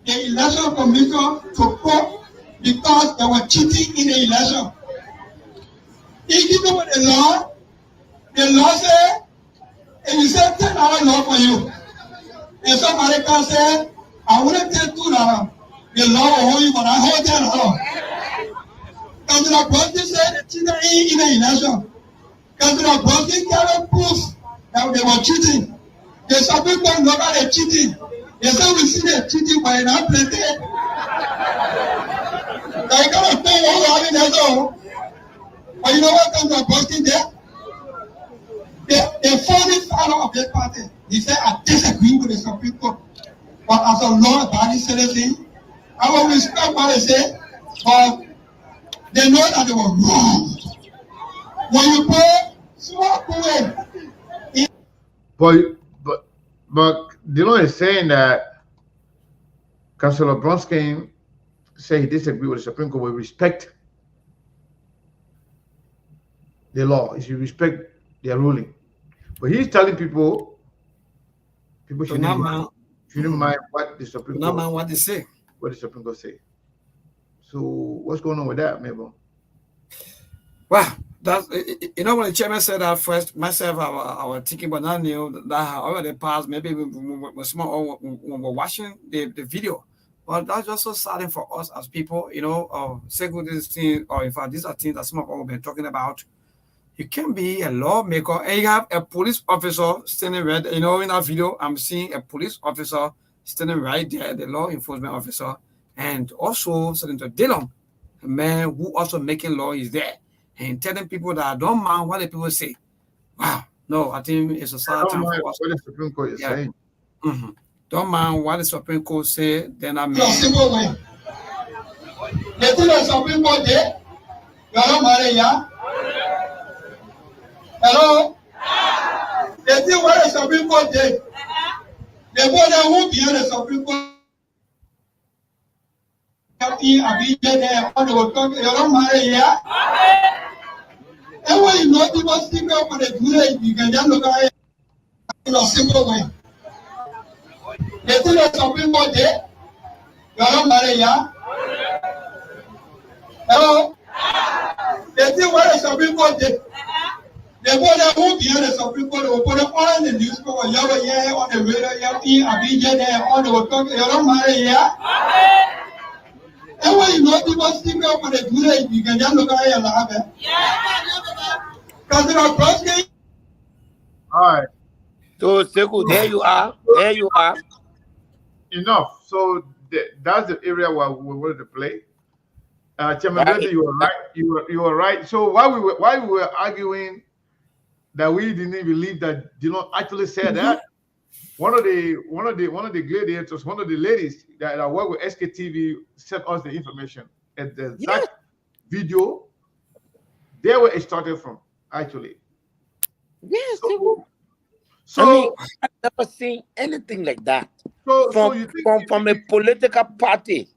the election commission to court because they were cheating in the election. If you know what the law says, if you say $10 law for you, and somebody can say, I wouldn't take $2, the law will hold you, but I hold $10. Because the prostate said they cheated in the election. Because the prostate carried proof that they were cheating. The Supreme Court look at the cheating. They say we see the cheating, but not plenty. Now you gotta pay what you having there, though. But you know what comes to Boston there? The founding father of that party, he said, I disagree with the Supreme Court. But as a law-abiding citizen, I will respect what they say, but they know that they were wrong. When you pay, smoke away. But Dillon is saying that Councillor Bronsky say he disagree with the Supreme Court. We respect the law. He should respect their ruling. But he's telling people shouldn't mind what the Supreme Court. Not mind what they say. What the Supreme Court say. So what's going on with that, Mabel? Well, that's, you know, when the chairman said that first, myself, I was thinking, but I knew that had already passed. Maybe when we're watching the video. But that's just so saddening for us as people, you know, security thing, or in fact, these are things that some of us have been talking about. You can be a lawmaker and you have a police officer standing right, you know, in that video, I'm seeing a police officer standing right there, the law enforcement officer, and also Senator Dillon, a man who also making law is there. And telling people that I don't mind what the people say. Wow, no, I think it's a sad time for us. What the Supreme Court is saying. Mm-hmm. Don't mind what the Supreme Court say, then I mean. No, simple way. The thing the Supreme Court did, you don't marry, yeah? Hello? The thing what the Supreme Court did, the boy who behind the Supreme Court, you don't marry, yeah? And when you know people speak up for the good, you can just look at it in a simple way. The thing that some people did, you don't marry, yeah? Hello? The thing what some people did, the boy who behind the Supreme Court will put it on the newspaper, on the radio, on the talk, you don't marry, yeah? And when you know people speak up for the good, you can just look at it and laugh. Councillor Bronsky. All right. So, Sekou, there you are. There you are. Enough. So that's the area where we wanted to play. Chairman, you were right. You were right. So while we were arguing that we didn't believe that Dillon actually said that, one of the gladiators, one of the ladies that work with SKTV sent us the information and the exact video. They were started from actually. Yes. So I mean, I've never seen anything like that from a political party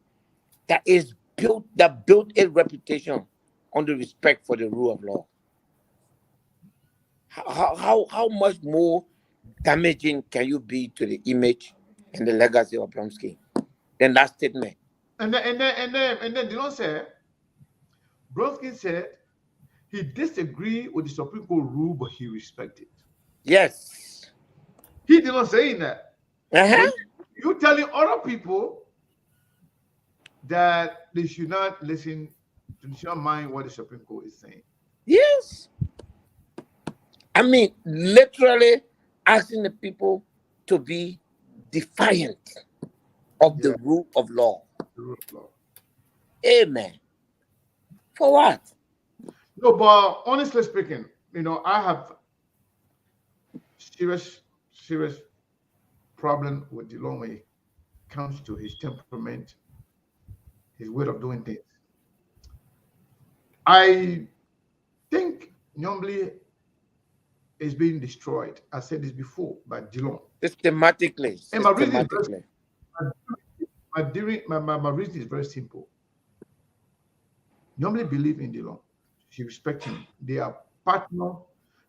that built a reputation on the respect for the rule of law. How much more damaging can you be to the image and the legacy of Bronsky than that statement? And then Dillon said, Bronsky said he disagreed with the Supreme Court rule, but he respected. Yes. He did not say that. Uh-huh. You're telling other people that they should not listen, they should not mind what the Supreme Court is saying. Yes. I mean, literally asking the people to be defiant of the rule of law. The rule of law. Amen. For what? No, but honestly speaking, I have serious problem with Dillon when it comes to his temperament, his way of doing things. I think Nyomble is being destroyed. I said this before by Dillon. Systematically. And my reason is very simple. Nyomble believe in Dillon. She respects him. They are partners.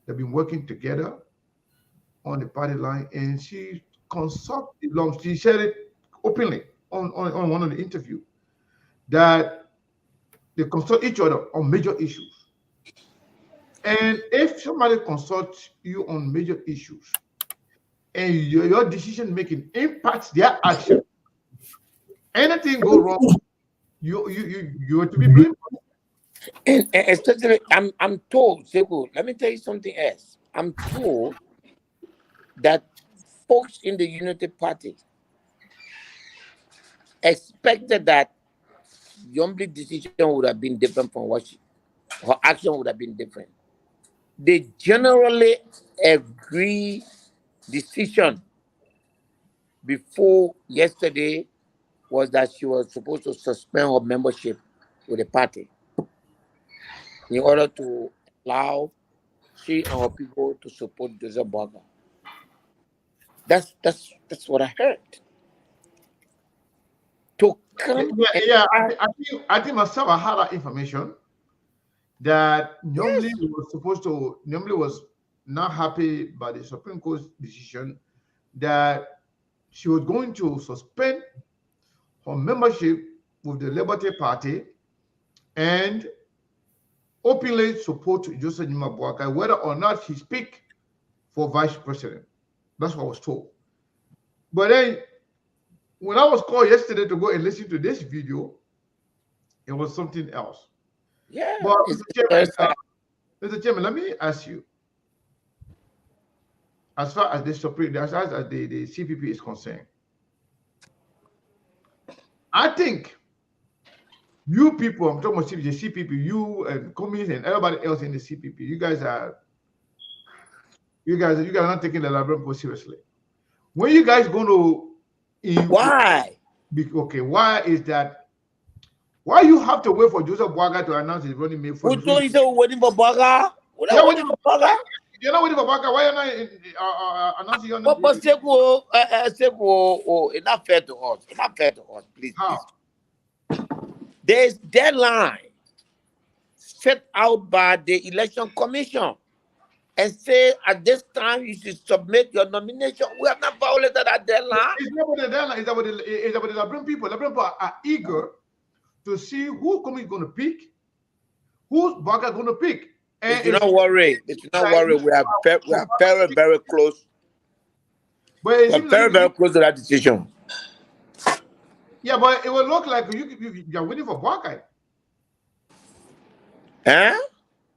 They've been working together on the party line, and she consulted Dillon. She said it openly on one of the interviews that they consult each other on major issues. And if somebody consults you on major issues and your decision making impacts their action, anything go wrong, you are to be blamed. And especially, I'm told, Sekou, let me tell you something else. I'm told that folks in the Unity Party expected that the only decision would have been different from what her action would have been different. They generally agree decision before yesterday was that she was supposed to suspend her membership with the party in order to allow she and her people to support Joseph Boakai. That's what I heard. To come, I think myself I had that information that normally was not happy by the Supreme Court's decision that she was going to suspend her membership with the Liberty Party and openly support Joseph Nima Boakai, whether or not he speak for vice president. That's what I was told. But then, when I was called yesterday to go and listen to this video, it was something else. Yeah. But Mr. Chairman, let me ask you, as far as the CPP is concerned, I think you people, I'm talking about the CPP, you and communists and everybody else in the CPP, you guys are not taking the Liberian Post seriously. When you guys going to why? Okay, why is that? Why you have to wait for Joseph Boakai to announce his running mate for? Who told you they were waiting for Boakai? You're waiting for Boakai. You're not waiting for Boakai. Why are you not announcing your name? But Seko, it's not fair to us. It's not fair to us, please. There's deadline set out by the Election Commission and say at this time you should submit your nomination. We have not violated that deadline. It's not about the deadline. It's about the Liberian people. The Liberian people are eager to see who committee is going to pick, who's Boakai going to pick. And do not worry. Do not worry. We are very, very close. We're very, very close to that decision. Yeah, but it will look like you're waiting for Boakai. Huh?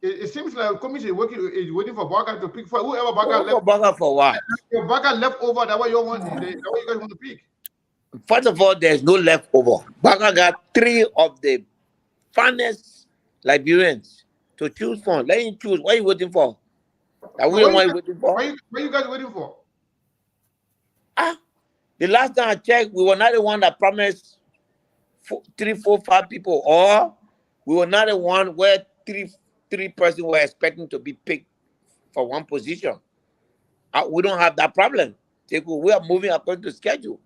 It seems like the commission is waiting for Boakai to pick for whoever Boakai left. Boakai for what? If Boakai left over, that's what you want. That's what you guys want to pick. First of all, there's no leftover. Boakai got 3 of the finest Liberians to choose from. Let him choose. What are you waiting for? Are we the one waiting for? What are you guys waiting for? The last time I checked, we were not the one that promised 3, 4, 5 people, or we were not the one where three persons were expecting to be picked for one position. We don't have that problem. We are moving according to schedule.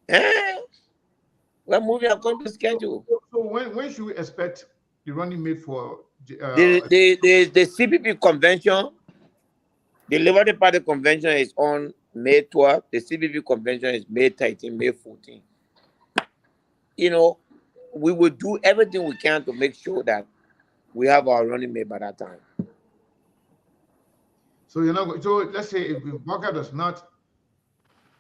We're moving according to schedule. So when should we expect the running mate for the CPP convention? The Liberty Party convention is on May 12th. The CPP convention is May 13, May 14. You know, we will do everything we can to make sure that we have our running mate by that time. So so let's say if Boakai does not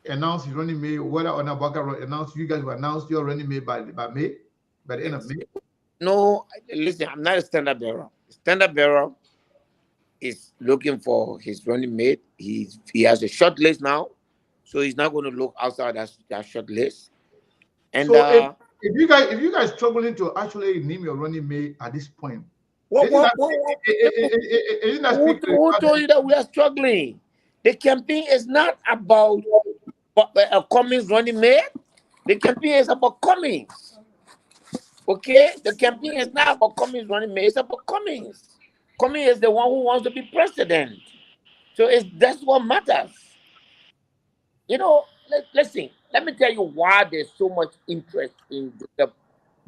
announce his running mate, whether or not Boakai will announce, you guys will announce your running mate by May, by the end of May. No, listen, I'm not a standard bearer. Standard bearer is looking for his running mate. He has a short list now, so he's not going to look outside that short list. And so if you guys struggling to actually name your running mate at this point, who told you that we are struggling? The campaign is not about a Cummings running mate. The campaign is about Cummings. Okay, the campaign is not about Cummings running mate. It's about Cummings. Cummings is the one who wants to be president. So that's what matters. You know, listen, let me tell you why there's so much interest in the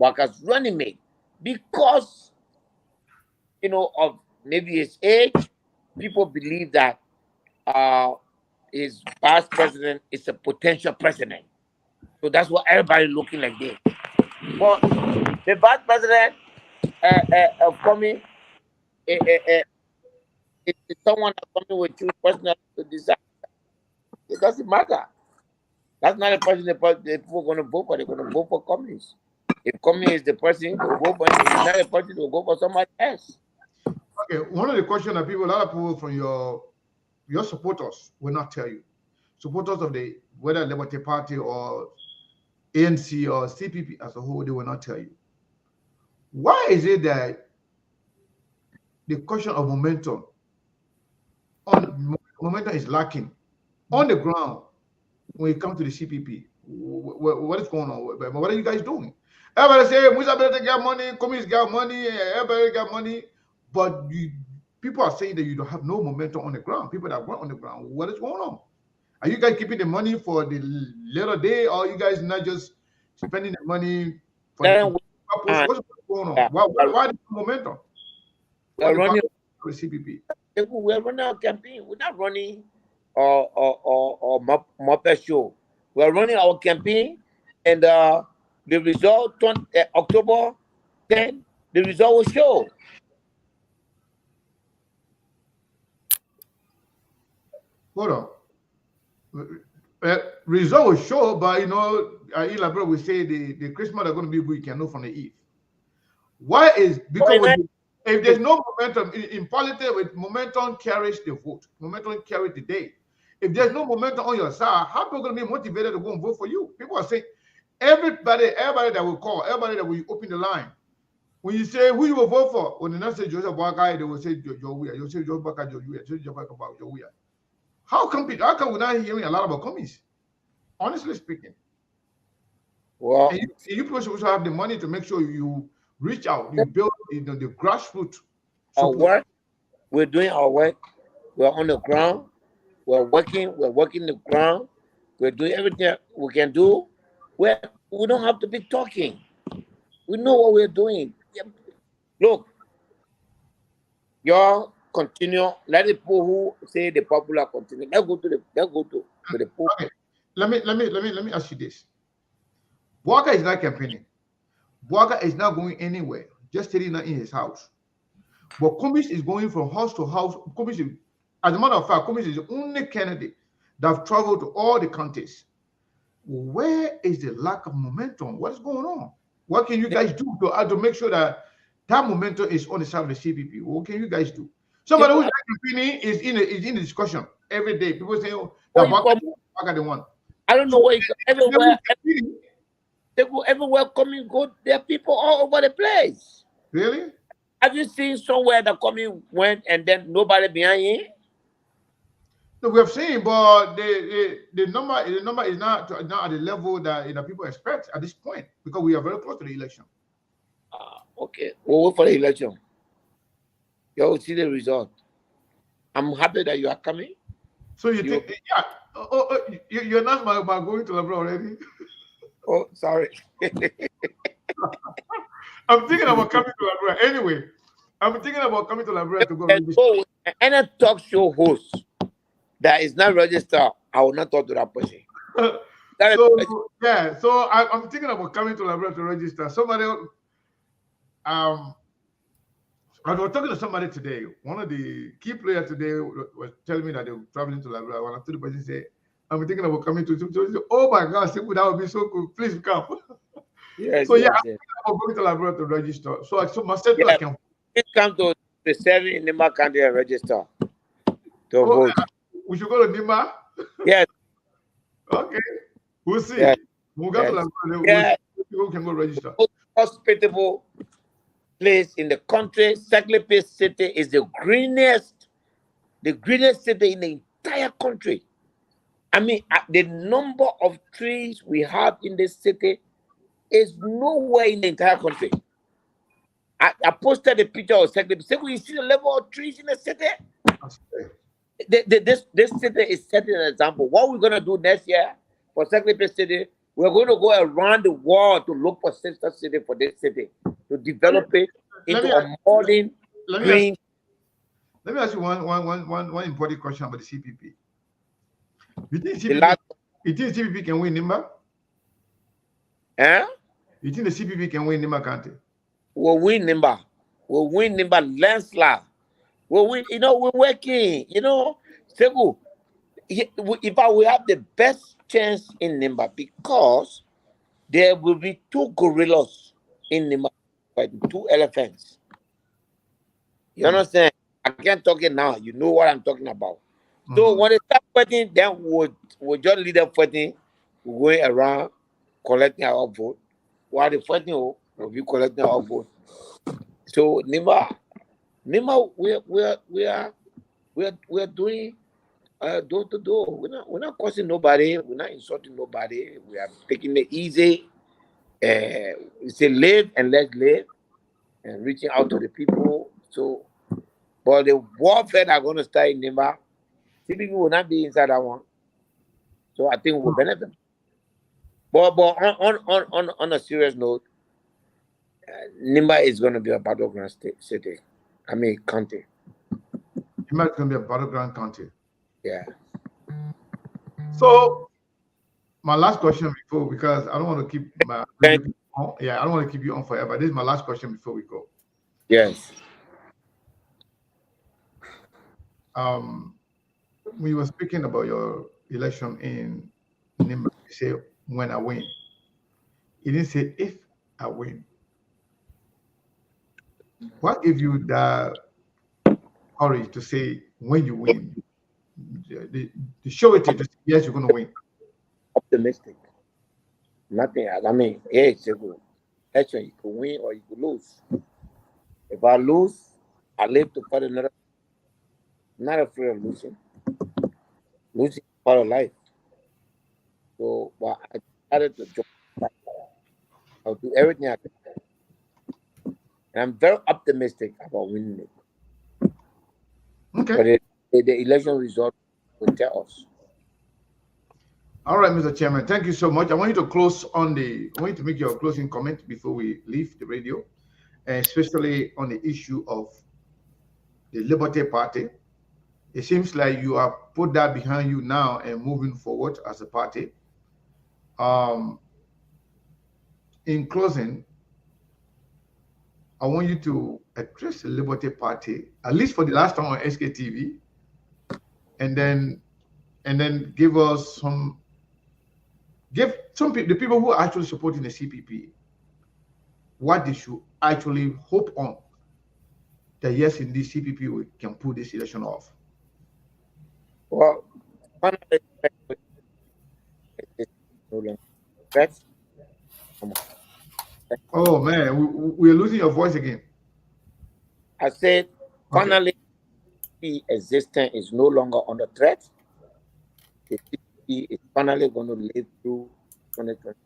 Boakai's running mate. Because, you know, of maybe his age, people believe that his vice president is a potential president. So that's what everybody looking like this. But the vice president of Cummings, it's someone that Cummings will choose personally to decide. It doesn't matter. That's not a person the people are going to vote for. They're going to vote for Cummings. If Cummings is the person, they'll vote for him. If he's not a person, they'll go for somebody else. Okay, one of the questions that a lot of people from your supporters will not tell you. Supporters of whether Liberty Party or ANC or CPP as a whole, they will not tell you. Why is it that the question of momentum is lacking on the ground when it comes to the CPP? What is going on? What are you guys doing? Everybody say Musa better get money, communists got money, everybody got money, but people are saying that you don't have no momentum on the ground. People that work on the ground, what is going on? Are you guys keeping the money for the later day, or are you guys not just spending the money for the purpose? What's going on? Why the momentum? We're running for CPP. We're running our campaign. We're not running or Muppet show. We're running our campaign, and the result October 10, the result will show. Hold on. Result will show, but Elabra will say the Christmas are going to be good, you can know from the Eve. Why is because if there's no momentum in politics, with momentum carries the vote, momentum carries the day. If there's no momentum on your side, how people going to be motivated to go and vote for you? People are saying everybody that will call, everybody that will open the line. When you say who you will vote for, when they not say Joseph Boakai, they will say Joe. You say Joe Boakai, Joe. How come we're not hearing a lot about commies? Honestly speaking. Well, and you people should also have the money to make sure you reach out, you build the grassroots. Our work, we're doing our work. We're on the ground. We're working the ground. We're doing everything we can do. We don't have to be talking. We know what we're doing. Look, y'all continue. Let the people who say the popular continue. Let's go to the pool. Okay. Let me ask you this. Boakai is not campaigning. Boakai is not going anywhere, just sitting in his house. But Kumis is going from house to house. As a matter of fact, Kumis is the only candidate that have traveled to all the countries. Where is the lack of momentum? What is going on? What can you guys do to make sure that momentum is on the side of the CPP? What can you guys do? Somebody who's not campaigning is in the discussion every day. People say, "Oh, Boakai the one." I don't know where everywhere coming good. There are people all over the place. Really? Have you seen somewhere that coming went and then nobody behind him? No, we have seen, but the number is not at the level that people expect at this point, because we are very close to the election. Okay, we'll wait for the election. You'll see the result. I'm happy that you are coming. So you think, yeah? You're not about going to Labra already? Oh, sorry. I'm thinking about coming to Labra anyway. I'm thinking about coming to Labra to go register. Any talk show host that is not registered, I will not talk to that person. So I'm thinking about coming to Labra to register. Somebody, I was talking to somebody today. One of the key players today was telling me that they were traveling to Labra. When I told the person, say, I'm thinking about coming to. So, oh my God, that would be so cool. Please come. Yes. I'm thinking about going to Labra to register. So my set I can. Please come to the 7 in Nima County and register to vote. We should go to Nima? Yes. Okay. We'll see. Yes. We'll go to Labra. We can go register. Hospitable place in the country. Seklepe City is the greenest city in the entire country. I mean, the number of trees we have in this city is nowhere in the entire country. I posted a picture of Seklepe City. You see the level of trees in the city? This city is setting an example. What we're going to do next year for Seklepe City, we're going to go around the world to look for sister city for this city, to develop it into a modern green. Let me ask you one important question about the CPP. You think CPP can win Nimba? You think the CPP can win Nimba County? We'll win Nimba. We'll win Nimba landslide. We'll win. We're working. Segu, we have the best chance in Nimba, because there will be 2 gorillas in Nimba, 2 elephants. You understand? I can't talk it now. You know what I'm talking about. So when they start fighting, then we'll just lead them fighting. We're going around collecting our vote. While they're fighting, we'll be collecting our vote So Nima, we're doing door to door. We're not causing nobody. We're not insulting nobody. We are taking it easy. We say live and let's live, and reaching out to the people. So, but the warfare that are going to start in Nimba, CPP will not be inside that one. So I think we will benefit. But on a serious note, Nimba is going to be a battleground city. I mean county. Nimba is going to be a battleground county. Yeah. So my last question before, because I don't want to keep my I don't want to keep you on forever. This is my last question before we go. Yes. When you were speaking about your election in Nimba, you say when I win. You didn't say if I win. What gave you the courage to say when you win? The surety to say yes, you're going to win. Optimistic. Nothing else. I mean, yeah, it's a good. Actually, you could win or you could lose. If I lose, I live to fight another. I'm not afraid of losing. Losing is part of life. So, but I decided to join. I'll do everything I can. And I'm very optimistic about winning it. Okay. But the election result will tell us. All right, Mr. Chairman, thank you so much. I want you to make your closing comment before we leave the radio, and especially on the issue of the Liberty Party. It seems like you have put that behind you now and moving forward as a party. In closing, I want you to address the Liberty Party, at least for the last time on SKTV, and then give the people who are actually supporting the CPP what they should actually hope on, that yes, indeed CPP can pull this election off. Well, oh man, we're losing your voice again. I said, finally, the existence is no longer under threat. The CPP is finally going to live through 2020.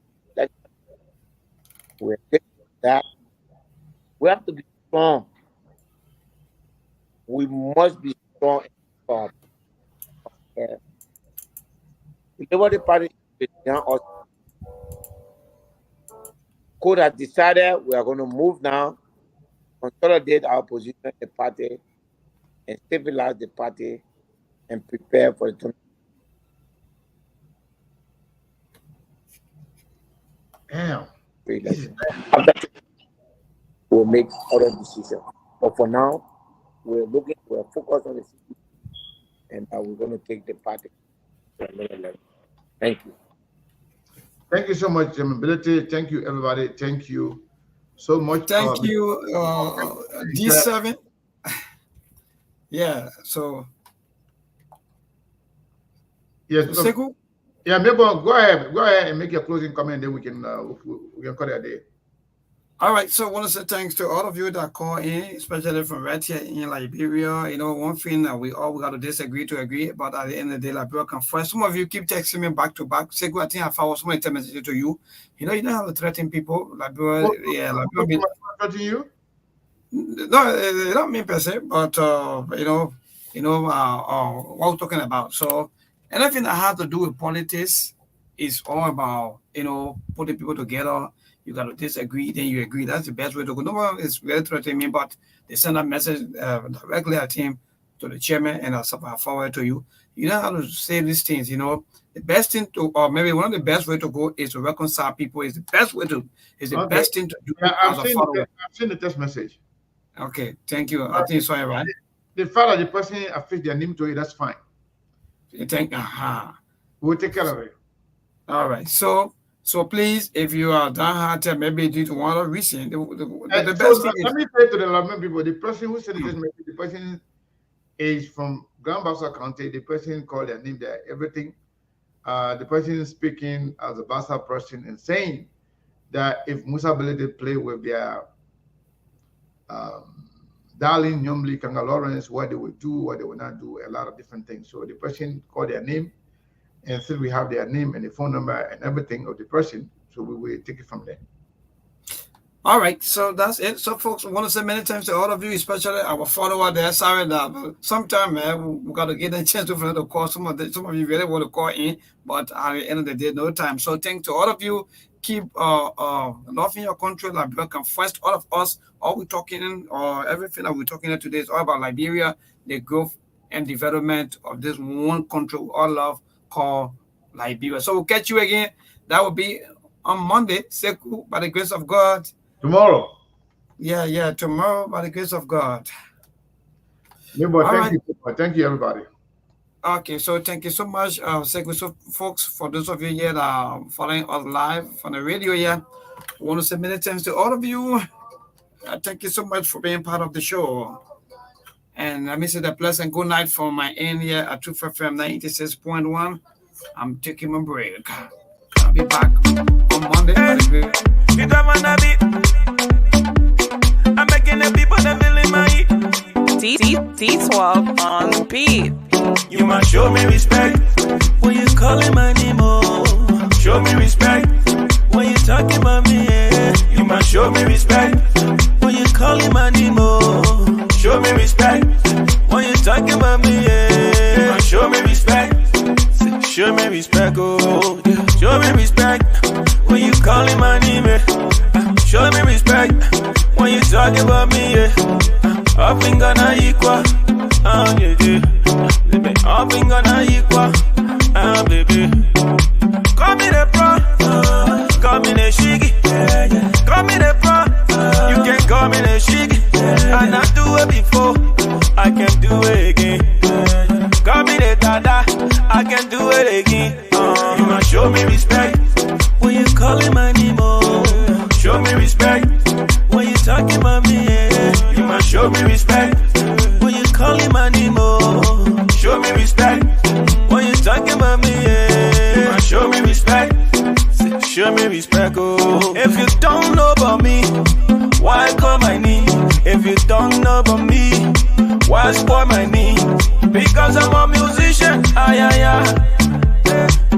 We're taking that. We have to be strong. We must be strong. The Liberty Party is behind us. Court has decided we are going to move now, consolidate our position in the party, and stabilize the party, and prepare for the 2020. We'll make other decisions. But for now, we're focused on the city, and we're going to take the party to another level. Thank you. Thank you so much, Ability. Thank you, everybody. Thank you so much. Thank you, D7. Yeah, so. Yes, Sekou? Yeah, maybe go ahead and make your closing comment, then we can cut it a day. All right, so I want to say thanks to all of you that call in, especially from right here in Liberia. You know, one thing that we got to disagree to agree, but at the end of the day, Liberia can first. Some of you keep texting me back to back. Sekou, I think I found somebody tell messages to you. You know, you don't have to threaten people. Liberia, Liberia. Threaten you? No, not me per se, but what we're talking about. So anything that has to do with politics is all about, putting people together. You got to disagree, then you agree. That's the best way to go. No one is very threatening me, but they send a message directly at him, to the chairman, and I'll forward to you. You know how to say these things, The best thing to, or maybe one of the best way to go is to reconcile people. Is the best way to, best thing to do. Yeah, I've seen the text message. Okay, thank you. I think it's all right. The fact that the person affixed their name to it, that's fine. We'll take care of it. All right. So please, if you are downhearted, maybe due to one other reason, the best thing is. Let me say to the Laverne people, the person who sent this message, the person is from Grand Bassa County. The person called their name there, everything. The person speaking as a Bassa person and saying that if Musa Belede play with their Darling, Nyomli, Kanga Lawrence, what they would do, what they would not do, a lot of different things. So the person called their name, and still we have their name and the phone number and everything of the person. So we will take it from there. All right, so that's it. So, folks, I want to say many times to all of you, especially our follower there. Sorry that sometime, man, we got to get a chance to call. Some of you really want to call in, but at the end of the day, no time. So, thanks to all of you. Keep loving your country. Liberia can first. All of us, all we're talking, or everything that we're talking about today is all about Liberia, the growth and development of this one country we all love called Liberia. So, we'll catch you again. That will be on Monday, Seku, by the grace of God. Tomorrow. Yeah, tomorrow by the grace of God. Thank you, everybody. Okay, so thank you so much, so folks, for those of you here that are following us live on the radio here. I want to say many thanks to all of you. Thank you so much for being part of the show. And let me say the pleasant good night from my end here at Truth FM 96.1. I'm taking my break. I'll be back on Monday. I'm making the people that feeling my heat. T12 on the beat. You must show me respect when you calling my name. Oh, show me respect when you talking about me. Yeah. You must show me respect when you calling my name. Oh, show me respect when you talking about me. Yeah. You must show me respect. Show me respect. Oh, yeah. Show me respect when you calling my name. Yeah. Show me respect when you talking about me. Yeah. Up in Ghana equal, baby. Up in Ghana equal, baby. Call me the pro, call me the shiggy, call me the pro. You can call me the shiggy, and I do it before, I can do it again. Call me the dada, I can do it again. You must show me respect when you calling my name. Oh, show me respect when you talking about me. Yeah. You must show me respect when you calling my name. Oh, show me respect when you talking about me. Yeah. You must show me respect. Show me respect. Oh, if you don't know about me, why call my name? If you don't know about me, why spoil my name? Because I'm a musician,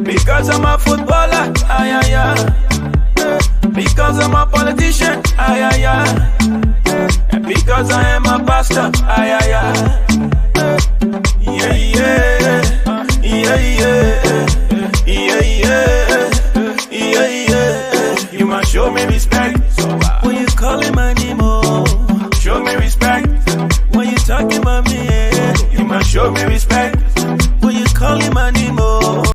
because I'm a footballer, because I'm a politician, and because I am a pastor, You must show me respect when you calling my name. Oh, show me respect when you talking about me. You must show me respect when you calling my